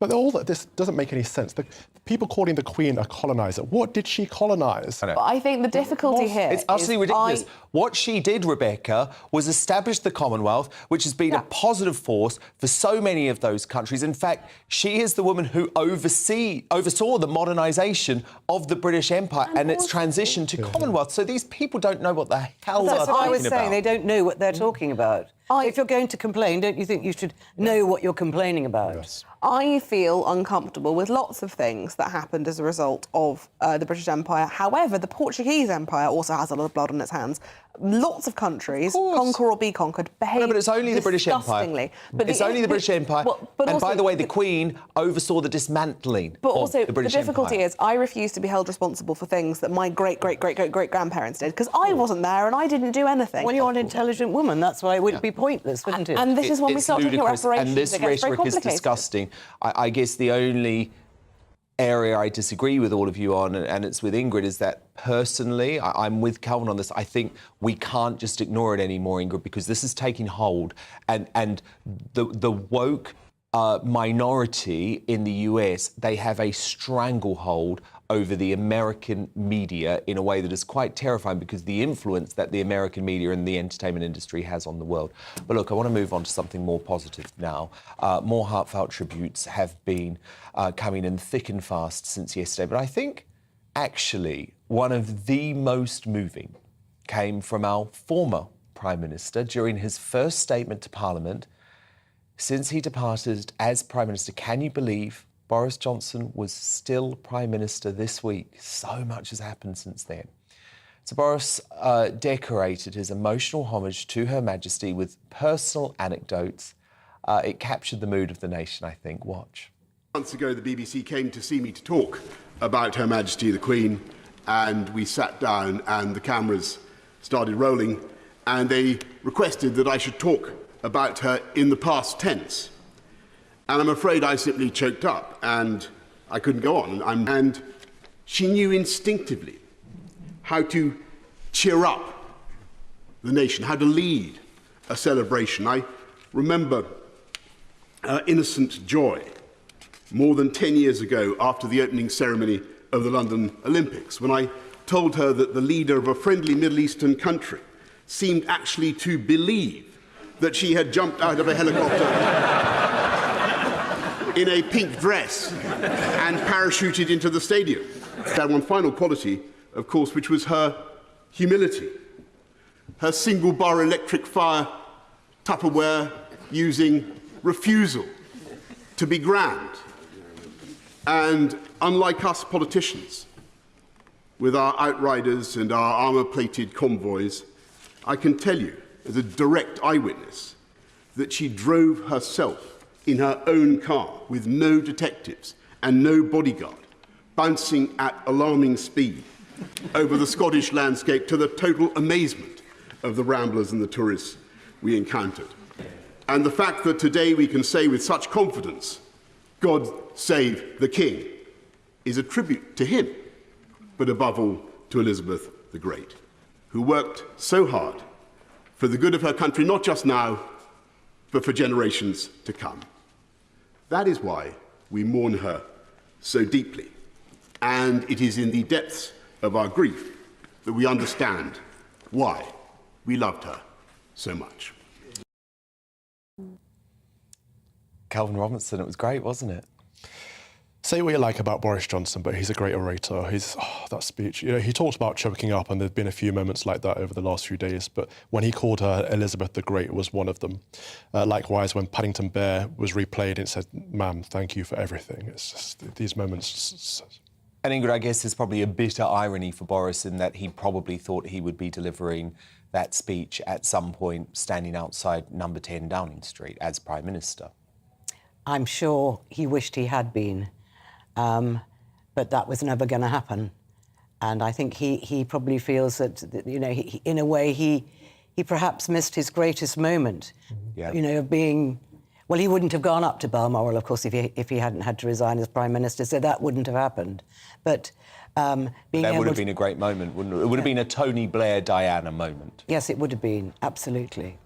Speaker 15: But all that, this doesn't make any sense. The people calling the Queen a coloniser, what did she colonise?
Speaker 16: But I think the difficulty here
Speaker 1: It's utterly ridiculous. What she did, Rebecca, was establish the Commonwealth, which has been a positive force for so many of those countries. In fact, she is the woman who oversaw the modernisation of the British Empire and its transition to Commonwealth. So these people don't know what the hell they're
Speaker 7: That's what I was
Speaker 1: talking
Speaker 7: saying.
Speaker 1: about.
Speaker 7: They don't know what they're talking about. If you're going to complain, don't you think you should know what you're complaining about? Yes.
Speaker 16: I feel uncomfortable with lots of things that happened as a result of the British Empire. However, the Portuguese Empire also has a lot of blood on its hands. Lots of countries, conquer or be conquered, behave
Speaker 1: No, but it's only the British
Speaker 16: disgustingly.
Speaker 1: Empire.
Speaker 16: But
Speaker 1: It's only the British Empire.
Speaker 16: but
Speaker 1: And
Speaker 16: also,
Speaker 1: by the way, the Queen oversaw the dismantling
Speaker 16: But
Speaker 1: of
Speaker 16: also,
Speaker 1: the British
Speaker 16: difficulty
Speaker 1: Empire.
Speaker 16: is I refuse to be held responsible for things that my great-great-great-great-great-grandparents did, because I wasn't there and I didn't do anything.
Speaker 7: Well, you're an intelligent woman. That's why it would be pointless, wouldn't it?
Speaker 16: And this is when we
Speaker 1: It's
Speaker 16: start talking about
Speaker 1: ludicrous,
Speaker 16: reparations.
Speaker 1: and this
Speaker 16: it gets very
Speaker 1: rhetoric is
Speaker 16: complicated.
Speaker 1: disgusting. I guess the only area I disagree with all of you on, and it's with Ingrid, is that personally, I'm with Calvin on this. I think we can't just ignore it anymore, Ingrid, because this is taking hold, and the woke minority in the US, they have a stranglehold over the American media in a way that is quite terrifying, because the influence that the American media and the entertainment industry has on the world. But look, I want to move on to something more positive now. More heartfelt tributes have been coming in thick and fast since yesterday. But I think, actually, one of the most moving came from our former Prime Minister during his first statement to Parliament since he departed as Prime Minister. Can you believe Boris Johnson was still Prime Minister this week? So much has happened since then. So Boris decorated his emotional homage to Her Majesty with personal anecdotes. It captured the mood of the nation, I think. Watch.
Speaker 18: Months ago, the BBC came to see me to talk about Her Majesty the Queen, and we sat down and the cameras started rolling, and they requested that I should talk about her in the past tense. And I'm afraid I simply choked up and I couldn't go on. And she knew instinctively how to cheer up the nation, how to lead a celebration. I remember her innocent joy more than 10 years ago after the opening ceremony of the London Olympics, when I told her that the leader of a friendly Middle Eastern country seemed actually to believe that she had jumped out of a helicopter in a pink dress and parachuted into the stadium. She had one final quality, of course, which was her humility. Her single-bar electric fire Tupperware using refusal to be grand. And unlike us politicians, with our outriders and our armour-plated convoys, I can tell you, as a direct eyewitness, that she drove herself in her own car with no detectives and no bodyguard, bouncing at alarming speed over the Scottish landscape to the total amazement of the ramblers and the tourists we encountered. And the fact that today we can say with such confidence, God save the King, is a tribute to him, but above all to Elizabeth the Great, who worked so hard for the good of her country, not just now, but for generations to come. That is why we mourn her so deeply. And it is in the depths of our grief that we understand why we loved her so much.
Speaker 1: Calvin Robinson, it was great, wasn't it?
Speaker 15: Say what you like about Boris Johnson, but he's a great orator. That speech, he talked about choking up, and there've been a few moments like that over the last few days, but when he called her Elizabeth the Great was one of them. Likewise, when Paddington Bear was replayed, it said, "Ma'am, thank you for everything." It's just these moments.
Speaker 1: And Ingrid, I guess there's probably a bitter irony for Boris in that he probably thought he would be delivering that speech at some point standing outside number 10 Downing Street as Prime Minister.
Speaker 7: I'm sure he wished he had been. But that was never going to happen. And I think he probably feels that, in a way, he perhaps missed his greatest moment, of being... Well, he wouldn't have gone up to Balmoral, of course, if he hadn't had to resign as Prime Minister, so that wouldn't have happened. But
Speaker 1: that would have been a great moment, wouldn't it? It would have been a Tony Blair-Diana moment.
Speaker 7: Yes, it would have been, absolutely.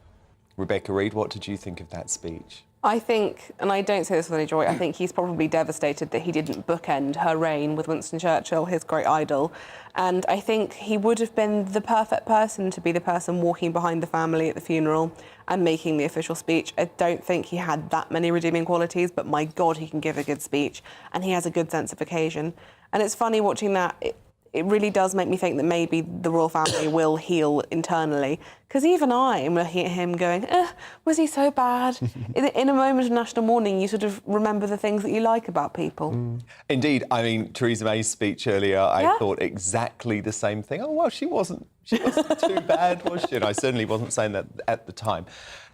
Speaker 1: Rebecca Reed, what did you think of that speech?
Speaker 16: I think, and I don't say this with any joy, I think he's probably devastated that he didn't bookend her reign with Winston Churchill, his great idol. And I think he would have been the perfect person to be the person walking behind the family at the funeral and making the official speech. I don't think he had that many redeeming qualities, but my God, he can give a good speech and he has a good sense of occasion. And it's funny watching that. It really does make me think that maybe the royal family will heal internally. Because even I am looking at him going, was he so bad? In a moment of national mourning, you sort of remember the things that you like about people.
Speaker 1: Indeed. I mean, Theresa May's speech earlier, I thought exactly the same thing. Oh, well, she wasn't too bad, was she? And I certainly wasn't saying that at the time.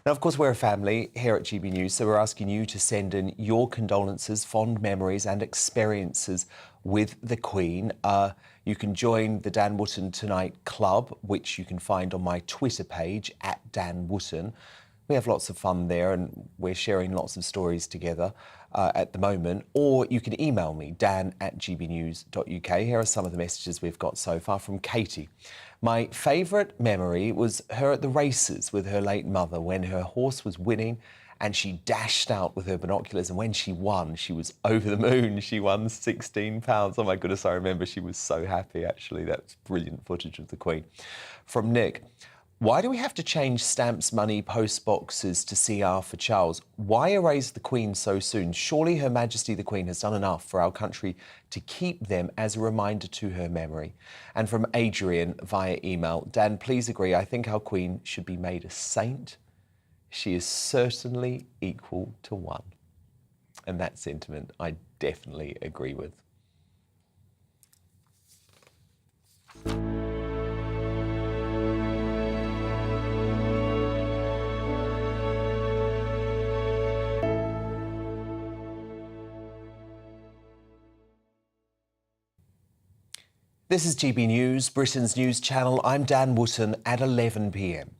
Speaker 1: Now, of course, we're a family here at GB News, so we're asking you to send in your condolences, fond memories and experiences with the Queen. You can join the Dan Wootton Tonight Club, which you can find on my Twitter page, @DanWootton. We have lots of fun there and we're sharing lots of stories together at the moment. Or you can email me, dan@gbnews.uk. Here are some of the messages we've got so far from Katie. My favourite memory was her at the races with her late mother when her horse was winning and she dashed out with her binoculars, and when she won, she was over the moon. She won £16. Oh my goodness, I remember she was so happy, actually. That's brilliant footage of the Queen. From Nick, why do we have to change stamps, money, post boxes to CR for Charles? Why erase the Queen so soon? Surely Her Majesty the Queen has done enough for our country to keep them as a reminder to her memory. And from Adrian via email, Dan, please agree, I think our Queen should be made a saint. She is certainly equal to one. And that sentiment I definitely agree with. This is GB News, Britain's news channel. I'm Dan Wootton at 11 p.m.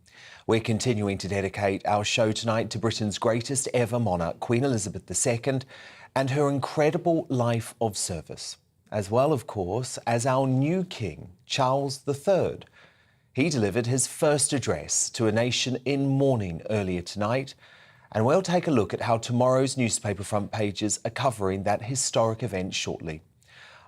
Speaker 1: We're continuing to dedicate our show tonight to Britain's greatest ever monarch, Queen Elizabeth II, and her incredible life of service, as well, of course, as our new king, Charles III. He delivered his first address to a nation in mourning earlier tonight, and we'll take a look at how tomorrow's newspaper front pages are covering that historic event shortly.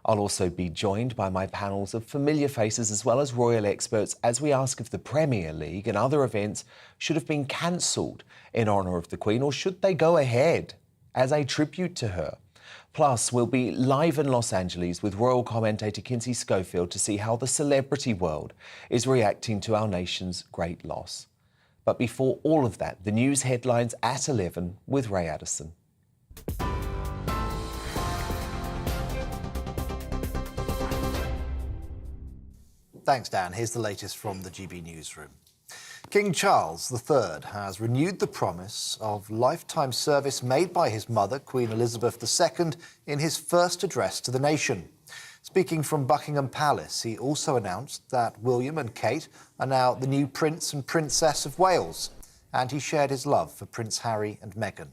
Speaker 1: I'll also be joined by my panels of familiar faces as well as royal experts as we ask if the Premier League and other events should have been cancelled in honour of the Queen, or should they go ahead as a tribute to her. Plus, we'll be live in Los Angeles with royal commentator Kinsey Schofield to see how the celebrity world is reacting to our nation's great loss. But before all of that, the news headlines at 11 with Ray Addison.
Speaker 3: Thanks, Dan. Here's the latest from the GB newsroom. King Charles III has renewed the promise of lifetime service made by his mother, Queen Elizabeth II, in his first address to the nation. Speaking from Buckingham Palace, he also announced that William and Kate are now the new Prince and Princess of Wales, and he shared his love for Prince Harry and Meghan.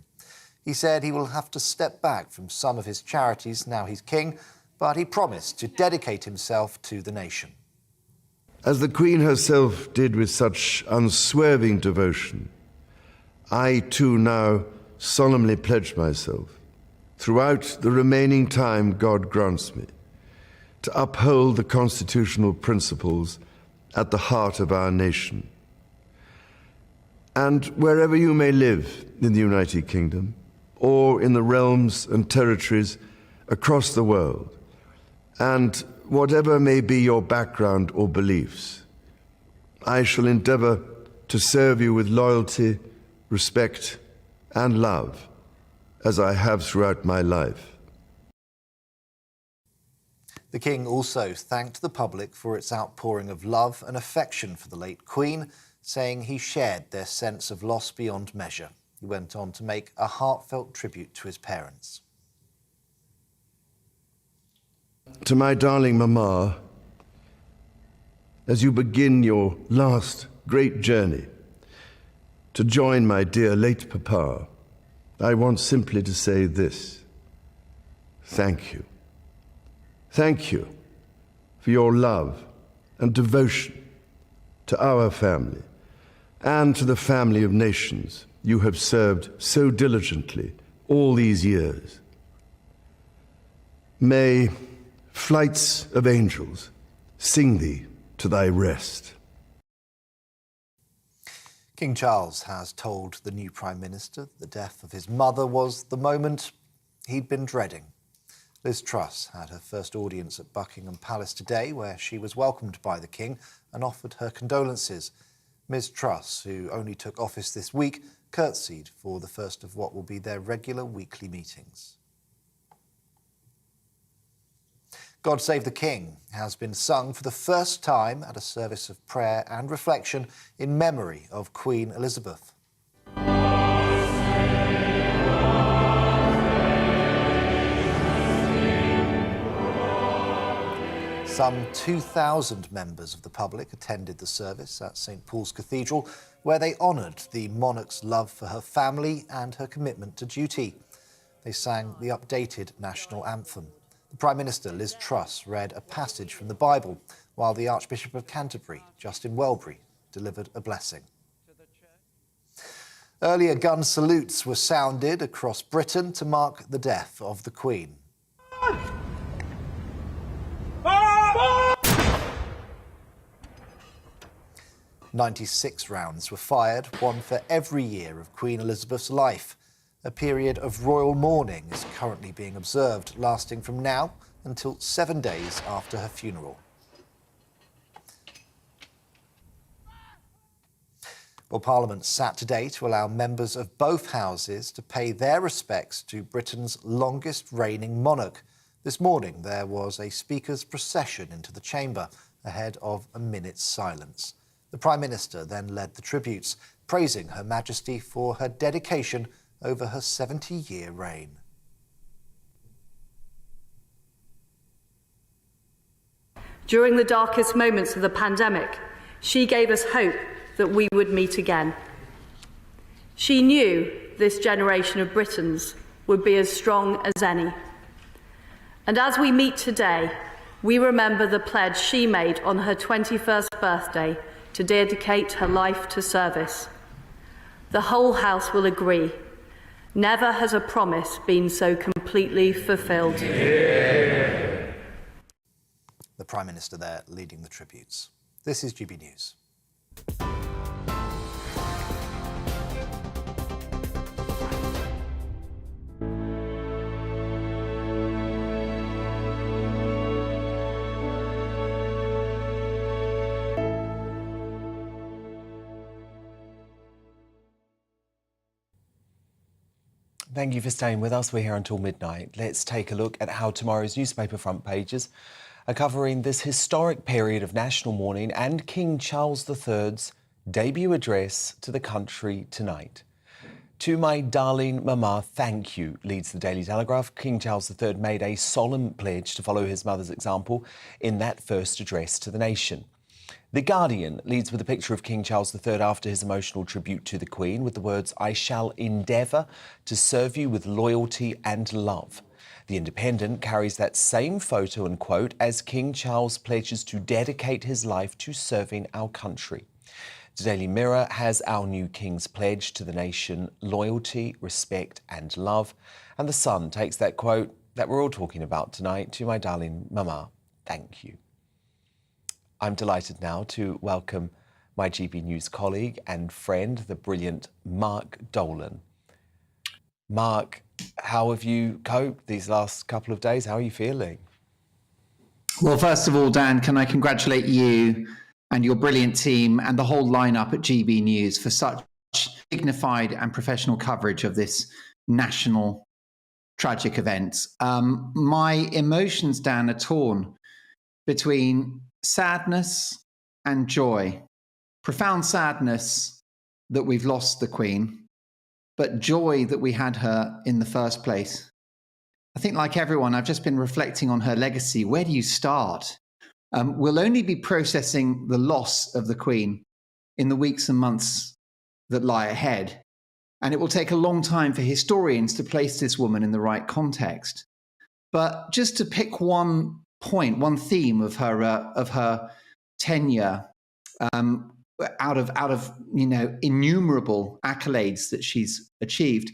Speaker 3: He said he will have to step back from some of his charities now he's king, but he promised to dedicate himself to the nation.
Speaker 4: As the Queen herself did with such unswerving devotion, I too now solemnly pledge myself, throughout the remaining time God grants me, to uphold the constitutional principles at the heart of our nation. And wherever you may live in the United Kingdom, or in the realms and territories across the world, and whatever may be your background or beliefs, I shall endeavour to serve you with loyalty, respect, and love, as I have throughout my life.
Speaker 3: The King also thanked the public for its outpouring of love and affection for the late Queen, saying he shared their sense of loss beyond measure. He went on to make a heartfelt tribute to his parents.
Speaker 4: To my darling Mama, as you begin your last great journey to join my dear late Papa, I want simply to say this: thank you. Thank you for your love and devotion to our family and to the family of nations you have served so diligently all these years. May flights of angels sing thee to thy rest.
Speaker 3: King Charles has told the new Prime Minister the death of his mother was the moment he'd been dreading. Liz Truss had her first audience at Buckingham Palace today, where she was welcomed by the King and offered her condolences. Ms Truss, who only took office this week, curtsied for the first of what will be their regular weekly meetings. God Save the King has been sung for the first time at a service of prayer and reflection in memory of Queen Elizabeth. Some 2,000 members of the public attended the service at St Paul's Cathedral, where they honoured the monarch's love for her family and her commitment to duty. They sang the updated national anthem. The Prime Minister, Liz Truss, read a passage from the Bible, while the Archbishop of Canterbury, Justin Welbury, delivered a blessing. Earlier gun salutes were sounded across Britain to mark the death of the Queen. 96 rounds were fired, one for every year of Queen Elizabeth's life. A period of royal mourning is currently being observed, lasting from now until 7 days after her funeral. Well, Parliament sat today to allow members of both houses to pay their respects to Britain's longest reigning monarch. This morning, there was a Speaker's procession into the chamber ahead of a minute's silence. The Prime Minister then led the tributes, praising Her Majesty for her dedication over her 70-year reign.
Speaker 5: During the darkest moments of the pandemic, she gave us hope that we would meet again. She knew this generation of Britons would be as strong as any. And as we meet today, we remember the pledge she made on her 21st birthday to dedicate her life to service. The whole House will agree. Never has a promise been so completely fulfilled.
Speaker 3: The Prime Minister there leading the tributes. This is GB News.
Speaker 1: Thank you for staying with us. We're here until midnight. Let's take a look at how tomorrow's newspaper front pages are covering this historic period of national mourning and King Charles III's debut address to the country tonight. To my darling mama, thank you, leads the Daily Telegraph. King Charles III made a solemn pledge to follow his mother's example in that first address to the nation. The Guardian leads with a picture of King Charles III after his emotional tribute to the Queen with the words, "I shall endeavour to serve you with loyalty and love." The Independent carries that same photo and quote as King Charles pledges to dedicate his life to serving our country. The Daily Mirror has our new King's pledge to the nation, loyalty, respect and love. And The Sun takes that quote that we're all talking about tonight, "To my darling mama, thank you." I'm delighted now to welcome my GB News colleague and friend, the brilliant Mark Dolan. Mark, how have you coped these last couple of days? How are you feeling?
Speaker 2: Well, first of all, Dan, can I congratulate you and your brilliant team and the whole lineup at GB News for such dignified and professional coverage of this national tragic event. My emotions, Dan, are torn between sadness and joy. Profound sadness that we've lost the Queen, but joy that we had her in the first place. I think, like everyone, I've just been reflecting on her legacy. Where do you start? We'll only be processing the loss of the Queen in the weeks and months that lie ahead. And it will take a long time for historians to place this woman in the right context. But just to pick one point, one theme of her tenure, out of innumerable accolades that she's achieved.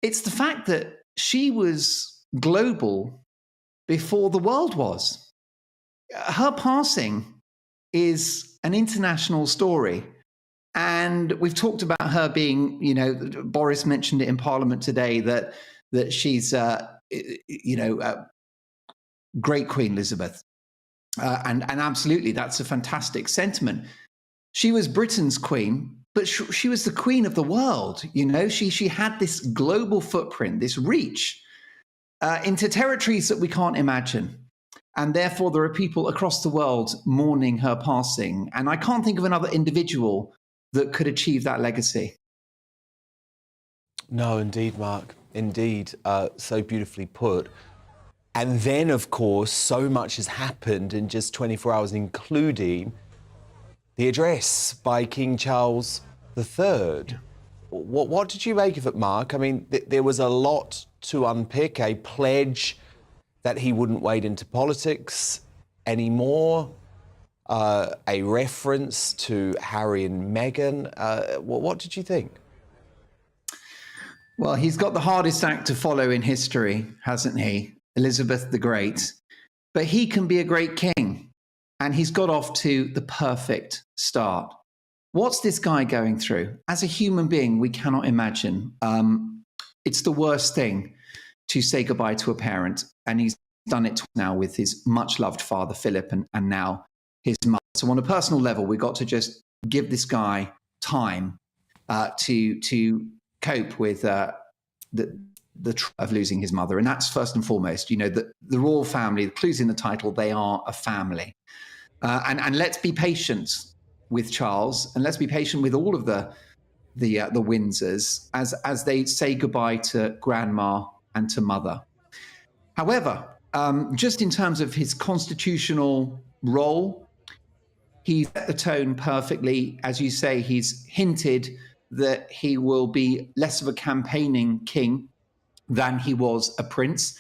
Speaker 2: It's the fact that she was global before the world was. Her passing is an international story. And we've talked about her being, Boris mentioned it in Parliament today, that she's, great Queen Elizabeth. And absolutely, that's a fantastic sentiment. She was Britain's queen, but she was the queen of the world. She had this global footprint, this reach into territories that we can't imagine. And therefore, there are people across the world mourning her passing. And I can't think of another individual that could achieve that legacy.
Speaker 1: No, indeed, Mark. Indeed. So beautifully put. And then, of course, so much has happened in just 24 hours, including the address by King Charles III. What did you make of it, Mark? I mean, there was a lot to unpick, a pledge that he wouldn't wade into politics anymore, a reference to Harry and Meghan. What did you think?
Speaker 2: Well, he's got the hardest act to follow in history, hasn't he? Elizabeth the Great. But he can be a great king, and he's got off to the perfect start. What's this guy going through? As a human being, we cannot imagine. It's the worst thing to say goodbye to a parent, and he's done it now with his much-loved father, Philip, and now his mother. So on a personal level, we've got to just give this guy time to cope with the trauma of losing his mother. And that's first and foremost, the royal family, the clues in the title, they are a family. And let's be patient with Charles, and let's be patient with all of the Windsors as they say goodbye to grandma and to mother. However, just in terms of his constitutional role, he set the tone perfectly. As you say, he's hinted that he will be less of a campaigning king than he was a prince.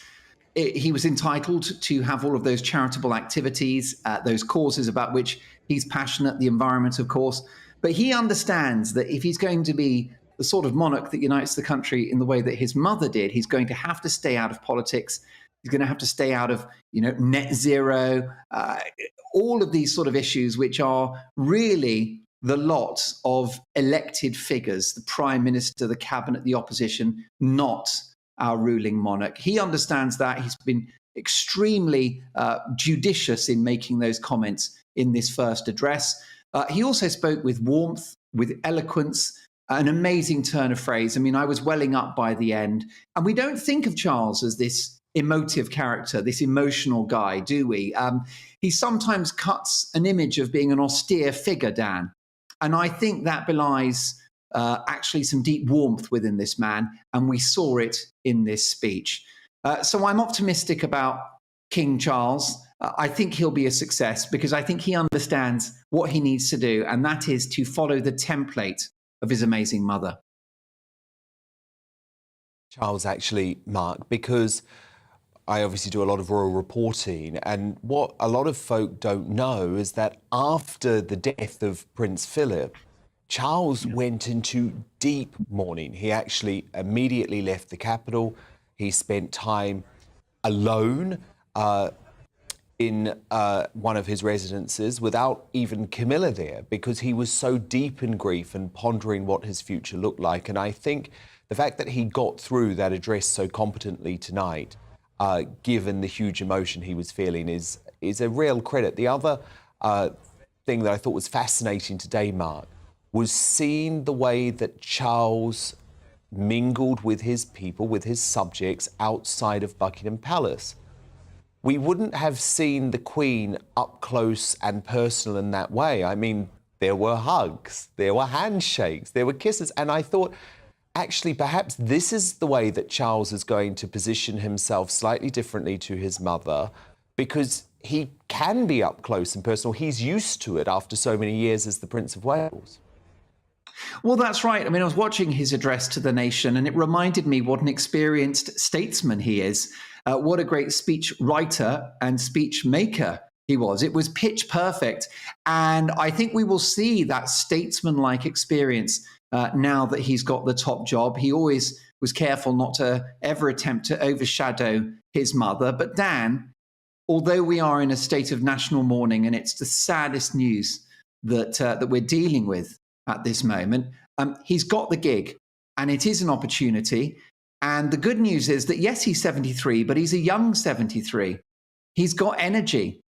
Speaker 2: He was entitled to have all of those charitable activities, those causes about which he's passionate, the environment, of course. But he understands that if he's going to be the sort of monarch that unites the country in the way that his mother did, he's going to have to stay out of politics. He's going to have to stay out of, net zero, all of these sort of issues, which are really the lot of elected figures, the prime minister, the cabinet, the opposition, not our ruling monarch. He understands that. He's been extremely judicious in making those comments in this first address. He also spoke with warmth, with eloquence, an amazing turn of phrase. I mean, I was welling up by the end. And we don't think of Charles as this emotive character, this emotional guy, do we? He sometimes cuts an image of being an austere figure, Dan. And I think that belies actually some deep warmth within this man, and we saw it in this speech. So I'm optimistic about King Charles. I think he'll be a success because I think he understands what he needs to do, and that is to follow the template of his amazing mother.
Speaker 1: Charles, actually, Mark, because I obviously do a lot of royal reporting, and what a lot of folk don't know is that after the death of Prince Philip, Charles went into deep mourning. He actually immediately left the capital. He spent time alone in one of his residences without even Camilla there, because he was so deep in grief and pondering what his future looked like. And I think the fact that he got through that address so competently tonight, given the huge emotion he was feeling, is a real credit. The other thing that I thought was fascinating today, Mark, was seeing the way that Charles mingled with his people, with his subjects outside of Buckingham Palace. We wouldn't have seen the Queen up close and personal in that way. I mean, there were hugs, there were handshakes, there were kisses. And I thought, actually, perhaps this is the way that Charles is going to position himself slightly differently to his mother, because he can be up close and personal. He's used to it after so many years as the Prince of Wales.
Speaker 2: Well, that's right. I mean, I was watching his address to the nation, and it reminded me what an experienced statesman he is, what a great speech writer and speech maker He was. It was pitch perfect. And I think we will see that statesman-like experience now that he's got the top job. He always was careful not to ever attempt to overshadow his mother. But Dan, although we are in a state of national mourning and it's the saddest news that we're dealing with at this moment, he's got the gig and it is an opportunity. And the good news is that, yes, he's 73, but he's a young 73. He's got energy.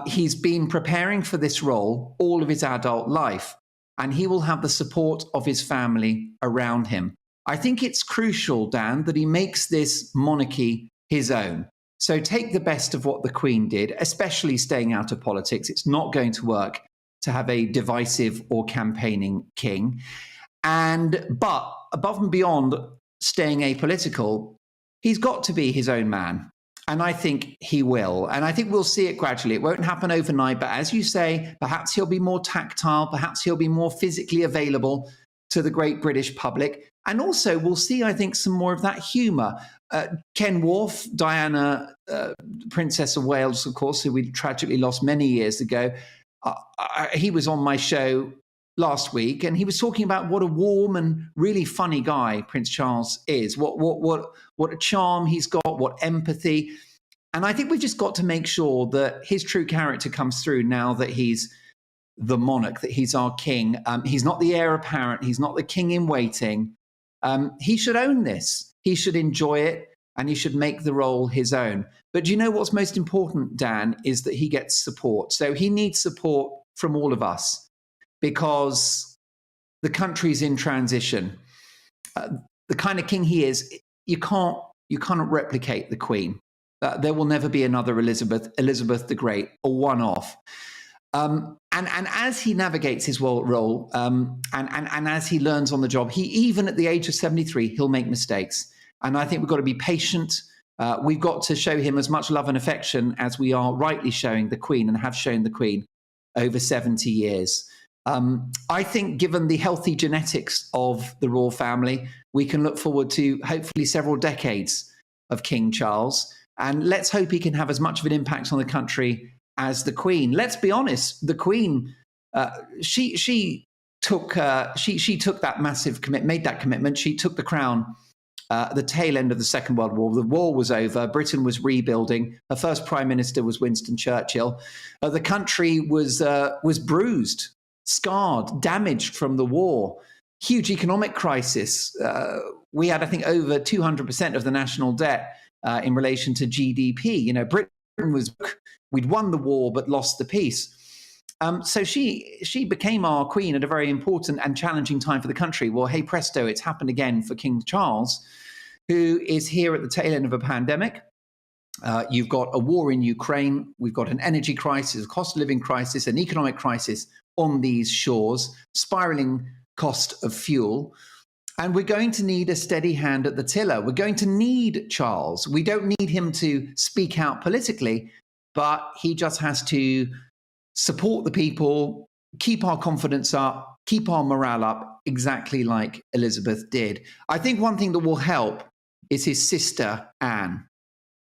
Speaker 2: He's been preparing for this role all of his adult life, and he will have the support of his family around him. I think it's crucial, Dan, that he makes this monarchy his own. So take the best of what the Queen did, especially staying out of politics. It's not going to work to have a divisive or campaigning king. But above and beyond staying apolitical, he's got to be his own man. And I think he will. And I think we'll see it gradually. It won't happen overnight. But as you say, perhaps he'll be more tactile. Perhaps he'll be more physically available to the great British public. And also we'll see, I think, some more of that humour. Ken Worf, Diana, Princess of Wales, of course, who we tragically lost many years ago. He was on my show last week, and he was talking about what a warm and really funny guy Prince Charles is, what a charm he's got, what empathy. And I think we've just got to make sure that his true character comes through now that he's the monarch, that he's our king. He's not the heir apparent. He's not the king in waiting. He should own this. He should enjoy it, and he should make the role his own. But do you know what's most important, Dan, is that he gets support. So he needs support from all of us, because the country's in transition. The kind of king he is, you cannot replicate the Queen. There will never be another Elizabeth the Great, a one-off. And as he navigates his role, and as he learns on the job, even at the age of 73, he'll make mistakes. And I think we've got to be patient. We've got to show him as much love and affection as we are rightly showing the Queen and have shown the Queen over 70 years. I think given the healthy genetics of the royal family, we can look forward to hopefully several decades of King Charles. And let's hope he can have as much of an impact on the country as the Queen. Let's be honest, the Queen, she took that massive commitment, made that commitment. She took the crown at the tail end of the Second World War. The war was over. Britain was rebuilding. Her first prime minister was Winston Churchill. The country was bruised, scarred, damaged from the war. Huge economic crisis. We had, I think, over 200% of the national debt in relation to GDP. You know, Britain we'd won the war but lost the peace. So she became our Queen at a very important and challenging time for the country. Well, hey presto, it's happened again for King Charles, who is here at the tail end of a pandemic. You've got a war in Ukraine. We've got an energy crisis, a cost of living crisis, an economic crisis on these shores, spiraling cost of fuel. And we're going to need a steady hand at the tiller. We're going to need Charles. We don't need him to speak out politically, but he just has to support the people, keep our confidence up, keep our morale up, exactly like Elizabeth did. I think one thing that will help is his sister, Anne,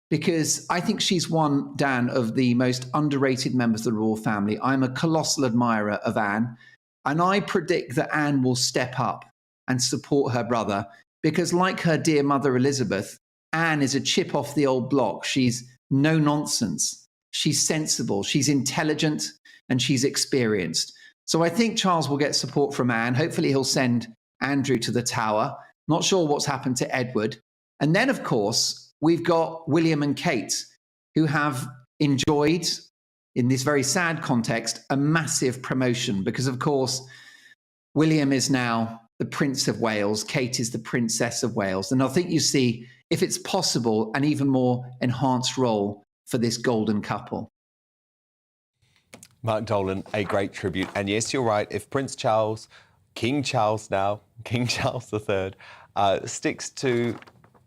Speaker 2: because I think she's one, Dan, of the most underrated members of the royal family. I'm a colossal admirer of Anne, and I predict that Anne will step up and support her brother, because like her dear mother Elizabeth, Anne is a chip off the old block. She's no nonsense. She's sensible, she's intelligent, and she's experienced. So I think Charles will get support from Anne. Hopefully he'll send Andrew to the Tower. Not sure what's happened to Edward. And then, of course, we've got William and Kate, who have enjoyed, in this very sad context, a massive promotion, because, of course, William is now the Prince of Wales. Kate is the Princess of Wales. And I think you see, if it's possible, an even more enhanced role for this golden couple.
Speaker 1: Mark Dolan, a great tribute. And yes, you're right. If Prince Charles, King Charles now, King Charles III, sticks to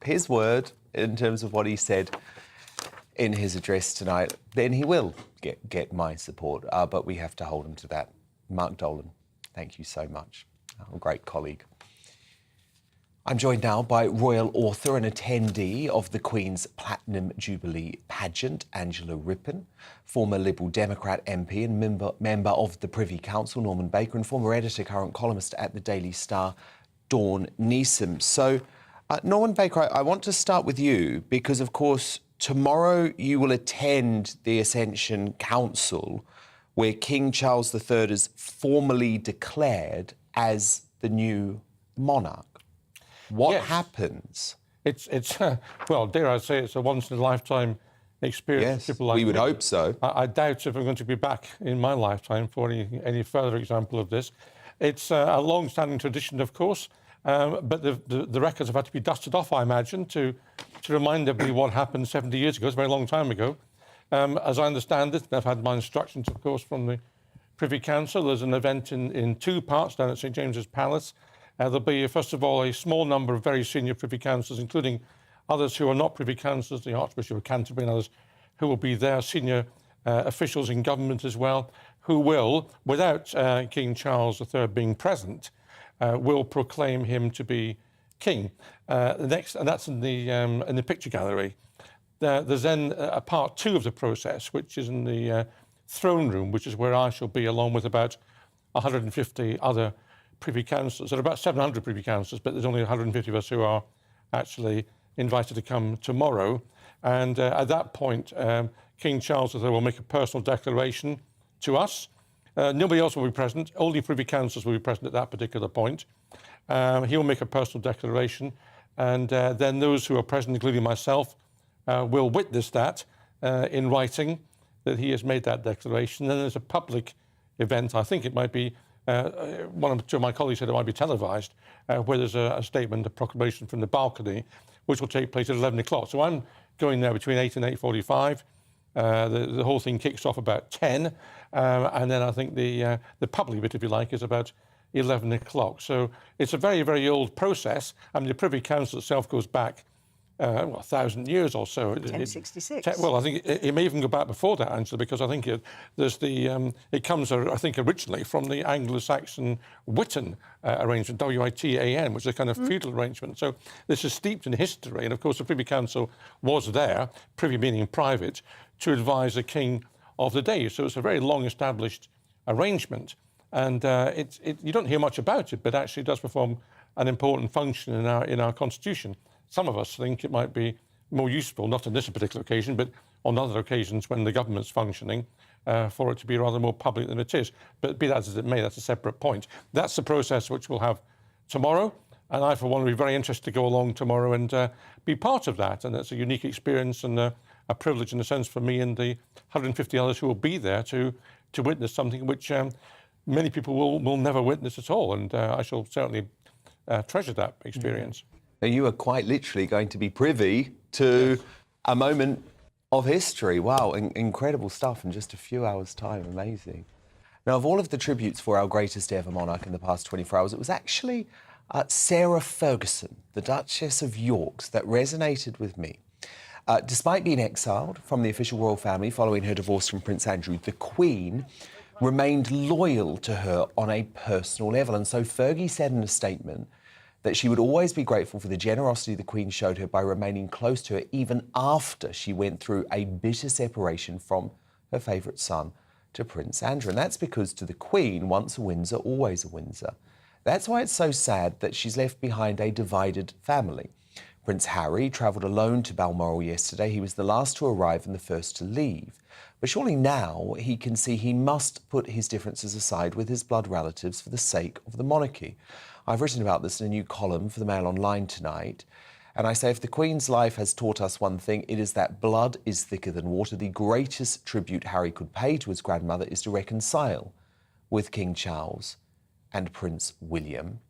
Speaker 1: his word in terms of what he said in his address tonight, then he will get my support. But we have to hold him to that. Mark Dolan, thank you so much. A great colleague. I'm joined now by royal author and attendee of the Queen's Platinum Jubilee pageant, Angela Rippon, former Liberal Democrat MP and member of the Privy Council, Norman Baker, and former editor, current columnist at the Daily Star, Dawn Neeson. So, Norman Baker, I want to start with you because, of course, tomorrow you will attend the Ascension Council where King Charles III is formally declared as the new monarch. What happens?
Speaker 8: It's well, dare I say, it's a once-in-a-lifetime experience.
Speaker 1: Yes,
Speaker 8: People like
Speaker 1: we would
Speaker 8: me.
Speaker 1: hope so.
Speaker 8: I doubt if I'm going to be back in my lifetime for any further example of this. It's a long-standing tradition, of course, but the records have had to be dusted off, I imagine, to remind everybody what happened 70 years ago. It's a very long time ago. As I understand it, I've had my instructions, of course, from the Privy Council. There's an event in two parts down at St James's Palace. There'll be, first of all, a small number of very senior Privy Councillors, including others who are not Privy Councillors, the Archbishop of Canterbury and others who will be there, senior officials in government as well, who will, without King Charles III being present, will proclaim him to be king. Next, and that's in the picture gallery. There's then a part two of the process, which is in the throne room, which is where I shall be, along with about 150 other Privy Councillors. There are about 700 Privy Councillors, but there's only 150 of us who are actually invited to come tomorrow. And at that point, King Charles III will make a personal declaration to us. Nobody else will be present. Only Privy Councillors will be present at that particular point. He will make a personal declaration, and then those who are present, including myself, will witness that in writing, that he has made that declaration. Then there's a public event. I think it might be one or two of my colleagues said it might be televised, where there's a statement, a proclamation from the balcony, which will take place at 11 o'clock. So I'm going there between 8 and 8:45. The whole thing kicks off about 10, and then I think the public bit, if you like, is about 11 o'clock. So it's a very, very old process. I mean, the Privy Council itself goes back 1,000 years or so.
Speaker 9: 1066.
Speaker 8: Well, I think it may even go back before that, Angela, because I think it comes, I think, originally from the Anglo-Saxon Wootton arrangement, W-I-T-A-N, which is a kind of feudal arrangement. So this is steeped in history, and of course the Privy Council was there, privy meaning private, to advise the king of the day. So it's a very long-established arrangement, and you don't hear much about it, but actually it does perform an important function in our constitution. Some of us think it might be more useful, not on this particular occasion, but on other occasions when the government's functioning, for it to be rather more public than it is. But be that as it may, that's a separate point. That's the process which we'll have tomorrow, and I, for one, will be very interested to go along tomorrow and be part of that. And it's a unique experience and a privilege, in a sense, for me and the 150 others who will be there to witness something which many people will never witness at all. And I shall certainly treasure that experience.
Speaker 1: Now, you are quite literally going to be privy to a moment of history. Wow, incredible stuff in just a few hours' time. Amazing. Now, of all of the tributes for our greatest ever monarch in the past 24 hours, it was actually Sarah Ferguson, the Duchess of York, that resonated with me. Despite being exiled from the official royal family following her divorce from Prince Andrew, the Queen remained loyal to her on a personal level. And so Fergie said in a statement that she would always be grateful for the generosity the Queen showed her by remaining close to her even after she went through a bitter separation from her favourite son to Prince Andrew. And that's because to the Queen, once a Windsor, always a Windsor. That's why it's so sad that she's left behind a divided family. Prince Harry travelled alone to Balmoral yesterday. He was the last to arrive and the first to leave. But surely now he can see he must put his differences aside with his blood relatives for the sake of the monarchy. I've written about this in a new column for the Mail Online tonight. And I say, if the Queen's life has taught us one thing, it is that blood is thicker than water. The greatest tribute Harry could pay to his grandmother is to reconcile with King Charles and Prince William.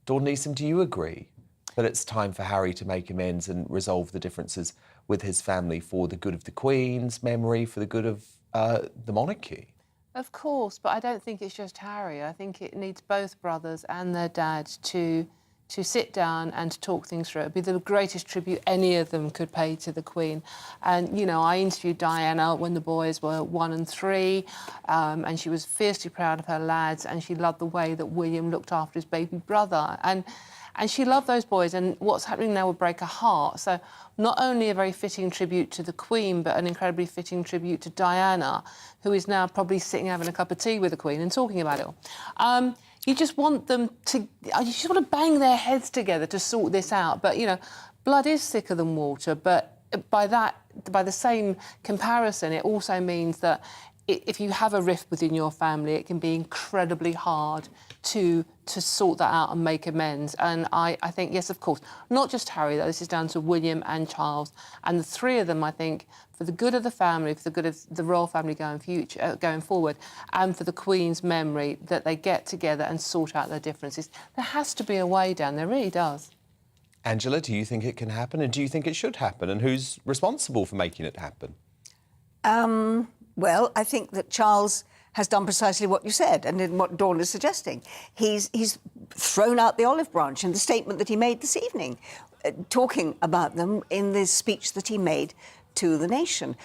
Speaker 1: Dawn Neeson, do you agree that it's time for Harry to make amends and resolve the differences with his family for the good of the Queen's memory, for the good of the monarchy?
Speaker 14: Of course, but I don't think it's just Harry. I think it needs both brothers and their dad to sit down and to talk things through. It'd be the greatest tribute any of them could pay to the Queen. And, you know, I interviewed Diana when the boys were 1 and 3, and she was fiercely proud of her lads, and she loved the way that William looked after his baby brother. And And she loved those boys, and what's happening now would break her heart. So not only a very fitting tribute to the Queen, but an incredibly fitting tribute to Diana, who is now probably sitting having a cup of tea with the Queen and talking about it all. You just want them to... You just want to bang their heads together to sort this out. But, you know, blood is thicker than water, but by the same comparison, it also means that if you have a rift within your family, it can be incredibly hard to sort that out and make amends. And I think, yes, of course, not just Harry, though. This is down to William and Charles. And the three of them, I think, for the good of the family, for the good of the royal family going forward, and for the Queen's memory, that they get together and sort out their differences. There has to be a way, Dan. There really does.
Speaker 1: Angela, do you think it can happen? And do you think it should happen? And who's responsible for making it happen?
Speaker 9: Well, I think that Charles has done precisely what you said and in what Dawn is suggesting. He's thrown out the olive branch in the statement that he made this evening, talking about them in the speech that he made to the nation.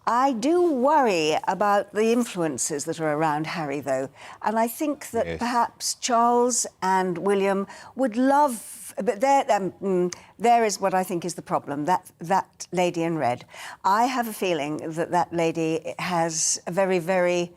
Speaker 9: I do worry about the influences that are around Harry, though, and I think that perhaps Charles and William would love... But there is what I think is the problem, that lady in red. I have a feeling that lady has a very, very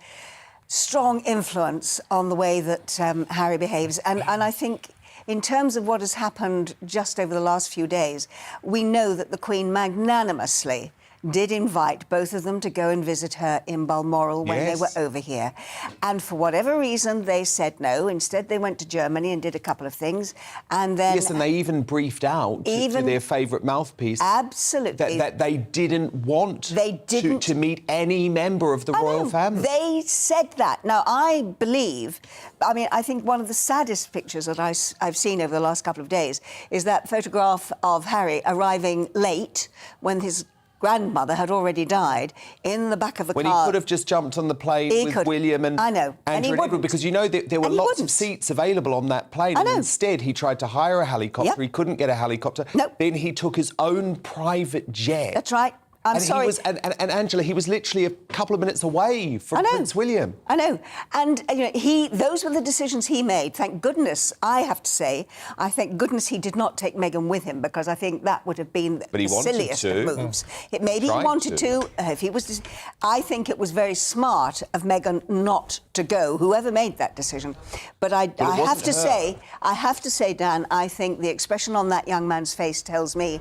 Speaker 9: strong influence on the way that Harry behaves. And I think in terms of what has happened just over the last few days, we know that the Queen magnanimously did invite both of them to go and visit her in Balmoral when they were over here. And for whatever reason, they said no. Instead, they went to Germany and did a couple of things. And then...
Speaker 1: Yes, and they even briefed out to their favourite mouthpiece...
Speaker 9: Absolutely.
Speaker 1: That they didn't want to meet any member of the royal family.
Speaker 9: They said that. Now, I believe... I mean, I think one of the saddest pictures that I've seen over the last couple of days is that photograph of Harry arriving late when his grandmother had already died in the back of the car.
Speaker 1: When he could have just jumped on the plane with William and Andrew and Edward, because you know there were lots of seats available on that plane. And instead, he tried to hire a helicopter. He couldn't get a helicopter. Then he took his own private jet.
Speaker 9: That's right. I'm sorry.
Speaker 1: And Angela, he was literally a couple of minutes away from Prince William.
Speaker 9: I know. And you know, those were the decisions he made. Thank goodness, I have to say, I thank goodness he did not take Meghan with him, because I think that would have been the silliest of moves. Maybe he wanted to. If he was, I think it was very smart of Meghan not to go, whoever made that decision. But I have to say, Dan, I think the expression on that young man's face tells me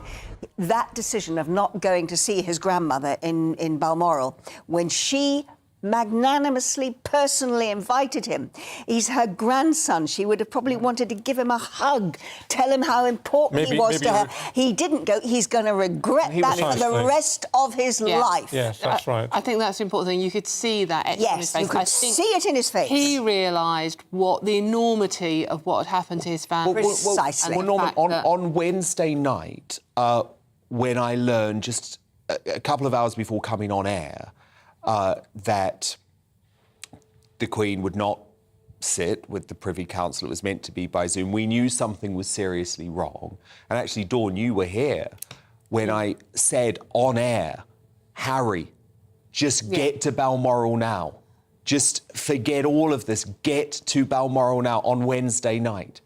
Speaker 9: that decision of not going to see his grandmother in Balmoral, when she magnanimously, personally invited him. He's her grandson. She would have probably wanted to give him a hug, tell him how important he was to her. He didn't go. He's going to regret that for the rest of his life.
Speaker 8: Yes, that's right.
Speaker 14: I think that's the important thing. You could see that etched in his face.
Speaker 9: You could see it in his face.
Speaker 14: He realised the enormity of what had happened to his family.
Speaker 9: Precisely.
Speaker 1: Well, Norman, on Wednesday night, when I learned just a couple of hours before coming on air that the Queen would not sit with the Privy Council, it was meant to be by Zoom, we knew something was seriously wrong. And actually, Dawn, you were here when I said on air, Harry, just get to Balmoral now. Just forget all of this. Get to Balmoral now on Wednesday night.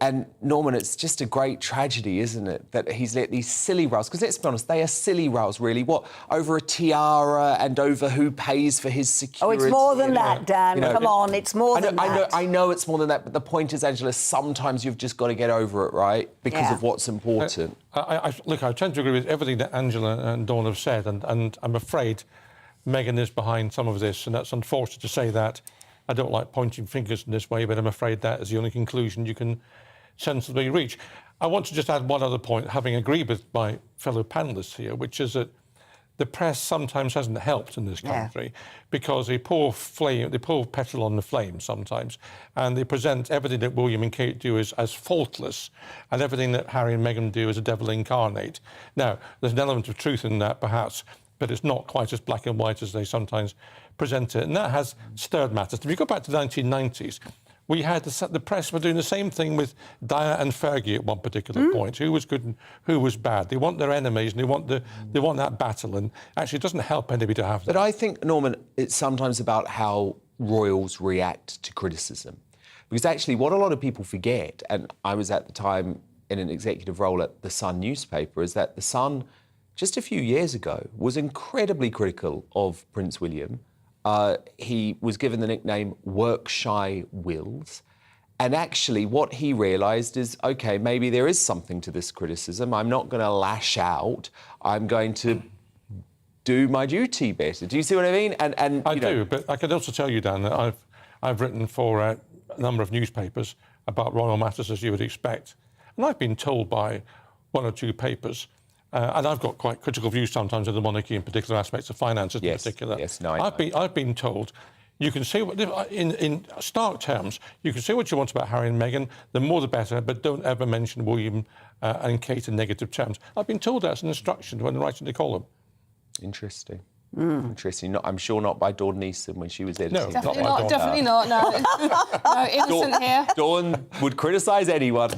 Speaker 1: And, Norman, it's just a great tragedy, isn't it, that he's let these silly rows, because let's be honest, they are silly rows, really. What, over a tiara and over who pays for his security?
Speaker 9: Oh, it's more than that, Dan. Come on, it's more than that.
Speaker 1: I know it's more than that, but the point is, Angela, sometimes you've just got to get over it, right, because of what's important.
Speaker 8: Look, I tend to agree with everything that Angela and Dawn have said, and I'm afraid Meghan is behind some of this, and that's unfortunate to say that. I don't like pointing fingers in this way, but I'm afraid that is the only conclusion you can sensibly reach. I want to just add one other point, having agreed with my fellow panellists here, which is that the press sometimes hasn't helped in this country because they pour petrol on the flame sometimes, and they present everything that William and Kate do as faultless, and everything that Harry and Meghan do as a devil incarnate. Now, there's an element of truth in that, perhaps, but it's not quite as black and white as they sometimes present it, and that has stirred matters. If you go back to the 1990s, we had the press were doing the same thing with Diana and Fergie at one particular point. Who was good and who was bad? They want their enemies and they want that battle. And actually, it doesn't help anybody to have that.
Speaker 1: But I think, Norman, it's sometimes about how royals react to criticism. Because actually what a lot of people forget, and I was at the time in an executive role at the Sun newspaper, is that the Sun, just a few years ago, was incredibly critical of Prince William. He was given the nickname Work-shy Wills. And actually what he realised is, OK, maybe there is something to this criticism. I'm not going to lash out. I'm going to do my duty better. Do you see what I mean? And
Speaker 8: I do, but I could also tell you, Dan, that I've written for a number of newspapers about royal matters, as you would expect. And I've been told by one or two papers, and I've got quite critical views sometimes of the monarchy, in particular aspects of finances in particular.
Speaker 1: Yes, no,
Speaker 8: I've been told, you can say, in stark terms, you can say what you want about Harry and Meghan, the more the better, but don't ever mention William and Kate in negative terms. I've been told that's an instruction when writing the column.
Speaker 1: Interesting. Interesting. I'm sure not by Dawn Neeson when she was editing.
Speaker 8: No,
Speaker 14: Definitely not. Definitely not. No, no, innocent here.
Speaker 1: Dawn would criticise anyone.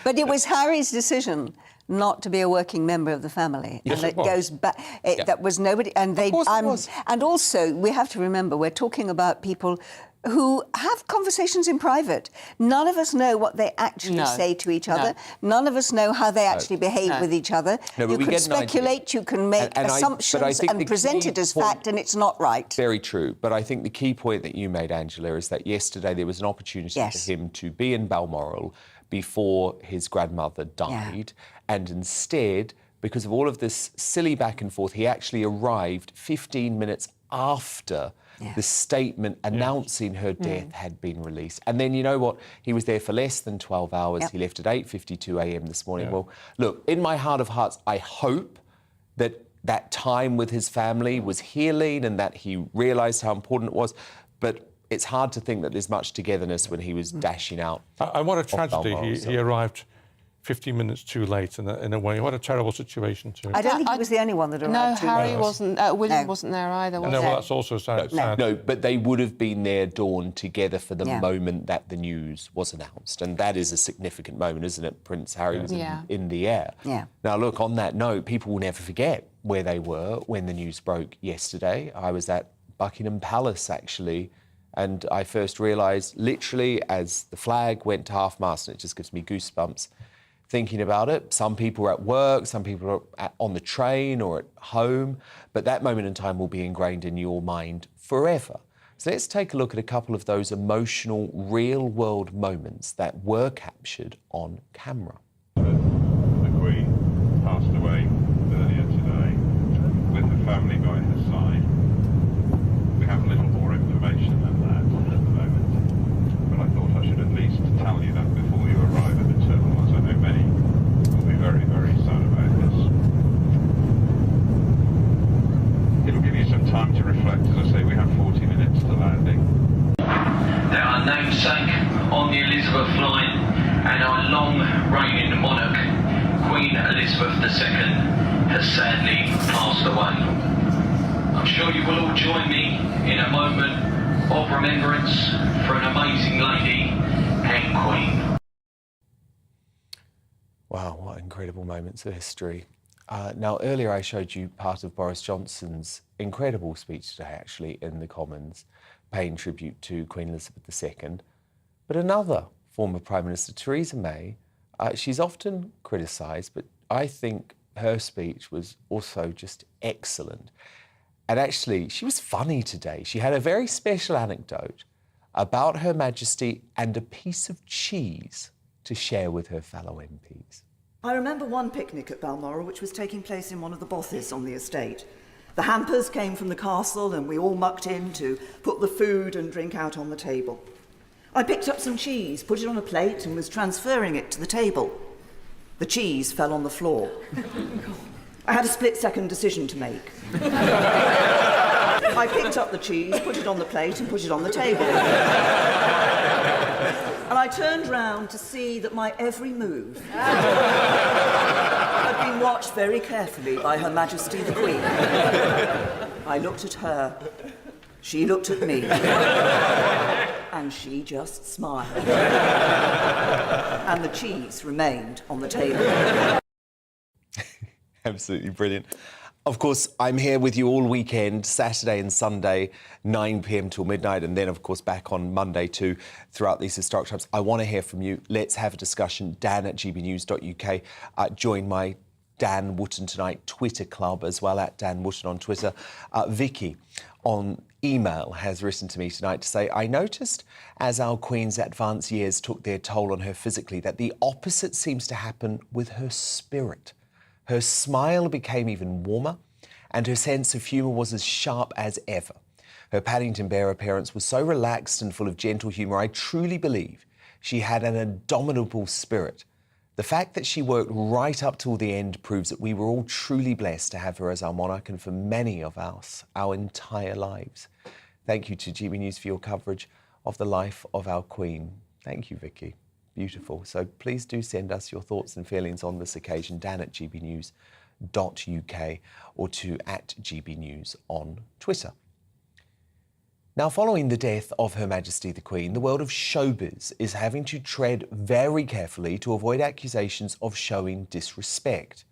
Speaker 9: But it was Harry's decision not to be a working member of the family,
Speaker 1: Yes,
Speaker 9: and
Speaker 1: it was.
Speaker 9: goes back. That was nobody, and they.
Speaker 1: Of course it was.
Speaker 9: And also, we have to remember we're talking about people who have conversations in private. None of us know what they actually say to each other. None of us know how they actually behave with each other.
Speaker 1: No, but
Speaker 9: you
Speaker 1: we
Speaker 9: can
Speaker 1: get an idea.
Speaker 9: speculate, you can make
Speaker 1: And I
Speaker 9: assumptions
Speaker 1: think the
Speaker 9: and present
Speaker 1: key
Speaker 9: it as
Speaker 1: point-
Speaker 9: fact, and it's not right.
Speaker 1: Very true. But I think the key point that you made, Angela, is that yesterday there was an opportunity for him to be in Balmoral before his grandmother died. And instead, because of all of this silly back and forth, he actually arrived 15 minutes after the statement announcing her death had been released. And then, you know what? He was there for less than 12 hours. He left at 8:52 a.m. this morning. Well, look, in my heart of hearts, I hope that that time with his family was healing and that he realised how important it was. But it's hard to think that there's much togetherness when he was dashing out.
Speaker 8: And what a tragedy.
Speaker 1: Balmoral,
Speaker 8: He arrived 15 minutes too late in a way. What a terrible situation too.
Speaker 9: I don't think he was the only one that arrived.
Speaker 14: No, Harry wasn't. William wasn't there either. Was
Speaker 8: No,
Speaker 14: he?
Speaker 8: well, that's also sad.
Speaker 1: No, but they would have been there, Dawn, together for the moment that the news was announced. And that is a significant moment, isn't it? Prince Harry was in the air. Now, look, on that note, people will never forget where they were when the news broke yesterday. I was at Buckingham Palace, actually, and I first realised, literally, as the flag went to half-mast, and it just gives me goosebumps thinking about it. Some people are at work, some people are on the train or at home, but that moment in time will be ingrained in your mind forever. So let's take a look at a couple of those emotional, real-world moments that were captured on camera.
Speaker 6: The Queen passed away earlier today with the family by her side. We have a little more information than that at the moment, but I thought I should at least tell you that before you arrive at the terminal, as I know many will be very, very sad about this. It'll give you some time to reflect. As I say, we have 40 minutes to landing.
Speaker 22: There are namesake on the Elizabeth line and our long-reigning monarch, Queen Elizabeth II, has sadly passed away. I'm sure you will all join me in a moment of remembrance for an amazing lady and Queen.
Speaker 1: Wow, what incredible moments of history. Now, earlier I showed you part of Boris Johnson's incredible speech today, actually, in the Commons, paying tribute to Queen Elizabeth II. But another former Prime Minister, Theresa May, she's often criticised, but I think her speech was also just excellent. And actually, she was funny today. She had a very special anecdote about Her Majesty and a piece of cheese to share with her fellow MPs.
Speaker 23: I remember one picnic at Balmoral which was taking place in one of the bothes on the estate. The hampers came from the castle and we all mucked in to put the food and drink out on the table. I picked up some cheese, put it on a plate and was transferring it to the table. The cheese fell on the floor. I had a split-second decision to make. I picked up the cheese, put it on the plate and put it on the table. And I turned round to see that my every move had been watched very carefully by Her Majesty the Queen. I looked at her, she looked at me, and she just smiled. And the cheese remained on the table.
Speaker 1: Absolutely brilliant. Of course, I'm here with you all weekend, Saturday and Sunday, 9 p.m. till midnight, and then, of course, back on Monday too, throughout these historic times. I want to hear from you. Let's have a discussion. Dan at gbnews.uk. Join my Dan Wootton Tonight Twitter club as well, at Dan Wootton on Twitter. Vicky on email has written to me tonight to say, I noticed as our Queen's advanced years took their toll on her physically that the opposite seems to happen with her spirit. Her smile became even warmer, and her sense of humour was as sharp as ever. Her Paddington Bear appearance was so relaxed and full of gentle humour, I truly believe she had an indomitable spirit. The fact that she worked right up till the end proves that we were all truly blessed to have her as our monarch, and for many of us, our entire lives. Thank you to GB News for your coverage of the life of our Queen. Thank you, Vicky. Beautiful. So please do send us your thoughts and feelings on this occasion, Dan at gbnews.uk or to at gbnews on Twitter. Now, following the death of Her Majesty the Queen, the world of showbiz is having to tread very carefully to avoid accusations of showing disrespect.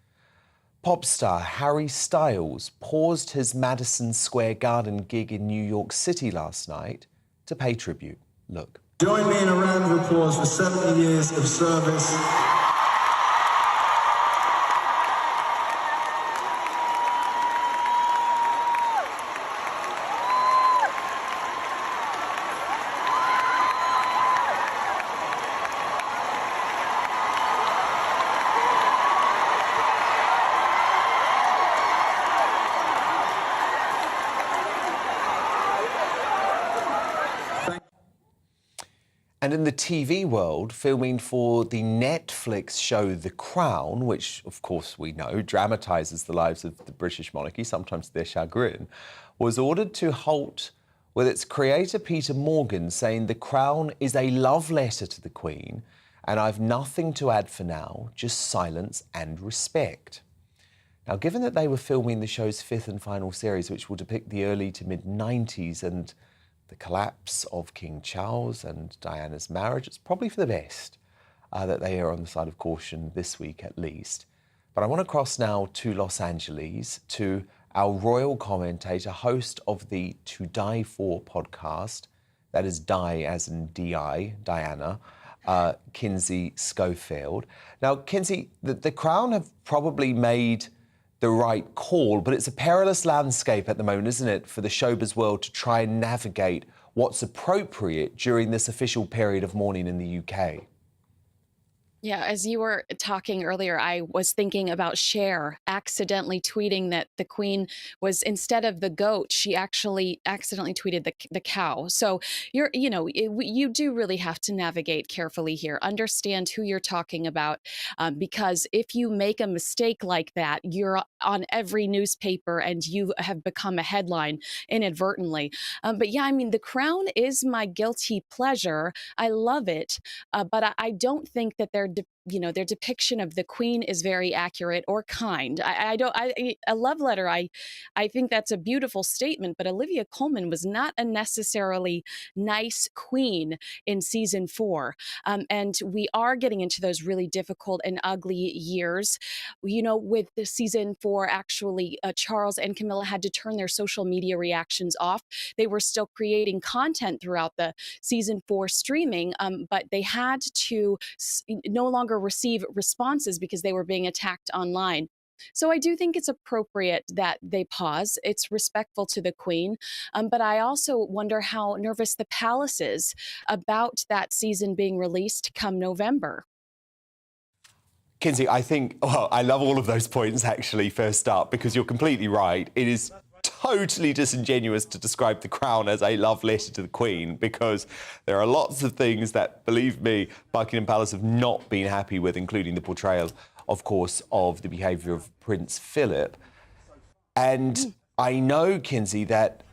Speaker 1: Pop star Harry Styles paused his Madison Square Garden gig in New York City last night to pay tribute. Look.
Speaker 10: Join me in a round of applause for 70 years of service.
Speaker 1: And in the TV world, filming for the Netflix show The Crown, which, of course, we know dramatises the lives of the British monarchy, sometimes to their chagrin, was ordered to halt, with its creator Peter Morgan saying The Crown is a love letter to the Queen, and I've nothing to add for now, just silence and respect. Now, given that they were filming the show's fifth and final series, which will depict the early to mid-90s and the collapse of King Charles and Diana's marriage, it's probably for the best that they are on the side of caution this week at least. But I want to cross now to Los Angeles, to our royal commentator, host of the To Die For podcast, that is Die as in D-I, Diana, Kinsey Schofield. Now, Kinsey, the Crown have probably made the right call, but it's a perilous landscape at the moment, isn't it, for the showbiz world to try and navigate what's appropriate during this official period of mourning in the UK.
Speaker 11: Yeah, as you were talking earlier, I was thinking about Cher accidentally tweeting that the Queen was, instead of the goat, she actually accidentally tweeted the cow. So you do really have to navigate carefully here, understand who you're talking about, because if you make a mistake like that, you're on every newspaper and you have become a headline inadvertently. But yeah, I mean, The Crown is my guilty pleasure. I love it, but I don't think that their depiction of the Queen is very accurate or kind. A love letter, I think that's a beautiful statement, but Olivia Colman was not a necessarily nice queen in season 4. And we are getting into those really difficult and ugly years. With the season 4, actually, Charles and Camilla had to turn their social media reactions off. They were still creating content throughout the season 4 streaming, but they had to no longer receive responses because they were being attacked online. So I do think it's appropriate that they pause. It's respectful to the Queen. But I also wonder how nervous the palace is about that season being released come November.
Speaker 1: Kinsey, I love all of those points, actually, first up, because you're completely right. It is totally disingenuous to describe The Crown as a love letter to the Queen, because there are lots of things that, believe me, Buckingham Palace have not been happy with, including the portrayal, of course, of the behaviour of Prince Philip. And I know, Kinsey, that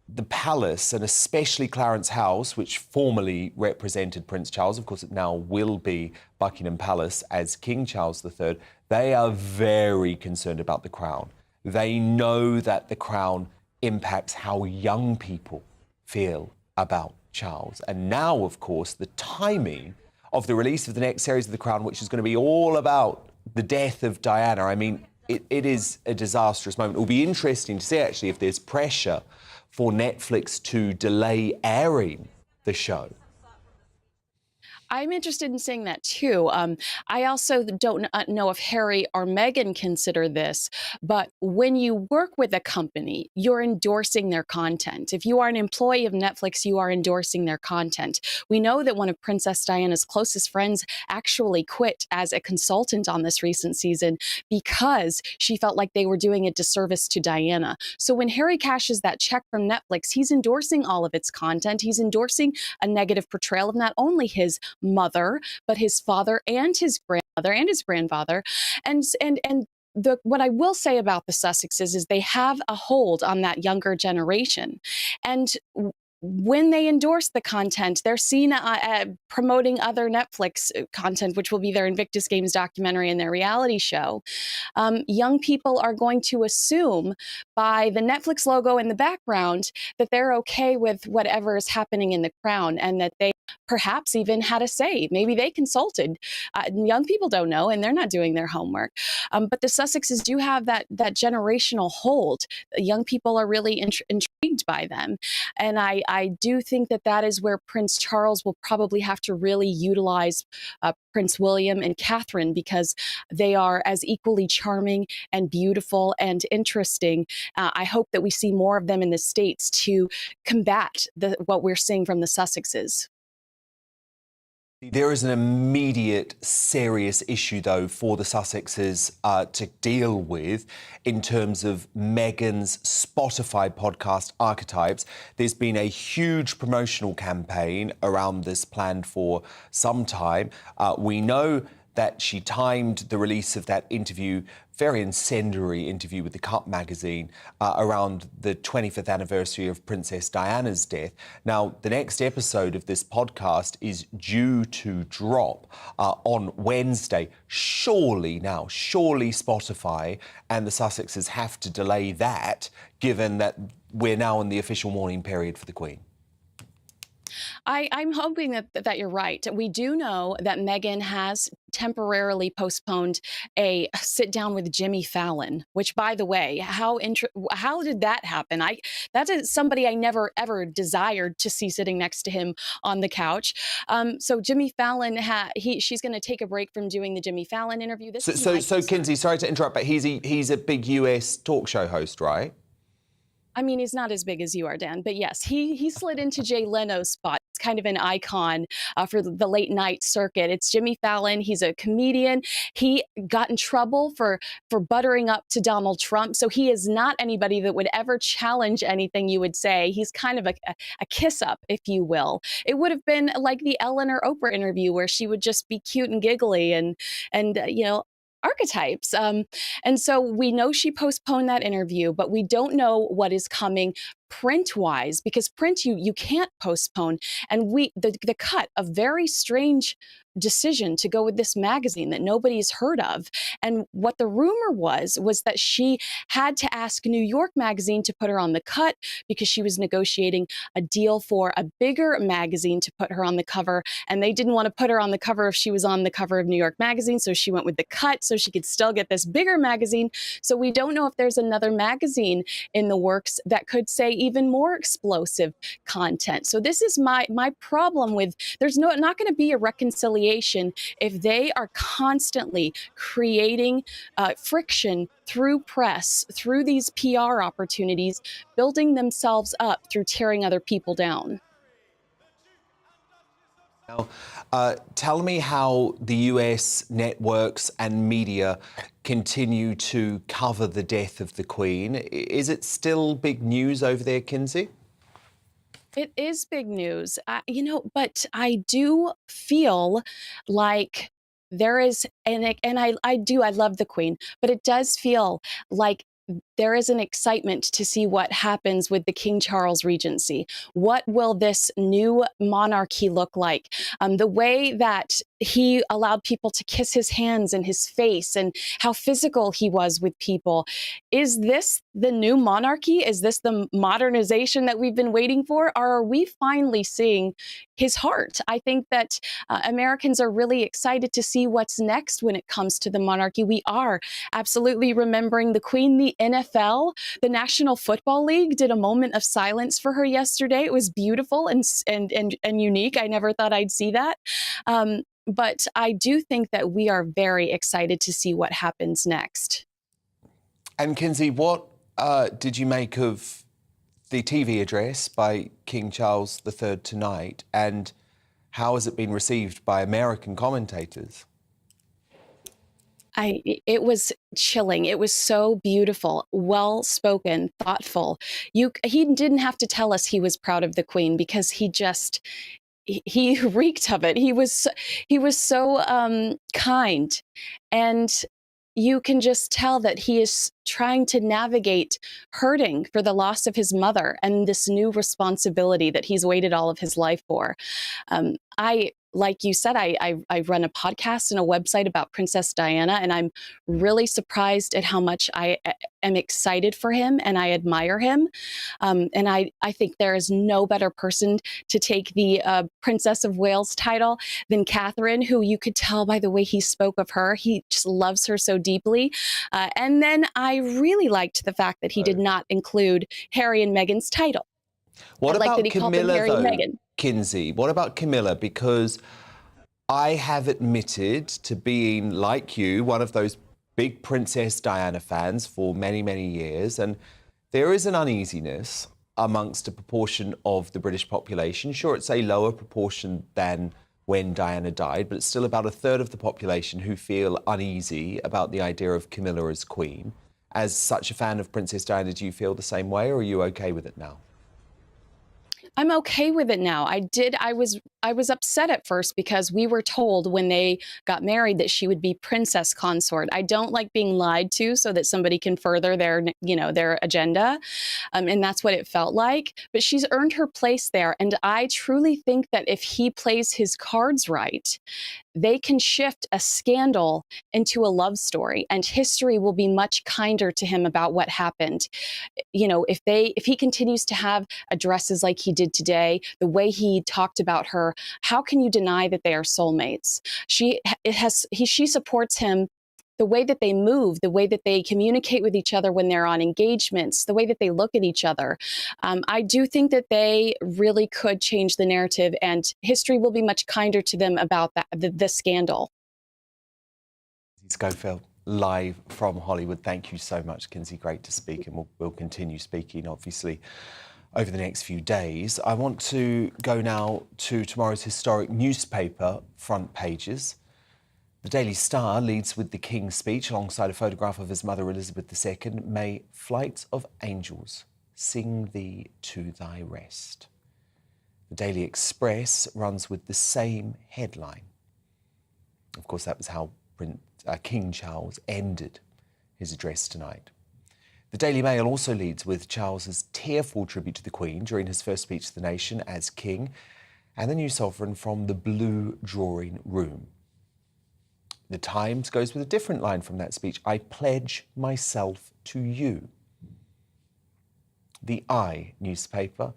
Speaker 1: the palace, and especially Clarence House, which formerly represented Prince Charles, of course it now will be Buckingham Palace as King Charles III, they are very concerned about the Crown. They know that the Crown impacts how young people feel about Charles. And now, of course, the timing of the release of the next series of The Crown, which is going to be all about the death of Diana. I mean, it is a disastrous moment. It will be interesting to see, actually, if there's pressure for Netflix to delay airing the show.
Speaker 11: I'm interested in seeing that too. I also don't know if Harry or Meghan consider this, but when you work with a company, you're endorsing their content. If you are an employee of Netflix, you are endorsing their content. We know that one of Princess Diana's closest friends actually quit as a consultant on this recent season because she felt like they were doing a disservice to Diana. So when Harry cashes that check from Netflix, he's endorsing all of its content. He's endorsing a negative portrayal of not only his mother, but his father and his grandmother and his grandfather. And what I will say about the Sussexes is they have a hold on that younger generation. And when they endorse the content, they're seen promoting other Netflix content, which will be their Invictus Games documentary and their reality show. Young people are going to assume by the Netflix logo in the background that they're okay with whatever is happening in The Crown and that they perhaps even had a say. Maybe they consulted. Young people don't know, and they're not doing their homework. But the Sussexes do have that generational hold. Young people are really intrigued by them. And I do think that is where Prince Charles will probably have to really utilize Prince William and Catherine, because they are as equally charming and beautiful and interesting. I hope that we see more of them in the States to combat what we're seeing from the Sussexes.
Speaker 1: There is an immediate serious issue, though, for the Sussexes to deal with in terms of Meghan's Spotify podcast Archetypes. There's been a huge promotional campaign around this planned for some time. We know that she timed the release of that interview, very incendiary interview with the Cut magazine, around the 25th anniversary of Princess Diana's death. Now, the next episode of this podcast is due to drop on Wednesday. Surely Spotify and the Sussexes have to delay that, given that we're now in the official mourning period for the Queen.
Speaker 11: I'm hoping that you're right. We do know that Meghan has temporarily postponed a sit down with Jimmy Fallon, which, by the way, how did that happen? That is somebody I never ever desired to see sitting next to him on the couch. So Jimmy Fallon, she's going to take a break from doing the Jimmy Fallon interview.
Speaker 1: So Kinsey, sorry to interrupt, but he's a big US talk show host, right?
Speaker 11: I mean, he's not as big as you are, Dan, but yes, he slid into Jay Leno's spot. It's kind of an icon for the late night circuit. It's Jimmy Fallon. He's a comedian. He got in trouble for buttering up to Donald Trump. So he is not anybody that would ever challenge anything you would say. He's kind of a kiss up, if you will. It would have been like the Ellen or Oprah interview where she would just be cute and giggly and archetypes. And so we know she postponed that interview, but we don't know what is coming print-wise, because print you can't postpone. And the Cut, a very strange decision to go with this magazine that nobody's heard of. And what the rumor was that she had to ask New York Magazine to put her on the Cut because she was negotiating a deal for a bigger magazine to put her on the cover. And they didn't want to put her on the cover if she was on the cover of New York Magazine. So she went with the Cut so she could still get this bigger magazine. So we don't know if there's another magazine in the works that could say even more explosive content. So this is my problem with, there's not going to be a reconciliation if they are constantly creating friction through press, through these PR opportunities, building themselves up through tearing other people down.
Speaker 1: Now, tell me how the US networks and media continue to cover the death of the Queen. Is it still big news over there, Kinsey?
Speaker 11: It is big news, but I do feel like there is, and I love the Queen, but it does feel like there is an excitement to see what happens with the King Charles Regency. What will this new monarchy look like? The way that he allowed people to kiss his hands and his face and how physical he was with people. Is this the new monarchy? Is this the modernization that we've been waiting for? Or are we finally seeing his heart? I think that Americans are really excited to see what's next when it comes to the monarchy. We are absolutely remembering the Queen. The NFL, the National Football League, did a moment of silence for her yesterday. It was beautiful and unique. I never thought I'd see that. But I do think that we are very excited to see what happens next.
Speaker 1: And Kinsey, what did you make of the TV address by King Charles III tonight, and how has it been received by American commentators?
Speaker 11: It was chilling. It was so beautiful, well-spoken, thoughtful. He didn't have to tell us he was proud of the Queen, because he reeked of it. He was so kind, and you can just tell that he is trying to navigate hurting for the loss of his mother and this new responsibility that he's waited all of his life for. Like you said, I run a podcast and a website about Princess Diana, and I'm really surprised at how much I am excited for him and I admire him. And I think there is no better person to take the Princess of Wales title than Catherine, who you could tell by the way he spoke of her. He just loves her so deeply. And then I really liked the fact that he did not include Harry and Meghan's title.
Speaker 1: What about Camilla,
Speaker 11: Harry
Speaker 1: though,
Speaker 11: and Meghan.
Speaker 1: Kinsey? What about Camilla? Because I have admitted to being, like you, one of those big Princess Diana fans for many, many years. And there is an uneasiness amongst a proportion of the British population. Sure, it's a lower proportion than when Diana died, but it's still about a third of the population who feel uneasy about the idea of Camilla as Queen. As such a fan of Princess Diana, do you feel the same way, or are you okay with it now?
Speaker 11: I'm okay with it now. I was upset at first because we were told when they got married that she would be princess consort. I don't like being lied to so that somebody can further their agenda. And that's what it felt like. But she's earned her place there. And I truly think that if he plays his cards right, they can shift a scandal into a love story, and history will be much kinder to him about what happened. You know, if he continues to have addresses like he did today, the way he talked about her, how can you deny that they are soulmates? She supports him. The way that they move, the way that they communicate with each other when they're on engagements, the way that they look at each other. I do think that they really could change the narrative, and history will be much kinder to them about the scandal.
Speaker 1: Schofield, live from Hollywood. Thank you so much, Kinsey. Great to speak, and we'll continue speaking, obviously, over the next few days. I want to go now to tomorrow's historic newspaper front pages. The Daily Star leads with the King's speech alongside a photograph of his mother Elizabeth II. May flights of angels sing thee to thy rest. The Daily Express runs with the same headline. Of course, that was how King Charles ended his address tonight. The Daily Mail also leads with Charles's tearful tribute to the Queen during his first speech to the nation as king, and the new sovereign from the blue drawing room. The Times goes with a different line from that speech. I pledge myself to you. The I newspaper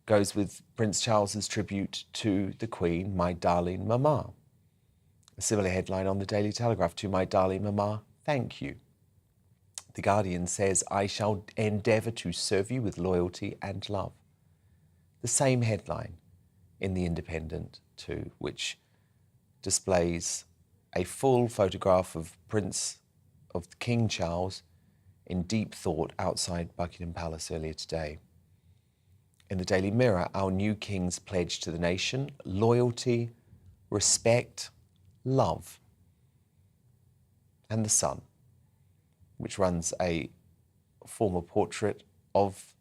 Speaker 1: goes with Prince Charles's tribute to the Queen, my darling Mama. A similar headline on the Daily Telegraph, to my darling Mama, thank you. The Guardian says, I shall endeavour to serve you with loyalty and love. The same headline in the Independent too, which displays a full photograph of King Charles in deep thought outside Buckingham Palace earlier today. In the Daily Mirror, our new king's pledge to the nation: loyalty, respect, love. And the Sun, which runs a former portrait of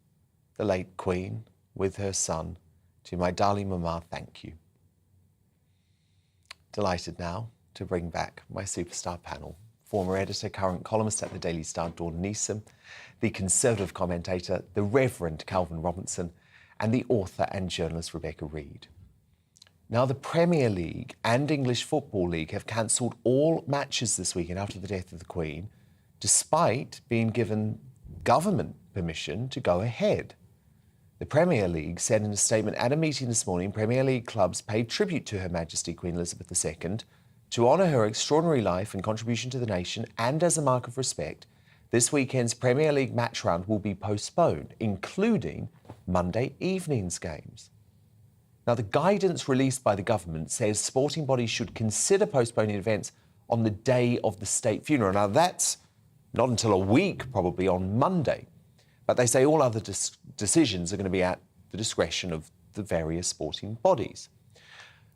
Speaker 1: the late Queen with her son, to my darling Mama, thank you. Delighted now to bring back my superstar panel former editor, current columnist at the Daily Star, Dawn Neeson, the Conservative commentator, the Reverend Calvin Robinson, and the author and journalist Rebecca Reid. Now, the Premier League and English Football League have cancelled all matches this weekend after the death of the Queen, despite being given government permission to go ahead. The Premier League said in a statement at a meeting this morning, Premier League clubs paid tribute to Her Majesty Queen Elizabeth II to honour her extraordinary life and contribution to the nation, and as a mark of respect, this weekend's Premier League match round will be postponed, including Monday evening's games. Now, the guidance released by the government says sporting bodies should consider postponing events on the day of the state funeral. Now, that's not until a week, probably on Monday. But they say all other decisions are going to be at the discretion of the various sporting bodies.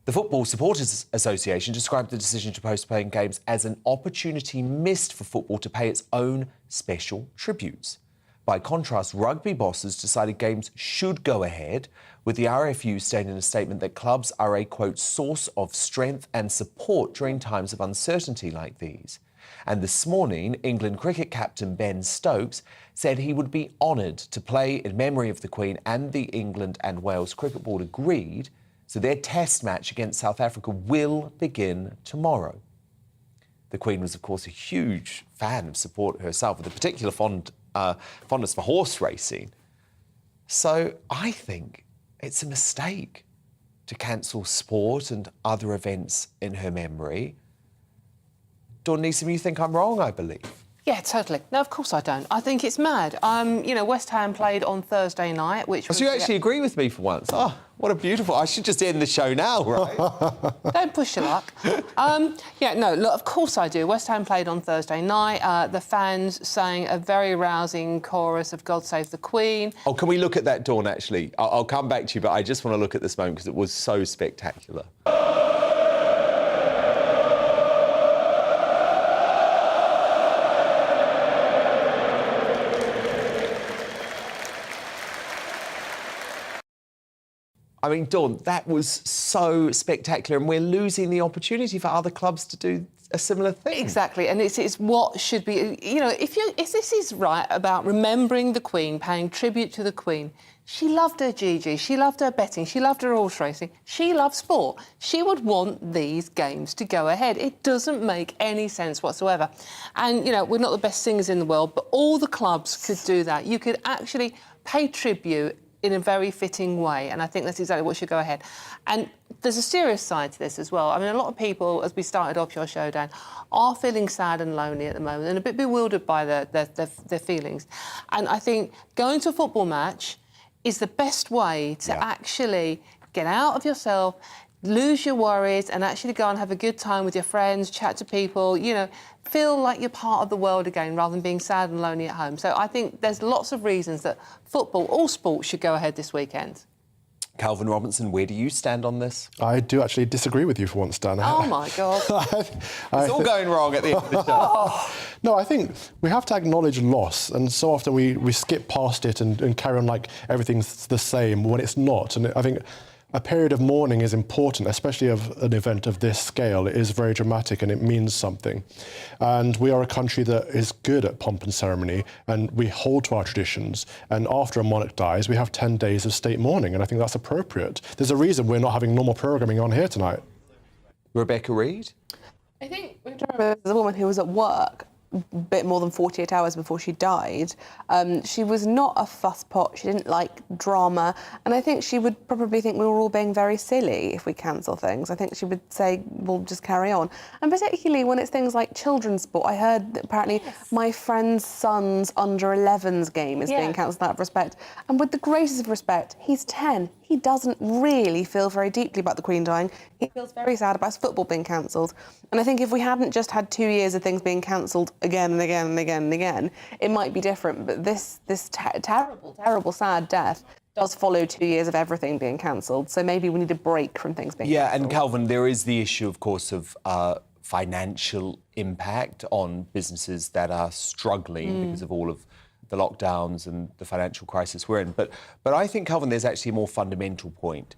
Speaker 1: The Football Supporters Association described the decision to postpone games as an opportunity missed for football to pay its own special tributes. By contrast, rugby bosses decided games should go ahead, with the RFU stating in a statement that clubs are a, quote, source of strength and support during times of uncertainty like these. And this morning, England cricket captain Ben Stokes said he would be honoured to play in memory of the Queen, and the England and Wales Cricket Board agreed, so their test match against South Africa will begin tomorrow. The Queen was, of course, a huge fan of sport herself, with a particular fondness for horse racing. So I think it's a mistake to cancel sport and other events in her memory. Dawn Neeson, you think I'm wrong, I believe.
Speaker 14: Yeah, totally. No, of course I don't. I think it's mad. You know, West Ham played on Thursday night, which was...
Speaker 1: So you actually agree with me for once? Oh, what a beautiful... I should just end the show now, right?
Speaker 14: Don't push your luck. Yeah, no, look, of course I do. West Ham played on Thursday night. The fans sang a very rousing chorus of God Save the Queen.
Speaker 1: Oh, can we look at that, Dawn, actually? I'll come back to you, but I just want to look at this moment because it was so spectacular. I mean, Dawn, that was so spectacular, and we're losing the opportunity for other clubs to do a similar thing.
Speaker 14: Exactly, and it's what should be... You know, if this is right about remembering the Queen, paying tribute to the Queen, she loved her Gigi, she loved her betting, she loved her horse racing, she loved sport. She would want these games to go ahead. It doesn't make any sense whatsoever. And, you know, we're not the best singers in the world, but all the clubs could do that. You could actually pay tribute in a very fitting way, and I think that's exactly what should go ahead. And there's a serious side to this as well. I mean, a lot of people, as we started off your show, Dan, are feeling sad and lonely at the moment and a bit bewildered by their feelings. And I think going to a football match is the best way to actually get out of yourself, lose your worries, and actually go and have a good time with your friends, chat to people, you know, feel like you're part of the world again rather than being sad and lonely at home. So I think there's lots of reasons that football, all sports, should go ahead this weekend.
Speaker 1: Calvin Robinson, where do you stand on this?
Speaker 15: I do actually disagree with you for once, Dan.
Speaker 14: Oh, my God.
Speaker 1: It's all going wrong at the end of the show.
Speaker 15: No, I think we have to acknowledge loss, and so often we skip past it and carry on like everything's the same when it's not. And I think a period of mourning is important, especially of an event of this scale. It is very dramatic and it means something. And we are a country that is good at pomp and ceremony, and we hold to our traditions. And after a monarch dies, we have 10 days of state mourning, and I think that's appropriate. There's a reason we're not having normal programming on here tonight.
Speaker 1: Rebecca Reid?
Speaker 16: I think we have to remember there's a woman who was at work a bit more than 48 hours before she died. She was not a fusspot. She didn't like drama. And I think she would probably think we were all being very silly if we cancel things. I think she would say, we'll just carry on. And particularly when it's things like children's sport. I heard that apparently my friend's son's under-11s game is being cancelled out of respect. And with the greatest of respect, he's 10. He doesn't really feel very deeply about the Queen dying. He feels very sad about his football being cancelled. And I think if we hadn't just had 2 years of things being cancelled again and again and again and again, it might be different. But this terrible, sad death does follow 2 years of everything being cancelled. So maybe we need a break from things being cancelled.
Speaker 1: And Calvin, there is the issue, of course, of financial impact on businesses that are struggling because of all of the lockdowns and the financial crisis we're in. But I think, Calvin, there's actually a more fundamental point,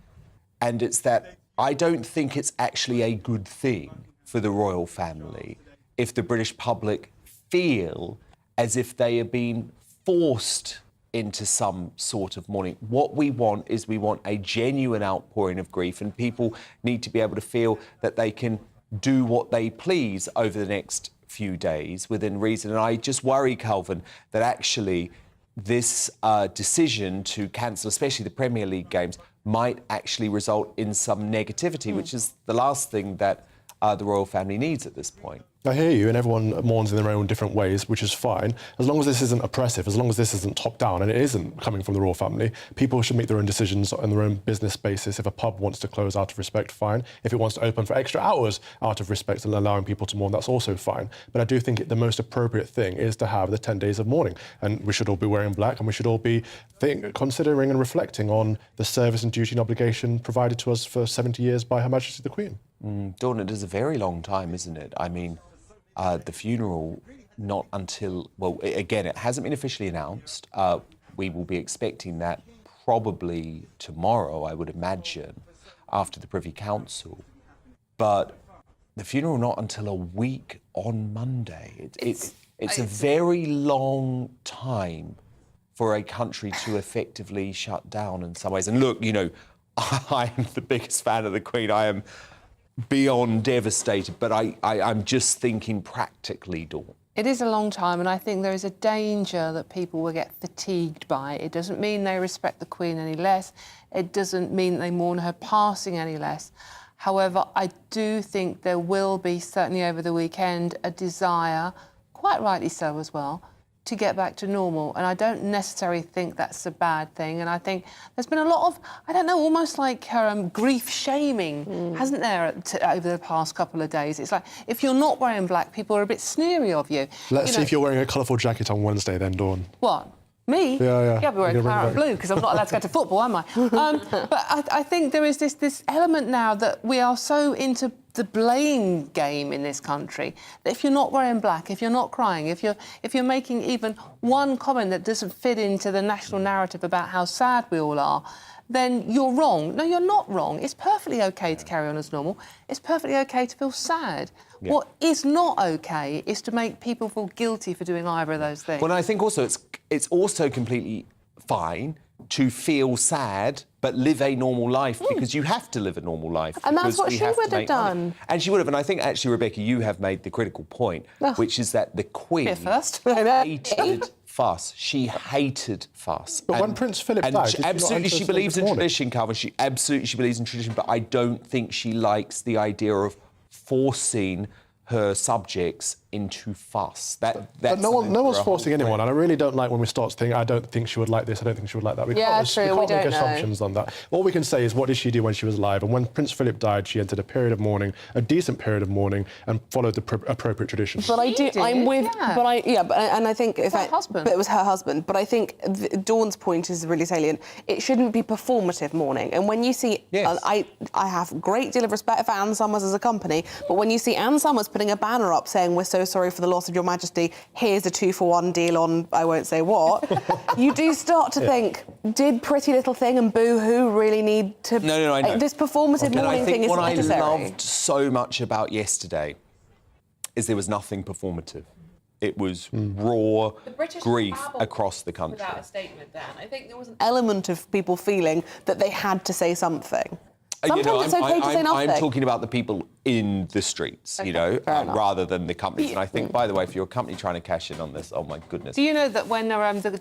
Speaker 1: and it's that I don't think it's actually a good thing for the royal family if the British public feel as if they are being forced into some sort of mourning. What we want is a genuine outpouring of grief, and people need to be able to feel that they can do what they please over the next few days within reason. And I just worry, Calvin, that actually this decision to cancel, especially the Premier League games, might actually result in some negativity, which is the last thing that the royal family needs at this point.
Speaker 15: I hear you, and everyone mourns in their own different ways, which is fine. As long as this isn't oppressive, as long as this isn't top down, and it isn't coming from the royal family, people should make their own decisions on their own business basis. If a pub wants to close out of respect, fine. If it wants to open for extra hours out of respect and allowing people to mourn, that's also fine. But I do think the most appropriate thing is to have the 10 days of mourning, and we should all be wearing black, and we should all be considering and reflecting on the service and duty and obligation provided to us for 70 years by Her Majesty the Queen.
Speaker 1: Dawn, it is a very long time, isn't it? I mean, the funeral, not until, well, again, it hasn't been officially announced. We will be expecting that probably tomorrow, I would imagine, after the Privy Council. But the funeral not until a week on Monday. It's a very long time for a country to effectively shut down in some ways. And look, you know, I am the biggest fan of the Queen. I am beyond devastated, but I'm just thinking practically, Dawn.
Speaker 14: It is a long time, and I think there is a danger that people will get fatigued by it. It doesn't mean they respect the Queen any less. It doesn't mean they mourn her passing any less. However, I do think there will be, certainly over the weekend, a desire, quite rightly so as well, to get back to normal. And I don't necessarily think that's a bad thing. And I think there's been a lot of, I don't know, almost like grief shaming, hasn't there, over the past couple of days? It's like, if you're not wearing black, people are a bit sneery of you.
Speaker 15: Let's see if you're wearing a colourful jacket on Wednesday then, Dawn.
Speaker 14: What? Me?
Speaker 15: Yeah.
Speaker 14: I'll be wearing claret blue because I'm not allowed to go to football, am I? But I think there is this element now that we are so into the blame game in this country that if you're not wearing black, if you're not crying, if you're making even one comment that doesn't fit into the national narrative about how sad we all are, then you're wrong. No, you're not wrong. It's perfectly OK to carry on as normal. It's perfectly OK to feel sad. Yeah. What is not OK is to make people feel guilty for doing either of those things.
Speaker 1: Well, I think also it's also completely fine to feel sad but live a normal life, because you have to live a normal life.
Speaker 16: And that's what she would have done.
Speaker 1: Money. And she would have. And I think, actually, Rebecca, you have made the critical point, which is that the Queen hated fuss. She hated fuss.
Speaker 15: But when Prince Philip died...
Speaker 1: Absolutely, she believes in tradition, Calvin. She believes in tradition, but I don't think she likes the idea of forcing her subjects into fuss. But
Speaker 15: no one's forcing anyone, and I really don't like when we start thinking, I don't think she would like this, I don't think she would like that. We can't make assumptions on that. All we can say is, what did she do when she was alive? And when Prince Philip died, she entered a period of mourning, a decent period of mourning, and followed the appropriate traditions.
Speaker 16: But I think but it was her husband. But I think Dawn's point is really salient. It shouldn't be performative mourning. And when you see, I have a great deal of respect for Anne Summers as a company, but when you see Anne Summers putting a banner up saying, "We're so sorry for the loss of Your Majesty, here's a 2-for-1 deal on I won't say what," you do start to think, did Pretty Little Thing and Boo-Hoo really need to...
Speaker 1: No, I know.
Speaker 16: This performative mourning thing is necessary.
Speaker 1: What I loved so much about yesterday is there was nothing performative. It was raw grief across the country.
Speaker 16: Without a statement, Dan. I think there was an element of people feeling that they had to say something. Sometimes it's okay to say nothing.
Speaker 1: I'm talking about the people in the streets, rather than the companies. And I think, by the way, if you're a company trying to cash in on this, oh my goodness.
Speaker 14: Do you know that when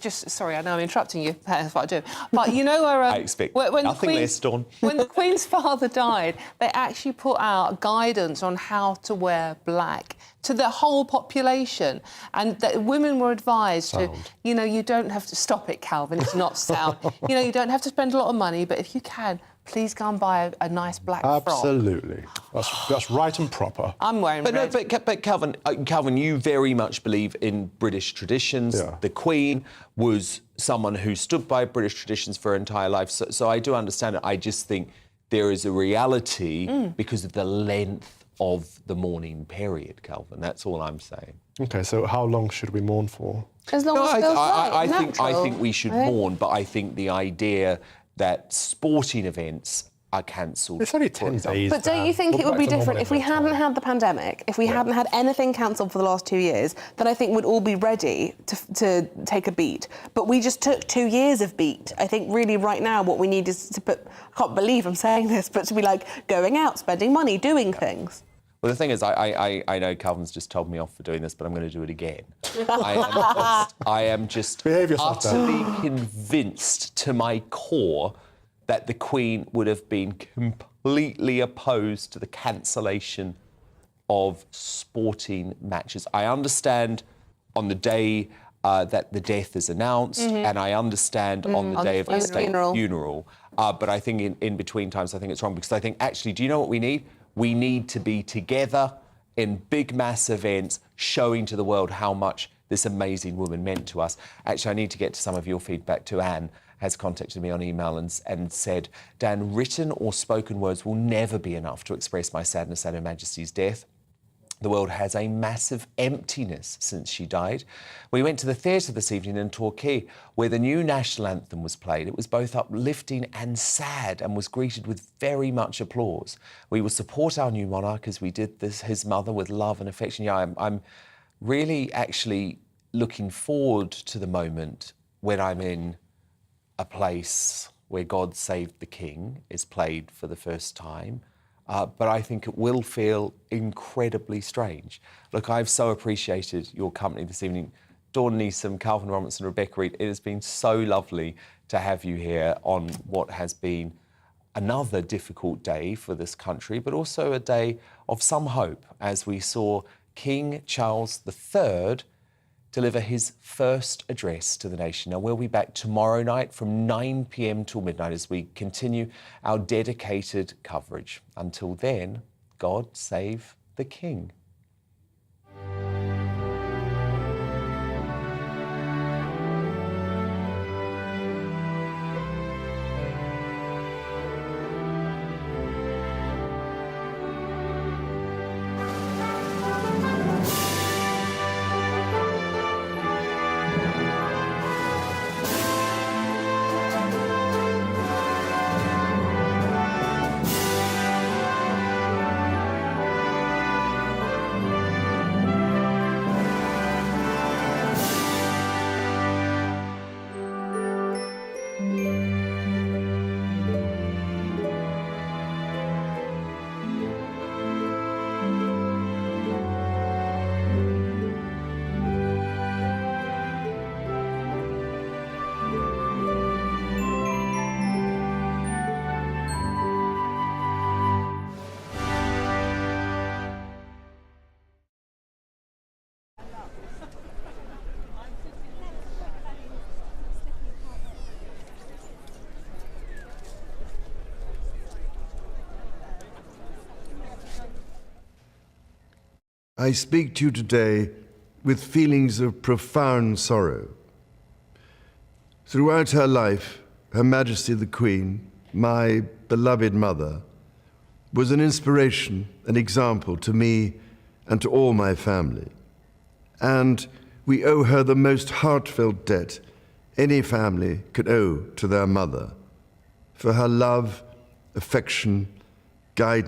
Speaker 14: sorry, I know I'm interrupting you. That's what I do. But you know where
Speaker 1: I expect nothing less, Dawn.
Speaker 14: When the Queen's father died, they actually put out guidance on how to wear black to the whole population, and that women were advised to, you don't have to stop it, Calvin. It's not sound. You don't have to spend a lot of money, but if you can, please go and buy a nice black frock.
Speaker 15: Absolutely. That's right and proper.
Speaker 14: I'm wearing red.
Speaker 1: But Calvin, you very much believe in British traditions. Yeah. The Queen was someone who stood by British traditions for her entire life. So I do understand it. I just think there is a reality because of the length of the mourning period, Calvin. That's all I'm saying.
Speaker 15: OK, so how long should we mourn for?
Speaker 16: As long as it feels right,
Speaker 1: I think we should mourn, but I think the idea that sporting events are cancelled.
Speaker 15: It's only 10 days.
Speaker 16: But don't you think it would be different if we hadn't had the pandemic, if we hadn't had anything cancelled for the last 2 years, then I think we'd all be ready to take a beat. But we just took 2 years of beat. I think really right now what we need is to put, I can't believe I'm saying this, but to be like going out, spending money, doing things.
Speaker 1: Well, the thing is, I know Calvin's just told me off for doing this, but I'm going to do it again. I am just utterly convinced to my core that the Queen would have been completely opposed to the cancellation of sporting matches. I understand on the day that the death is announced, and I understand on the day of the state funeral. But I think in between times, I think it's wrong, because I think, actually, do you know what we need? We need to be together in big mass events, showing to the world how much this amazing woman meant to us. Actually, I need to get to some of your feedback too. Anne has contacted me on email and said, Dan, written or spoken words will never be enough to express my sadness at Her Majesty's death. The world has a massive emptiness since she died. We went to the theatre this evening in Torquay, where the new national anthem was played. It was both uplifting and sad, and was greeted with very much applause. We will support our new monarch as we did his mother, with love and affection. Yeah, I'm really actually looking forward to the moment when I'm in a place where God Save the King is played for the first time. But I think it will feel incredibly strange. Look, I've so appreciated your company this evening. Dawn Neeson, Calvin Robertson, Rebecca Reid, it has been so lovely to have you here on what has been another difficult day for this country, but also a day of some hope, as we saw King Charles III deliver his first address to the nation. Now, we'll be back tomorrow night from 9 p.m. till midnight as we continue our dedicated coverage. Until then, God save the King.
Speaker 4: I speak to you today with feelings of profound sorrow. Throughout her life, Her Majesty the Queen, my beloved mother, was an inspiration, an example to me and to all my family. And we owe her the most heartfelt debt any family could owe to their mother, for her love, affection, guidance,